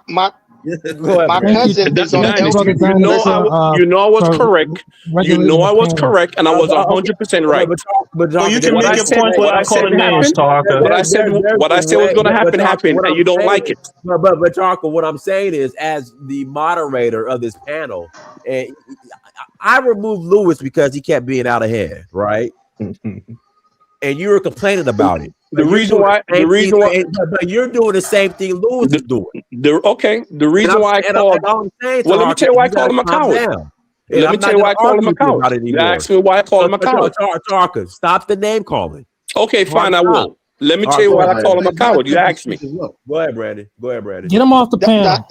cousin is on you know I was correct. You know I was correct, and I was 100% right. But you can make your point without calling names, Tarka. What I said was going to happen happened, and you don't like it. But Tarka, what I'm saying is, as the moderator of this panel, I removed Lewis because he kept being out of hand, right? And you were complaining about it. The reason why, but you're doing the same thing Lewis is doing. The reason why I called. Well, let me tell you why I called him a coward. Let me tell you why I called him a coward. You asked me why I called him a coward. Tarka, stop the name calling. Okay, fine, I will. Let me tell you why I call him a coward. You asked me. Go ahead, Brandon. Get him off the panel.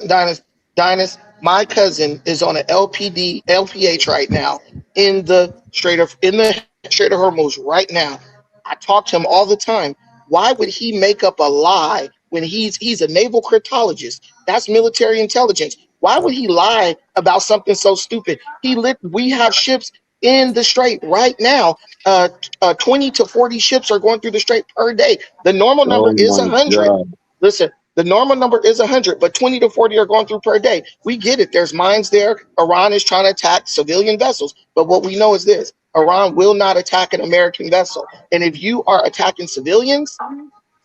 Dinus, my cousin is on an LPH right now in the Strait of Hormuz right now. I talk to him all the time. Why would he make up a lie when he's a naval cryptologist? That's military intelligence. Why would he lie about something so stupid? We have ships in the strait right now. 20 to 40 ships are going through the strait per day. The normal number is 100. Listen, the normal number is 100, but 20 to 40 are going through per day. We get it. There's mines there. Iran is trying to attack civilian vessels. But what we know is this. Iran will not attack an American vessel. And if you are attacking civilians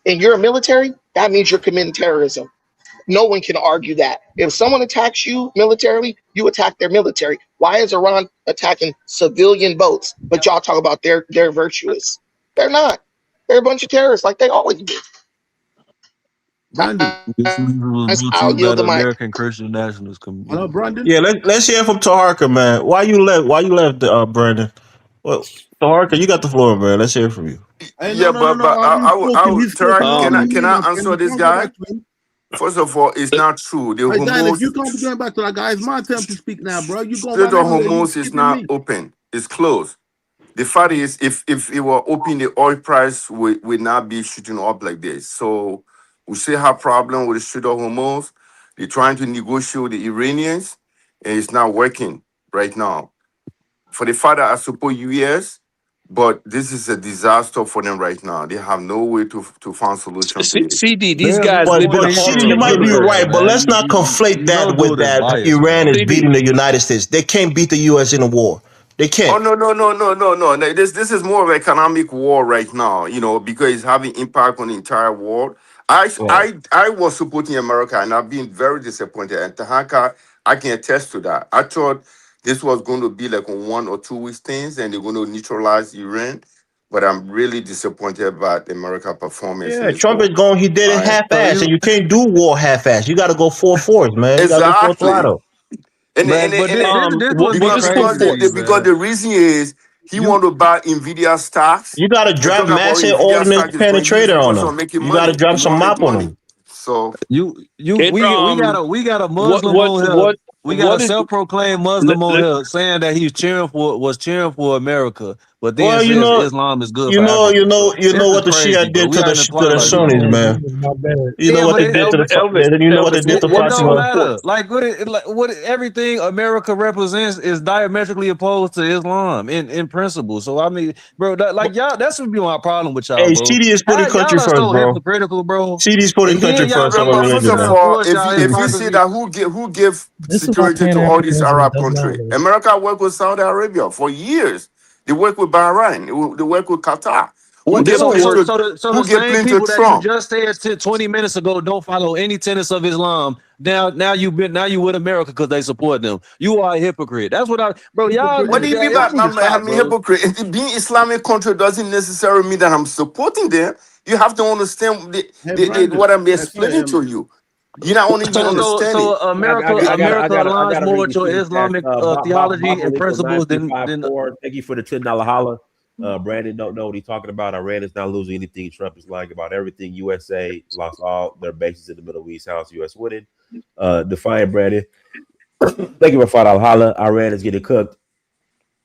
and you're a military, that means you're committing terrorism. No one can argue that. If someone attacks you militarily, you attack their military. Why is Iran attacking civilian boats? But y'all talk about they're virtuous. They're not. They're a bunch of terrorists like they always do. Brandon. This was built I'll to by yield the the mic. American Christian Nationalist Community. Hello, Brandon. Yeah, let's hear from Taharka, man. Why you left, Brandon? Well, Taharka, you got the floor, man. Let's hear from you. Hey, Yeah, no. but He's Tarek, can I answer this guy? Can First of all, it's not true. The Hey, Dan, if Hormuz, you can't be going back to that guy, it's my turn to speak now, bro. You going Strait right of anywhere. You Hormuz is skipping not me. open. It's closed. The fact is, if it were open, the oil price would not be shooting up like this. So we still have problem with the Strait of Hormuz. They're trying to negotiate with the Iranians, and it's not working right now. For the fact that I support US, but this is a disaster for them right now. They have no way to find solution to it. CD, these They're guys But live in a CD, you parallel might be universe. right, but let's not conflate that don't do with it as that bias, Iran is CD. beating the United States. They can't beat the US in a war. They Oh can't. no. This is more of an economic war right now, because it's having impact on the entire world. Right. I was supporting America and I've been very disappointed. And Tahanka, I can attest to that. I thought this was going to be like a 1 or 2 weeks things and they're going to neutralize Iran. But I'm really disappointed about America's performance in Yeah, this Trump war. is going, he did it All right. half-assed, and you can't do war half-assed. You got to go full force, man. You got to go full Exactly. throttle. And But this would be What is full because crazy to force? you, man. the reason is he You want to buy Nvidia stocks You got to and drop talk about massive Nvidia ordnance stock is going to use penetrator on because of them. making You got to money. drop He some want to make mop on money. them. So It, we got a Muslim on here. We got what a is self-proclaimed Muslim on let, here saying that he's was cheering for America, but then Well, says Islam is good you for know, you Africa. know, So you this know is what the crazy, Shia bro. did We to are in the the twilight Sunnis, zone. man. You know Yeah, what but they did to the Elvis, you know what they Elvis, did to it what is don't Fatima. full matter. force? What everything America represents is diametrically opposed to Islam in principle. So I mean, bro, y'all, that's what be my problem with y'all, Hey, bro. CD is putting country Y'all are first, so bro. hypocritical, bro. CD's putting And then country y'all first come over but out first religion, and of man. all, reinforce y'all if you see hypocrisy. that who gave This is why security to all these Pan-Africanism Arab does not countries, work. America worked with Saudi Arabia for years. They work with Bahrain. They work with Qatar. Who gave So, place so, to so, the, so who the gave same place to people that you Trump? just said 20 minutes ago don't follow any tenets of Islam. Now you with America because they support them. You are a hypocrite. That's what bro. Y'all What do you mean by need to stop, I'm a bro. hypocrite? Being Islamic country doesn't necessarily mean that I'm supporting them. You have to understand Hey, Brandon. what I'm Sorry, explaining to you. You're not only even Brandon. understanding. America I aligns gotta more read with the your super chats. Islamic theology and Bopper principles than 9354. Thank you for the $10 holla. Brandon don't know what he's talking about. Iran is not losing anything. Trump is lying about everything. USA lost all their bases in the Middle East. How's US winning? Defiant Brandon. Thank you for $5 holla. Iran is getting cooked.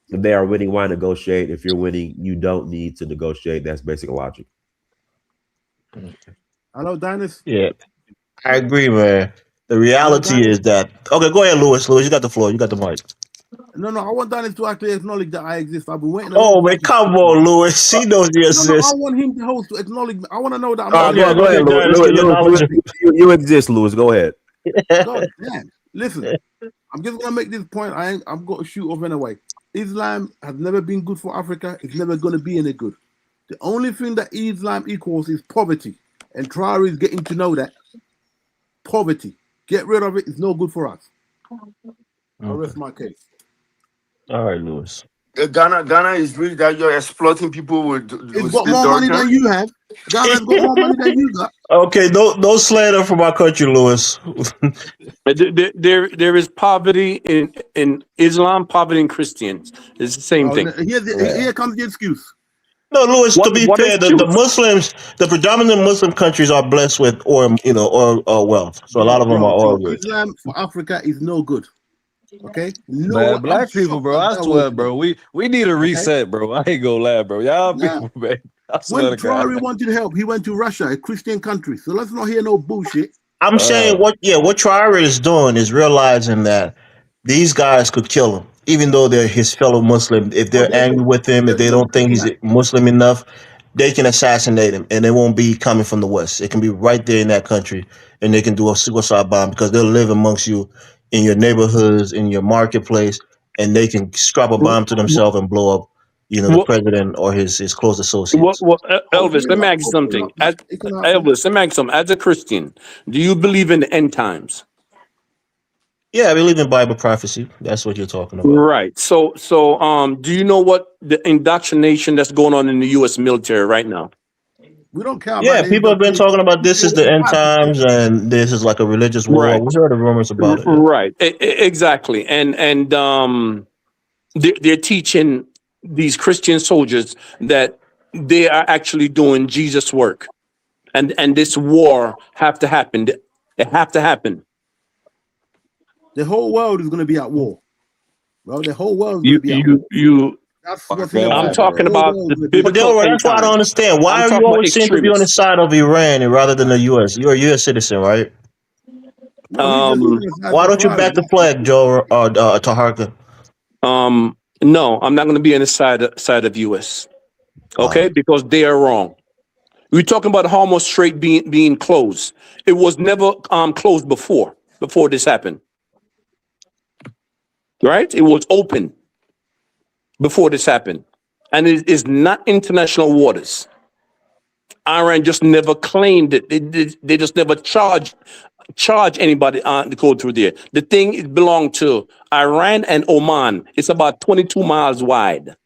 If they are winning, why negotiate? If you're winning, you don't need to negotiate. That's basic logic. Hello, Dennis. Yeah, I agree, man. The Hello, reality Dennis. is that okay. Go ahead, Lewis. Lewis, you got the floor. You got the mic. No, I want Dennis to actually acknowledge that I exist. I've been waiting a long Oh man, time to come speak. on, Lewis. He knows you No, I exist. want him to host to acknowledge me. I want to know that I'm Oh not yeah, alone. go ahead, Lewis. Let's get your knowledge. You exist, Lewis. Go ahead. God damn. Listen, I'm just gonna make this point. I'm gonna shoot off anyway. Islam has never been good for Africa. It's never gonna be any good. The only thing that Islam equals is poverty, and Traore is getting to know that poverty. Get rid of it. It's no good for us. I'll rest my case. All right, Lewis. Ghana is really that you're exploiting people with It's got the more money doctor. than you have. Ghana's got more money than you got. Okay, no slander from our country, Lewis. There is poverty in Islam, poverty in Christians. It's the same thing. Here comes the excuse. No, Lewis. To be What fair, the excuse? Muslims, the predominant Muslim countries are blessed with oil wealth. So a lot of them are oil rich. Islam for Africa is no good. Okay, Man, black people, bro. I swear, bro. We need a reset, bro. I ain't gonna lie, bro. Y'all people, man. I swear When to God. Traore wanted help, he went to Russia, a Christian country. So let's not hear no bullshit. I'm saying what Traore is doing is realizing that these guys could kill him, even though they're his fellow Muslim. If they're angry with him, if they don't think he's Muslim enough, they can assassinate him, and it won't be coming from the West. It can be right there in that country, and they can do a suicide bomb because they'll live amongst you in your neighborhoods, in your marketplace, and they can strap a bomb to themselves and blow up the What, president or his close associates. Elvis, let Hopefully, me ask you something. it can happen. Elvis, let me ask you something. As a Christian, do you believe in the end times? Yeah, I believe in Bible prophecy. That's what you're talking about. Right. So, do you know what the indoctrination that's going on in the U.S. military right now? We don't care about Yeah, the people have been indoctrination. talking about We this care is what the the end Bible says. times and this is like a religious war. Right. We heard the rumors about it. Yeah. Right. Exactly. And they're teaching these Christian soldiers that they are actually doing Jesus' work, and this war have to happen. It have to happen. The whole world is going to be at war. Well, the whole world is going to be at war. That's My what's inevitable. I'm God, talking The whole about world the is going to be But at war. biblical Delroy, end that's why I don't times. understand. Why I'm are you talking about always seem to be on the extremists. side of Iran rather than the U.S.? You're a U.S. citizen, right? No, he's just using us as Why a don't you trial. back the flag, Joe Taharka? No, I'm not going to be on the side of US. Okay, because they are wrong. We're talking about Hormuz Strait being closed. It was never closed before this happened. Right? It was open before this happened, and it is not international waters. Iran just never claimed it. They just never charge anybody to go through there. The thing it belonged to Iran and Oman. It's about 22 miles wide.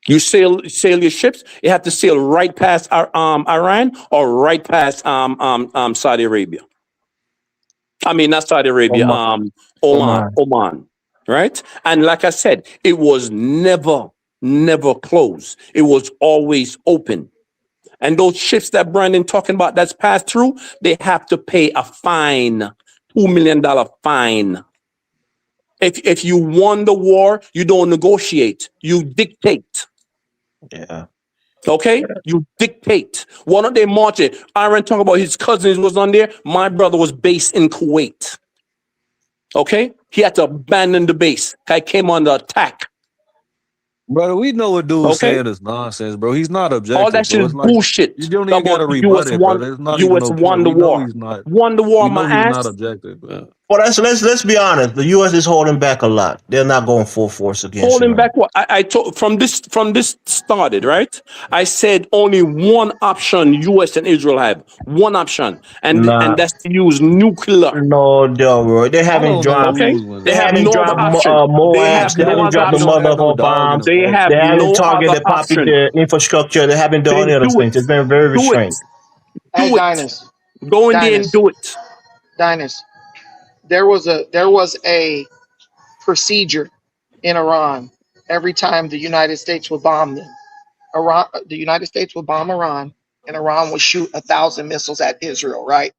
You sail your ships. You have to sail right past Iran or right past Saudi Arabia. I mean, not Saudi Arabia. Oman. Oman. Right. And like I said, it was never closed. It was always open. And those ships that Brandon talking about that's passed through, they have to pay a fine, $2 million fine. If you won the war, you don't negotiate. You dictate. Yeah. Okay? You dictate. Why don't they march it? Aaron talking about his cousins was on there. My brother was based in Kuwait. Okay? He had to abandon the base. Guy came under attack. Brother, we know what dude's Okay? saying is nonsense, bro. He's not objective, All that shit bro. is It's like bullshit. you don't even Talking gotta about rebut US it, won, brother. It's not even no point. won the We know war. he's not. Won the war, We my know he's not ass. objective, man. Well, let's be honest. The U.S. is holding back a lot. They're not going full force against Holding Iran. back what I told from this started, right? I said only one option US and Israel have. One option. And Nah, that's to use nuclear. no, Delroy. They I haven't don't know dropped. Okay? who's winning. They They have haven't no other dropped option. They MOABs. have They no haven't other dropped the We option. don't have no motherfucking dog in the bombs. They fight. have They haven't no other targeted option. the infrastructure. They haven't done any Then other do things. It's it. been very Do it. restrained. Hey, Do it. Dinus, Go in there and Dinus, do it. Dinus. There was a procedure in Iran every time the United States would bomb them. The United States would bomb Iran, and Iran would shoot 1,000 missiles at Israel. Right?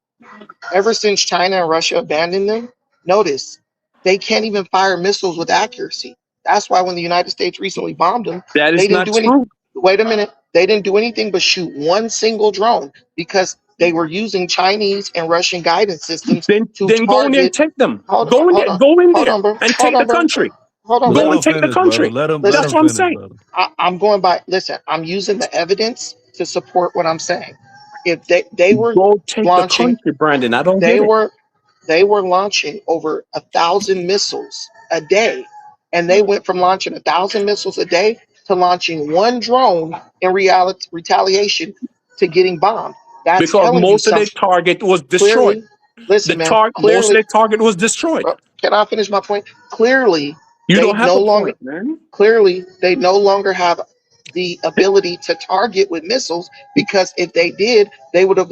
Ever since China and Russia abandoned them, notice they can't even fire missiles with accuracy. That's why when the United States recently bombed them, That they is didn't not do any. true. Wait a minute, they didn't do anything but shoot one single drone because they were using Chinese and Russian guidance systems to Then go in there and target. take them. Hold on, Go in hold there. on, Go in hold there on, bro. and Hold take on, the bro. country. Hold on, Let bro. Go him and take the finish, brother. country. Let him Listen, That's what I'm finish, saying. brother. I'm going by. Listen, I'm using the evidence to support what I'm saying. If they were Go take the launching, country, Brandon. I don't they get it. were they were launching over 1,000 missiles a day, and they went from launching 1,000 missiles a day to launching one drone in reality retaliation to getting bombed. That's Because telling you most of their something. target was destroyed. Clearly, listen, man. Most of Clearly, their target was destroyed. can I finish my point? Clearly, You they don't have no a longer point, man. clearly they no longer have the ability to target with missiles because if they did, they would have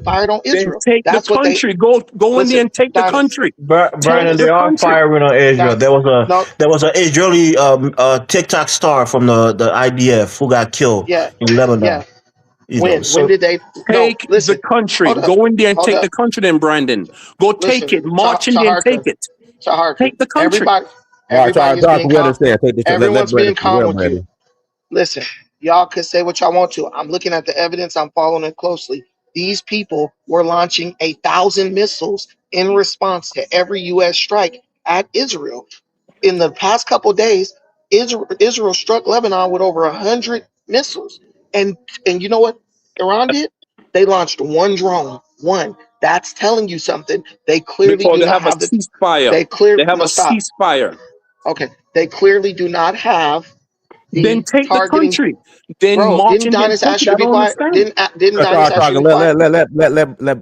fired on Then Israel. take the That's what they country. Go in there listen, and take the Dinus, country. Take Brandon, Dinus, they the are country. firing on Israel. Di- no, There was an Israeli TikTok star from the IDF who got killed yeah, in Lebanon. yeah. When So did they no Take the listen, country. hold up, Go in there and hold take up, the country, then, Brandon. Go take listen, it. March in there and take Taharka, it. Taharka. Take the country. Everybody All right, everybody is Charles, being we calm. understand. Take this. Let Everyone's Brandon being speak. Go calm ahead, with you. Brandon. Listen, y'all can say what y'all want to. I'm looking at the evidence. I'm following it closely. These people were launching 1,000 missiles in response to every U.S. strike at Israel. In the past couple of days, Israel struck Lebanon with over 100 missiles. And you know what Iran did? They launched one drone. One. That's telling you something. They clearly Because do they not have a have the. ceasefire. They clear. They have a No, stop. ceasefire. Okay. They clearly do not have Then the take the targeting. country. Then Bro, march didn't in there and Dinas take ask it. you I to be don't quiet? understand. Didn't Dinas ask you to be quiet?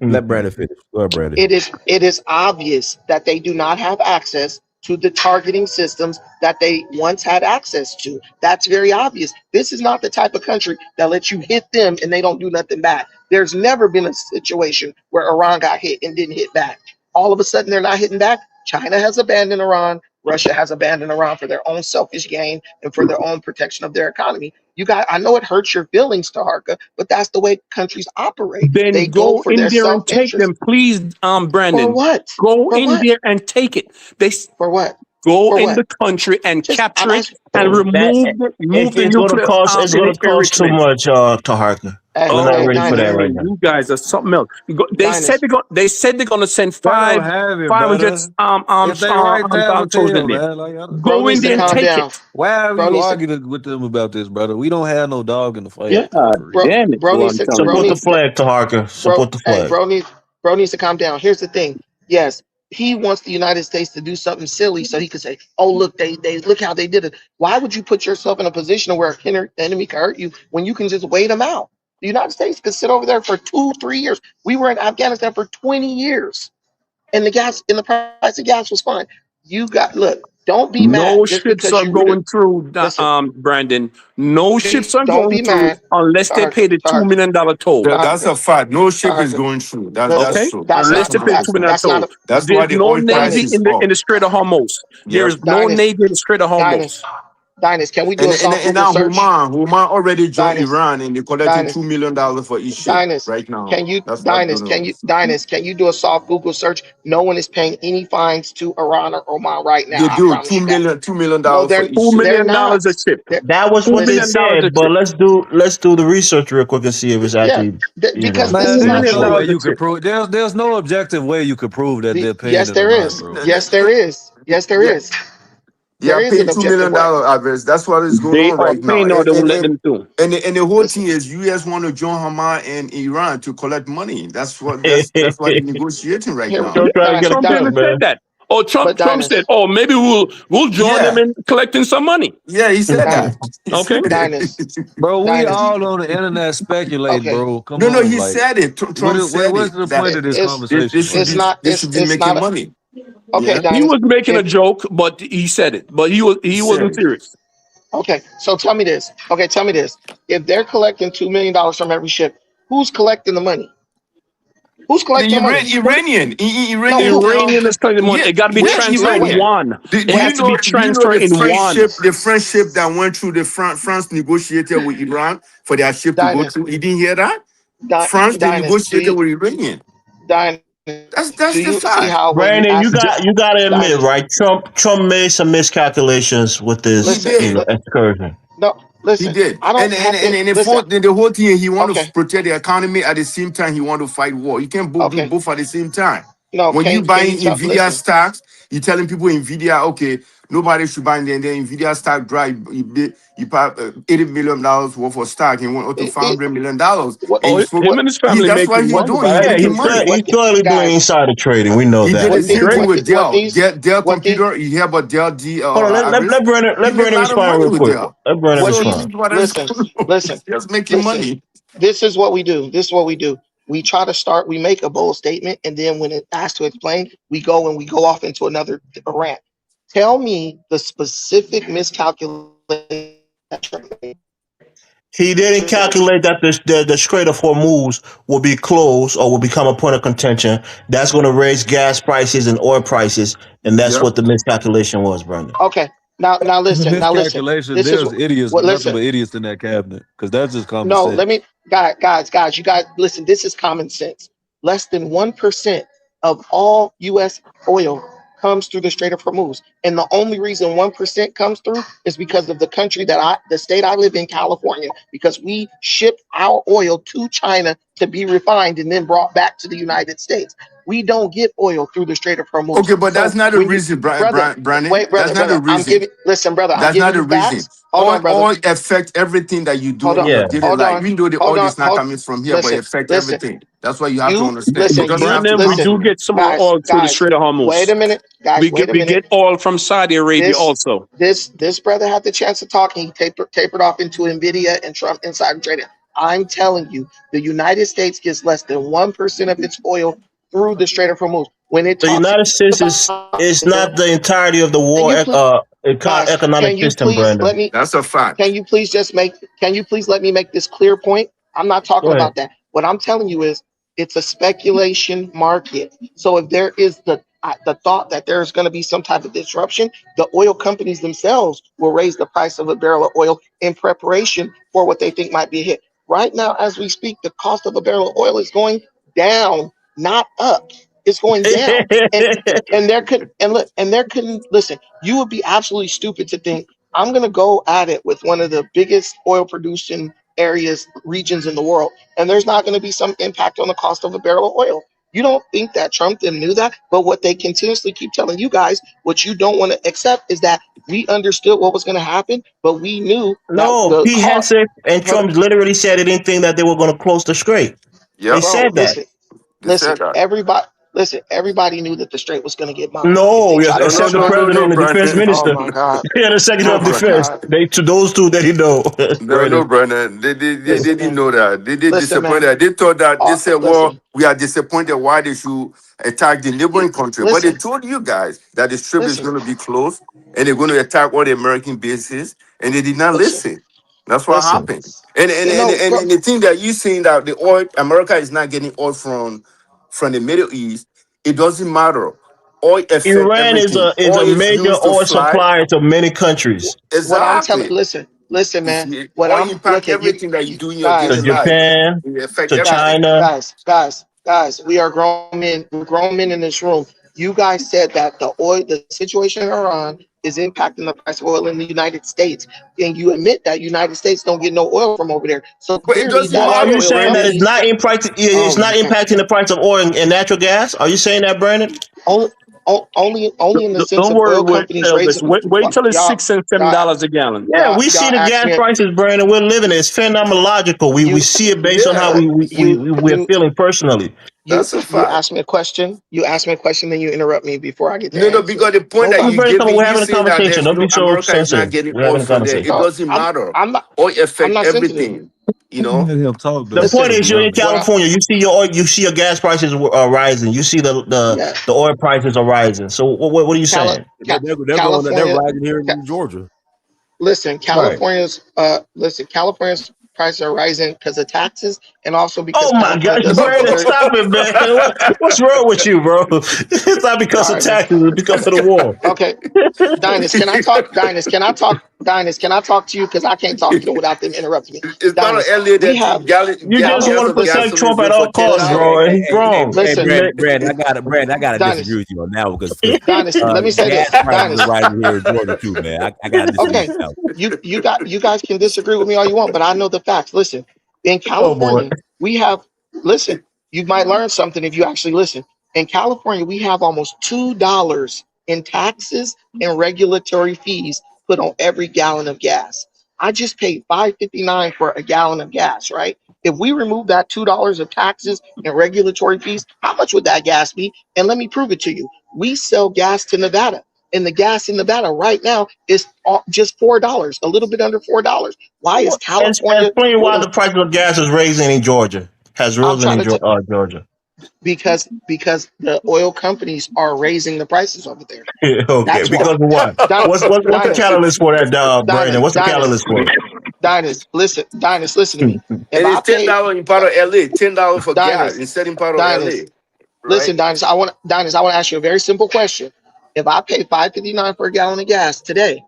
Let Brandon finish. Go ahead, Brandon. It is obvious that they do not have access to the targeting systems that they once had access to. That's very obvious. This is not the type of country that lets you hit them and they don't do nothing back. There's never been a situation where Iran got hit and didn't hit back. All of a sudden they're not hitting back. China has abandoned Iran. Russia has abandoned Iran for their own selfish gain and for their own protection of their economy. I know it hurts your feelings, Taharka, but that's the way countries operate. Then They go go for in their there and take self-interest. them, please, For Brandon. what? Go For in what? there and take it. For what? Go For in what? the country and I'm capture it asking. and That remove the it's gonna nuclear cost. It's in gonna the cost too Eritrea. much, Taharka. We're not Oh ready for that right man, now. you guys are something else. Dinus. They said they're gonna send They don't have it, 500 brother. If they right there, I would soldiers in tell, there. man. Like, Bro Go in needs to there and calm take down. it. why have Bro you needs to. argued with them about this, brother? We don't have no dog in the fight, Yeah. bro. For real. Damn it, Bro boy, needs I'm to. telling Bro you. Support the needs. flag, Taharka. Bro. Support the Hey, flag. Bro needs to calm down. Here's the thing. Yes, he wants the United States to do something silly so he could say, "Oh, look, they look how they did it." Why would you put yourself in a position where the enemy can hurt you when you can just wait them out? The United States could sit over there for 2, 3 years. We were in Afghanistan for 20 years, and the price of gas was fine. Look. Don't be mad No just ships because are you rooted. going through, Listen. Brandon. No ships are Don't going be through mad. unless they pay the $2 million toll. That's a fact. No ship is Taharka. going through. Listen, That's Okay, true. that's unless not they pay the $2 million that's not toll. a That's why There's the no oil price navy Dinus. is up. in the Strait of Hormuz. There Yep. is no Dinus. navy in the Strait of Dinus. Hormuz. Dinus. Can we do a soft And Google now search? Human already joined Dinus. Iran and they're collecting Dinus. $2 million for each ship Dinus. right now. Can you That's what's Dinus? going on. Can you do a soft Google search? No one is paying any fines to Iran or Oman right now. They I do promise you that. $2 million No, for they're each $2 ship. they're million not. a ship. They're, That was what $2 they million listen. a said, but ship. let's do the research real quick and see if it's Yeah, actually, because this Man, is $2 not there's million no true. way a you could ship. prove. There's no objective way you could prove that they're paying Yes, it or there not, is. bro. Yes, there is. Yes, there Yeah, is. they There are is paying an $2 objective million way. average. That's what is going They on are right now. paying or they won't let them do. And the whole Listen. thing is US want to join Hamas and Iran to collect money. That's what they're negotiating right Here, now. still trying to get a Trump cut, never Dinus. said man. that. Oh, But Trump said, Dinus. "Oh, maybe we'll join them Yeah, in collecting some money." yeah, he said Dinus. that. He Okay. said Dinus. it. Bro, we Dinus. all on the internet speculating, Okay. bro. Come No, on, he like, said it. Trump said what's it the that point of this they conversation, should bro? be It's making not a money. okay, Yeah, He Dinus. was making a If joke, but he said it. But he he said wasn't it. serious. okay, so tell me this. Okay, tell me this. If they're collecting $2 million from every ship, who's collecting the money? Who's collecting the money? No, Iranian. who? Iranian is collecting money. Yeah, It got to be yeah, transferred in Iranian. yuan. Do It you has to be know? Do you know transferred the in French yuan. ship? The French ship that went through the France negotiated with Iran for their ship to go Dinus. through. You didn't hear that? France they Dinus. negotiated with Iranian. Dinus, That's do the you see fact. how when you Brandon, ask you gotta admit, Dinus? right? Trump made some miscalculations with He this, Listen, did. excursion. no, He listen. did. I And don't and have and, to and the, listen. the whole thing he want to Okay, protect the economy at the same time he want to fight war. You can't both do okay. both at the same time. No, When you can you buying tell? Nvidia Listen, stocks, you telling people Nvidia, okay, nobody should buy them. Then Nvidia stock dry, you buy $80 million worth of stock and went up to it, it $500 million. what And Oh, you him forgot, and his family that's what making he's money doing. by He's Yeah, that. making money. he's what clearly doing guys? insider trading. We know He did that. the same thing Great. with Dell. Dell What these Computer. You hear about Dell D Hold on, Iris? He let made a Brandon lot of respond money real with quick. Dell. Let Brandon what So this these is respond. what is listen, going on. listen, Just making listen. money. This is what we do. This is what we do. We try to start, we make a bold statement, and then when it asked to explain, we go off into another rant. Tell me the specific miscalculation. He didn't calculate that the Strait of Hormuz will be closed or will become a point of contention. That's going to raise gas prices and oil prices, and that's Yep. what the miscalculation was, Brandon. Okay, now It's a listen, miscalculation. This is There's idiots, what nothing listen. but idiots in that cabinet, because that's just common No, sense. let me, guys, you guys, listen. This is common sense. Less than 1% of all U.S. oil comes through the Strait of Hormuz, and the only reason 1% comes through is because of the state I live in, California, because we ship our oil to China to be refined and then brought back to the United States. We don't get oil through the Strait of Hormuz. Okay, but that's So not the when you, reason, brother, Brandon. wait, That's not the brother, reason. listen, brother, I'm That's not giving the you reason. facts. Hold on, brother. All affect everything that you do Hold on, in your Yeah. daily hold life. on, Even though the hold oil on, is not hold. coming from here, but it Listen, affect listen. everything. That's why you have to You understand. It listen, doesn't you have to Brendan, we come listen, do from you. get some guys, oil through the guys. Strait of Hormuz. Wait a minute, guys. Wait a We minute. get oil from Saudi Arabia This also. this brother had the chance to talk and he tapered off into Nvidia and Trump insider trading. I'm telling you, the United States gets less than 1% of its oil through the Strait of Hormuz. When it The talks United States about is not the entirety of the can war you please, guys, economic can you system, please let Brandon. me That's a fact. can you please let me make this clear point? I'm not talking Go ahead. about that. What I'm telling you is it's a speculation market. So if there is the thought that there's going to be some type of disruption, the oil companies themselves will raise the price of a barrel of oil in preparation for what they think might be a hit. Right now, as we speak, the cost of a barrel of oil is going down, not up. It's going down. And there could and look and there couldn't listen, you would be absolutely stupid to think I'm gonna go at it with one of the biggest oil producing areas, regions in the world, and there's not gonna be some impact on the cost of a barrel of oil. You don't think that Trump didn't knew that, but what they continuously keep telling you guys, what you don't want to accept is that we understood what was going to happen, but we knew that No, the Pete cost. Hegseth and Trump literally said they didn't think that they were going to close the strait. They Yep, Bro, said that. they said that. everybody knew that the strait was going to get bombed because No, they yes, tried to No, no, except the no, destroy. no, president no, and the defense Brandon. Oh minister my God. and the secretary No, of Oh my defense. God. They to those two that he know. No, Brandon. Brandon. They Listen, didn't man. know that. They did Listen, man. disappointed. They thought that they said, well, Listen, we are disappointed why they should attack the neighboring country. But they listen, told you guys that the strip is listen, going to be closed and they're going to attack all the American bases, and they did not listen, listen. That's what listen. happened. And Bro, the thing that you saying that the oil America is not getting oil from the Middle East, it doesn't matter. Oil affect Iran is everything. a Oil is major used to oil fly. supplier to many countries. what I'm telling, Exactly. listen, You man. see, What oil I'm impact look at you, everything that you do in your To daily guys. life. Japan, It affect to guys, everything. China. guys, we are grown men. We're grown men in this room. You guys said that the situation in Iran is impacting the price of oil in the United States, and you admit that United States don't get no oil from over there. So But it clearly, doesn't So that's are the you matter, oil saying that Brandon. it's companies. not Oh it's not man, impacting the price of oil and natural gas? Are you saying that, Brandon? only, only in the sense Don't of worry oil with companies Elvis. raising. Wait till it's Y'all, y'all, $6 and $7 a gallon. Yeah, we see y'all the asked gas me. prices, Brandon. We're living it. It's phenomenological. We You, see it based on how Yeah, we're you, feeling personally. that's a you fact. asked me a question. You asked me a question, then you interrupt me before I get to No, no, answer it. because the point that I'm you Nobody. very give comfortable. me, We're you having a saying that conversation. there's Don't no be so America is not sensitive. getting We're oil having a from there. It conversation. No, doesn't matter. Oil I'm affect not sensitive. everything. You know. Let him talk The though, point Listen, to is, be you're in honest. what I California. You see you see your gas prices are rising. You see yeah, the oil prices are rising. So what are you Cali, saying? They're California. rising here in Georgia. Listen, Right. California's prices are rising because of taxes and also because Oh my California gosh, does something Brandon, very. stop it, man. What's wrong with you, bro? It's not because All of right, man. taxes. It's because of the war. Okay, Dynas, can I talk? Dynas, can I talk? Dynas, can I talk to you? Because I can't talk to you without them interrupting me. It's not an Dynas, LA we that have You just gas want to of listen, protect gasoline Trump going at for all ten costs, Hey, dollars. bro. hey, And hey, he's hey, hey, wrong. hey, listen, Brandon, I gotta Dynas, disagree with you on that one because Dynas. Let me say gas this, prices are Dynas. rising here in Georgia too, man. I gotta disagree Okay, with that. you guys can disagree with me all you want, but I know the facts. Listen, in Oh boy. California, we have listen. You might learn something if you actually listen. In California, we have almost $2 in taxes and regulatory fees put on every gallon of gas. I just paid $5.59 for a gallon of gas, right? If we remove that $2 of taxes and regulatory fees, how much would that gas be? And let me prove it to you. We sell gas to Nevada, and the gas in Nevada right now is just $4, a little bit under $4. Why is And California explain with why a? the price of gas is raising in Georgia. Has I'm risen trying in to tell Georgia. because the oil companies are raising the prices over there. Okay, That's why. because of what? What's the Dinus, catalyst for that, Brandon? Dinus, What's the Dinus, catalyst for it? Dinus, listen to me. If And I it's pay $10 in part of LA, $10 for gas Dinus, instead in part of Dinus, LA, right? listen, Dinus, I want to ask you a very simple question. If I pay $5.59 for a gallon of gas today,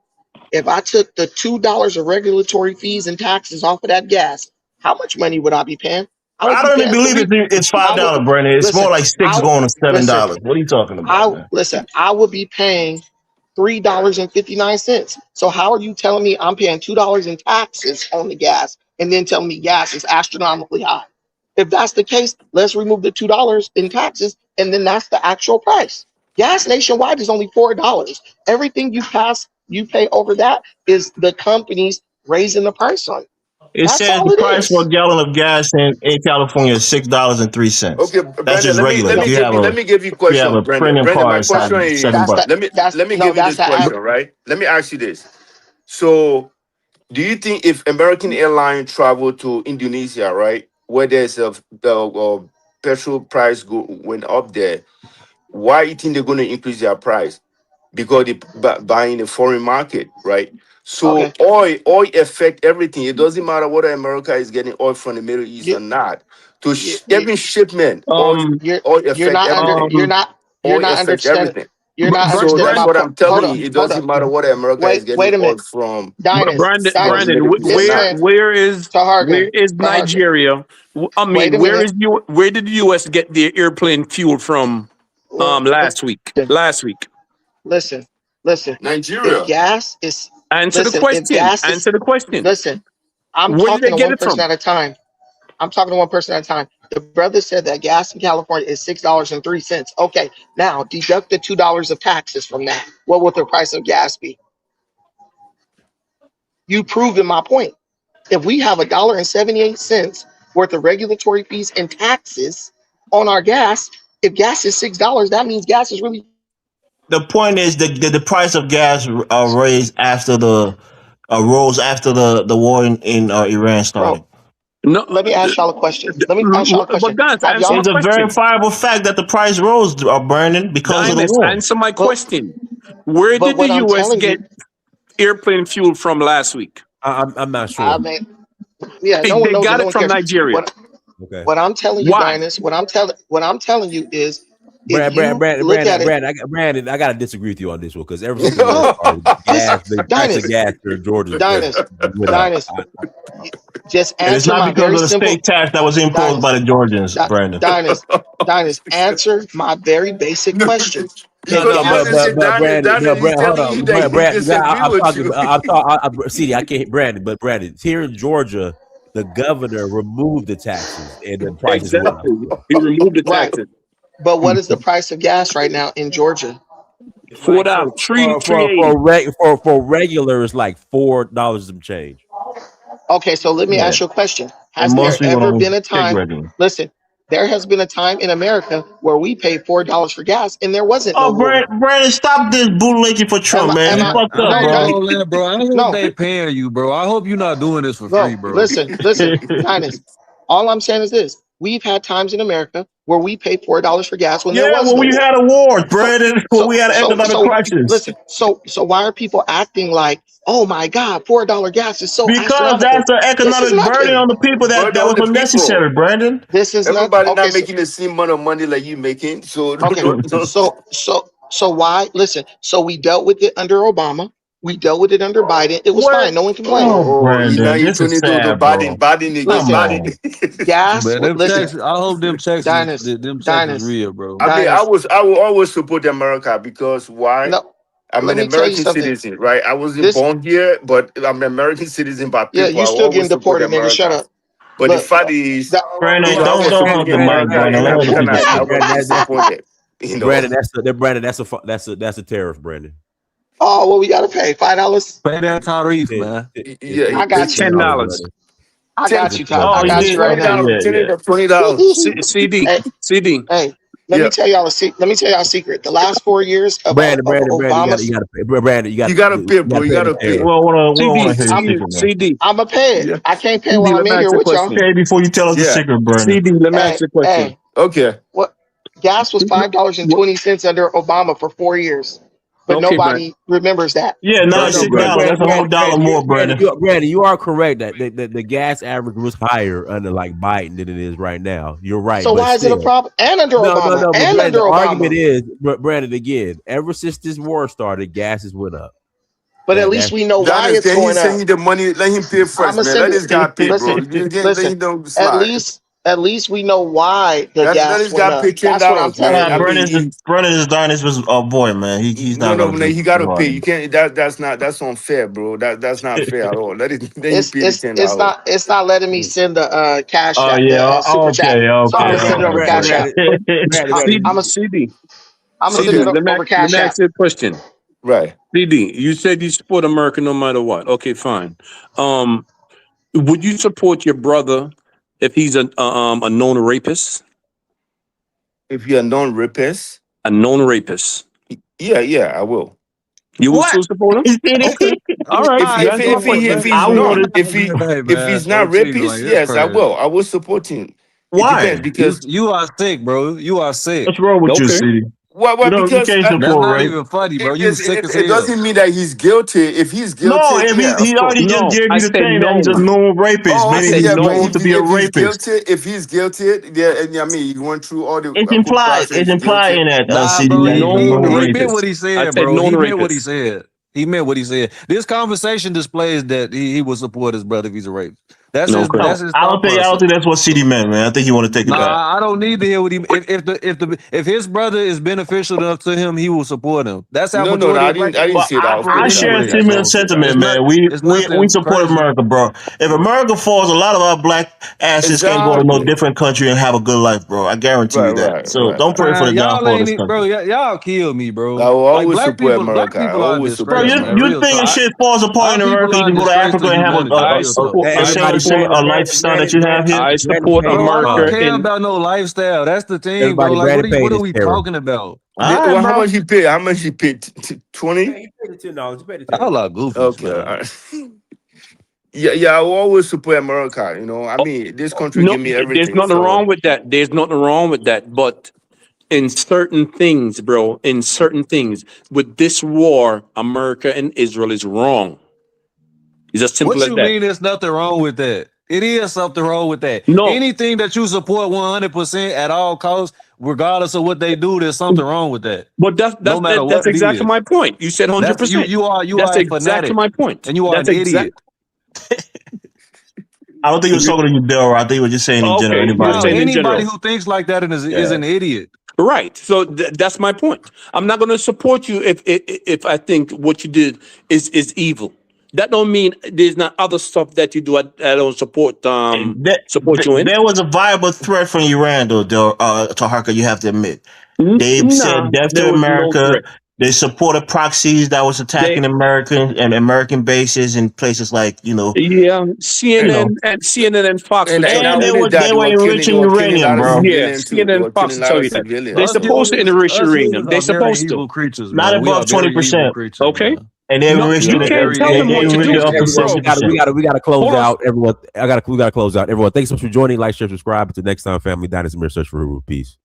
if I took the $2 of regulatory fees and taxes off of that gas, how much money would I be paying? I would I be don't even paying believe three. it's I would $5, Brandon. It's more listen. like six I going to listen. $7. What are you talking about, man? I would be paying $3.59. So how are you telling me I'm paying $2 in taxes on the gas and then telling me gas is astronomically high? If that's the case, let's remove the $2 in taxes, and then that's the actual price. Gas nationwide is only $4. Everything you pay over that is the companies raising the price on it. It That's says all the it price for a is. gallon of gas in California is $6.03. Okay, That's Brandon, just regular. let me give you a If you have question, a Brandon. premium Brandon, car, my it's like question is $7. let me No, give you that's this the question, right? Let me ask you this. So do you think if American airline travel to Indonesia, right, where there's the petrol price went up there, why you think they're going to increase their price? Because they buying the foreign market, right? So Okay. oil affect everything. It doesn't matter whether America is getting oil from the Middle East You, or not. To you, you, every shipment, oil you're affect not under everything. you're Oil not affects understanding. everything. You're not So understanding that's my what point. I'm telling you. It Hold doesn't up. matter whether America is getting Wait a oil minute. from Dinus, from the Dinus. Middle East or This not. man, Where is Tahargan, Tahargan. Nigeria? I Wait mean, a minute. where did the US get their airplane fuel from last week? Listen, Last week. listen, listen. If Nigeria. gas is Answer the listen, if question. gas is Answer the question. listen, I'm Where did talking they to get one it person from? at a time. I'm talking to one person at a time. The brother said that gas in California is $6.03. Okay, now deduct the $2 of taxes from that. What would the price of gas be? You proven my point. If we have $1.78 worth of regulatory fees and taxes on our gas, if gas is $6, that means gas is really The point is the price of gas raised after rose after the war in Iran started. bro. No, Let me ask y'all a question. Let me ask y'all a but question. guys, Have answer my y'all It's a question. verifiable fact that the price rose, Brandon, because of the Dynas, war. answer my but question. Where but did the what I'm US telling get you, airplane fuel from last week? I'm not I sure. mean, yeah, They, no one they knows and got no it one from cares. Nigeria. Okay. What I'm telling you, Why? Dinus, what I'm telling you is if you Brandon, look at it, Brandon, I gotta disagree with you on this one because ever since the war no, started, listen, the price of Dinus, gas here in Georgia has Dinus, went up. Dinus, just And it's answer not my because very of the simple state tax that was imposed by Dinus, the Georgians, Brandon. Dinus, Dinus, answer my very basic question. No, If Because no, gas Brandon said Brandon, He's hold telling you on, that he Brandon. disagree I'm with talking, you. CD, I can't, Brandon here in Georgia, the governor removed the taxes and the prices went up. Exactly. He removed the right, taxes. but what is the price of gas right now in Georgia? It's like $4. Three eighty. for regular, it's like $4 some change. Okay, so let me Yeah. ask you a question. And Has most there people ever don't been a take time? regular. Listen, there has been a time in America where we paid $4 for gas and there wasn't no Oh, war. Brandon, stop this bootlicking for Am Trump, I? man. Am You I? fucked I up, No, ain't bro. Dinus. gonna lie, bro. I hope No, they paying you, bro. I hope you're not doing this for free, bro. bro. Listen, Dinus. All I'm saying is this: we've had times in America where we paid $4 for gas when there Yeah, was when no we war. had a war, So, Brandon, when so, we had an so, economic so, crisis. listen. So why are people acting like, oh my God, $4 gas is so Because that's astronomical? the This is economic burden nothing. on the people that Burden on was the people. unnecessary, Brandon. This is not Everybody okay. not So, making the same amount of money like you making. So okay. So why? Listen. So we dealt with it under Obama. We dealt with it under Biden. It was What? fine. No one complained. Oh, now Brandon, you this turn is into the sad, bro. Biden Come Listen, again. on. gas. But them Listen, taxes, I hope Dinus, them taxes Dinus, real, bro. I mean, Dinus. I will always support America because why? No, I'm let an me tell you American something. citizen, right? I wasn't This, born here, but I'm an American citizen by yeah, people. you I will still getting always support deported, nigga. Shut America. up. But the Look, fact is, that, Brandon, I will don't support hug the mic, America Brandon. and Let other people I speak. will never support it. Brandon, that's a tariff, Brandon. oh, well, we gotta pay $5. Pay that tariff, It, man. Yeah, I got you. $10, $10. Brandon. I ten, got It's you, a Ty. tariff, Oh, I you Brandon. got did? you right $20, Okay, now. yeah, yeah. $20. CD. Hey, CD. hey, let Yeah, me tell y'all a secret. Let me tell y'all a secret. The last 4 years Brandon, Obama's, you gotta pay. Brandon, you gotta pay, you bro. gotta You pay the gotta We pay. tariff. don't wanna CD. hear your I'm secret, man. CD. I'm a pay it. Yeah, I can't pay CD. while Let I'm me in ask here you a with y'all. question. Okay, before you tell us the yeah. secret, Brandon. CD. Let me ask Hey, you a question. hey, Okay. what? Gas was $5.20 under Obama for 4 years, but Okay, Brandon. nobody remembers that. Yeah, now it's Okay, $6. Brandon. That's a whole dollar more, Brandon. Brandon, you are correct that the gas average was higher under like Biden than it is right now. You're right, So but why is it a still, problem? And under Obama, no. But and Brandon, under the argument Obama. is, Brandon, again, ever since this war started, gases went up. But at least That's we know why Dennis, it's can he going send up. you the money? Let him pay I'm first, gonna man. send Let it. this guy pay, bro. Listen, You can't let listen. him don't At slide. least, At least we know why the That gas is went got up. paid That's what I'm $10, telling man. Nah, I you. mean, Brennan is Darnus was a boy, man. He's no, not no, gonna no. do You gotta too pay. hard. You can't. That's unfair, bro. That's not fair at all. Then you pay the $10. It's not letting me send the cash Oh app, the yeah, super chat. So I'm okay. gonna send it over cash app. CD, I'm gonna CD, I'm gonna send CD. it over Let cash me app. ask you a question. Right. CD, you said you support America no matter what. Okay, fine. Would you support your brother if he's a known rapist? If you're a non-rapist, A known rapist. yeah, I will. You will What? still support him? Okay. All right. If That's my question. if he's not rapist, yes, I will. I will support him. It depends Why? because You are sick, bro. You are sick. What's wrong with you, Okay. CD? well You because can't That's support not rape. even funny, bro. You sick as it hell. doesn't mean that he's guilty. If he's No, guilty, if yeah, he of course. already just No, gave I you the said thing that he's a known. known rapist, Oh, I meaning okay, said he's yeah, but known known. to be a if he's rapist. guilty, yeah, and I mean, he went through all the It's whole implied. process. It's He's guilty. implying that Nah, CD bro. that he's a Known known He meant rapist. what he I said, said bro. known He meant what he rapist. said. He meant what he said. This conversation displays that he will support his brother if he's a rapist. That's his. Okay. That's No, his I thought don't think process. that's what CD meant, man. I think you want to take it back. Nah, I don't need to hear what he. If his brother is beneficial enough to him, he will support him. That's how No, majority I of black didn't people Well, say that. Of I course, operate I share a wouldn't. anyway. I similar So wouldn't say that. sentiment, it's not. man. It's We nothing support crazy. America, bro. If America falls, a lot of our black asses can go to no Exactly. different country and have a good life, bro. I guarantee you that. So don't pray for the Man, y'all downfall of ain't this it, country. bro. Y'all kill me, I bro. will Like always support black America. I people are a always Bro, support disgrace, man. you America. Real think talk. shit falls apart Our in people America, you are a can go to disgrace to Africa and have humanity. I Real talk. support. the I same support. lifestyle that you have here? I support Bro, I don't America care in. about no lifestyle. That's the thing, bro. Everybody, Like, Brandon what paid are his we terror. talking about? All right, How bro. much he paid? How much he paid? 20? He paid the $10. He paid the $10. Y'all are goofies, Okay. man. All right. Yeah, I will always support America. You know, I mean, this country No, give me there's everything. nothing So wrong with that. There's nothing wrong with that. But in certain things, bro, in certain things, with this war, America and Israel is wrong. It's as simple What as you that. mean there's nothing wrong with that? It is something wrong with that. No, Anything that you support 100% at all costs, regardless of what they do, there's something wrong with that. but No matter that's what it exactly is. my point. You said That's 100%. you are That's a exactly fanatic my point. and you are That's an idiot. I don't think he was talking to you, Delroy. I think he was just saying in general. Okay, you're Anybody. No, saying in anybody general. who thinks like that is Yeah. an idiot. Right. So that's my point. I'm not going to support you if I think what you did is evil. That don't mean there's not other stuff that you do. I don't support you in. There was a viable threat from Iran, though, Taharka, you have to admit. They Nah, said death there to was no America. threat. They supported proxies that was attacking American and American bases in places like, Yeah, CNN and Fox will tell you not and that. only that, they were they enriching were killing a uranium, lot of bro. Yeah, civilians too. They CNN were and Fox killing a will lot tell of you that. They're civilians. Us supposed to enrich uranium. They're humans are very supposed to. evil creatures, Not man. We are above very evil 20%. creatures, Okay. man. And they No, enriched you it. can't tell They them what to enriched do, it up to bro. 60%. We gotta close Hold on. out, everyone. We gotta close out, everyone. Thanks so much for joining. Like, share, subscribe. Until next time, family. That is Mirror Search for Peace.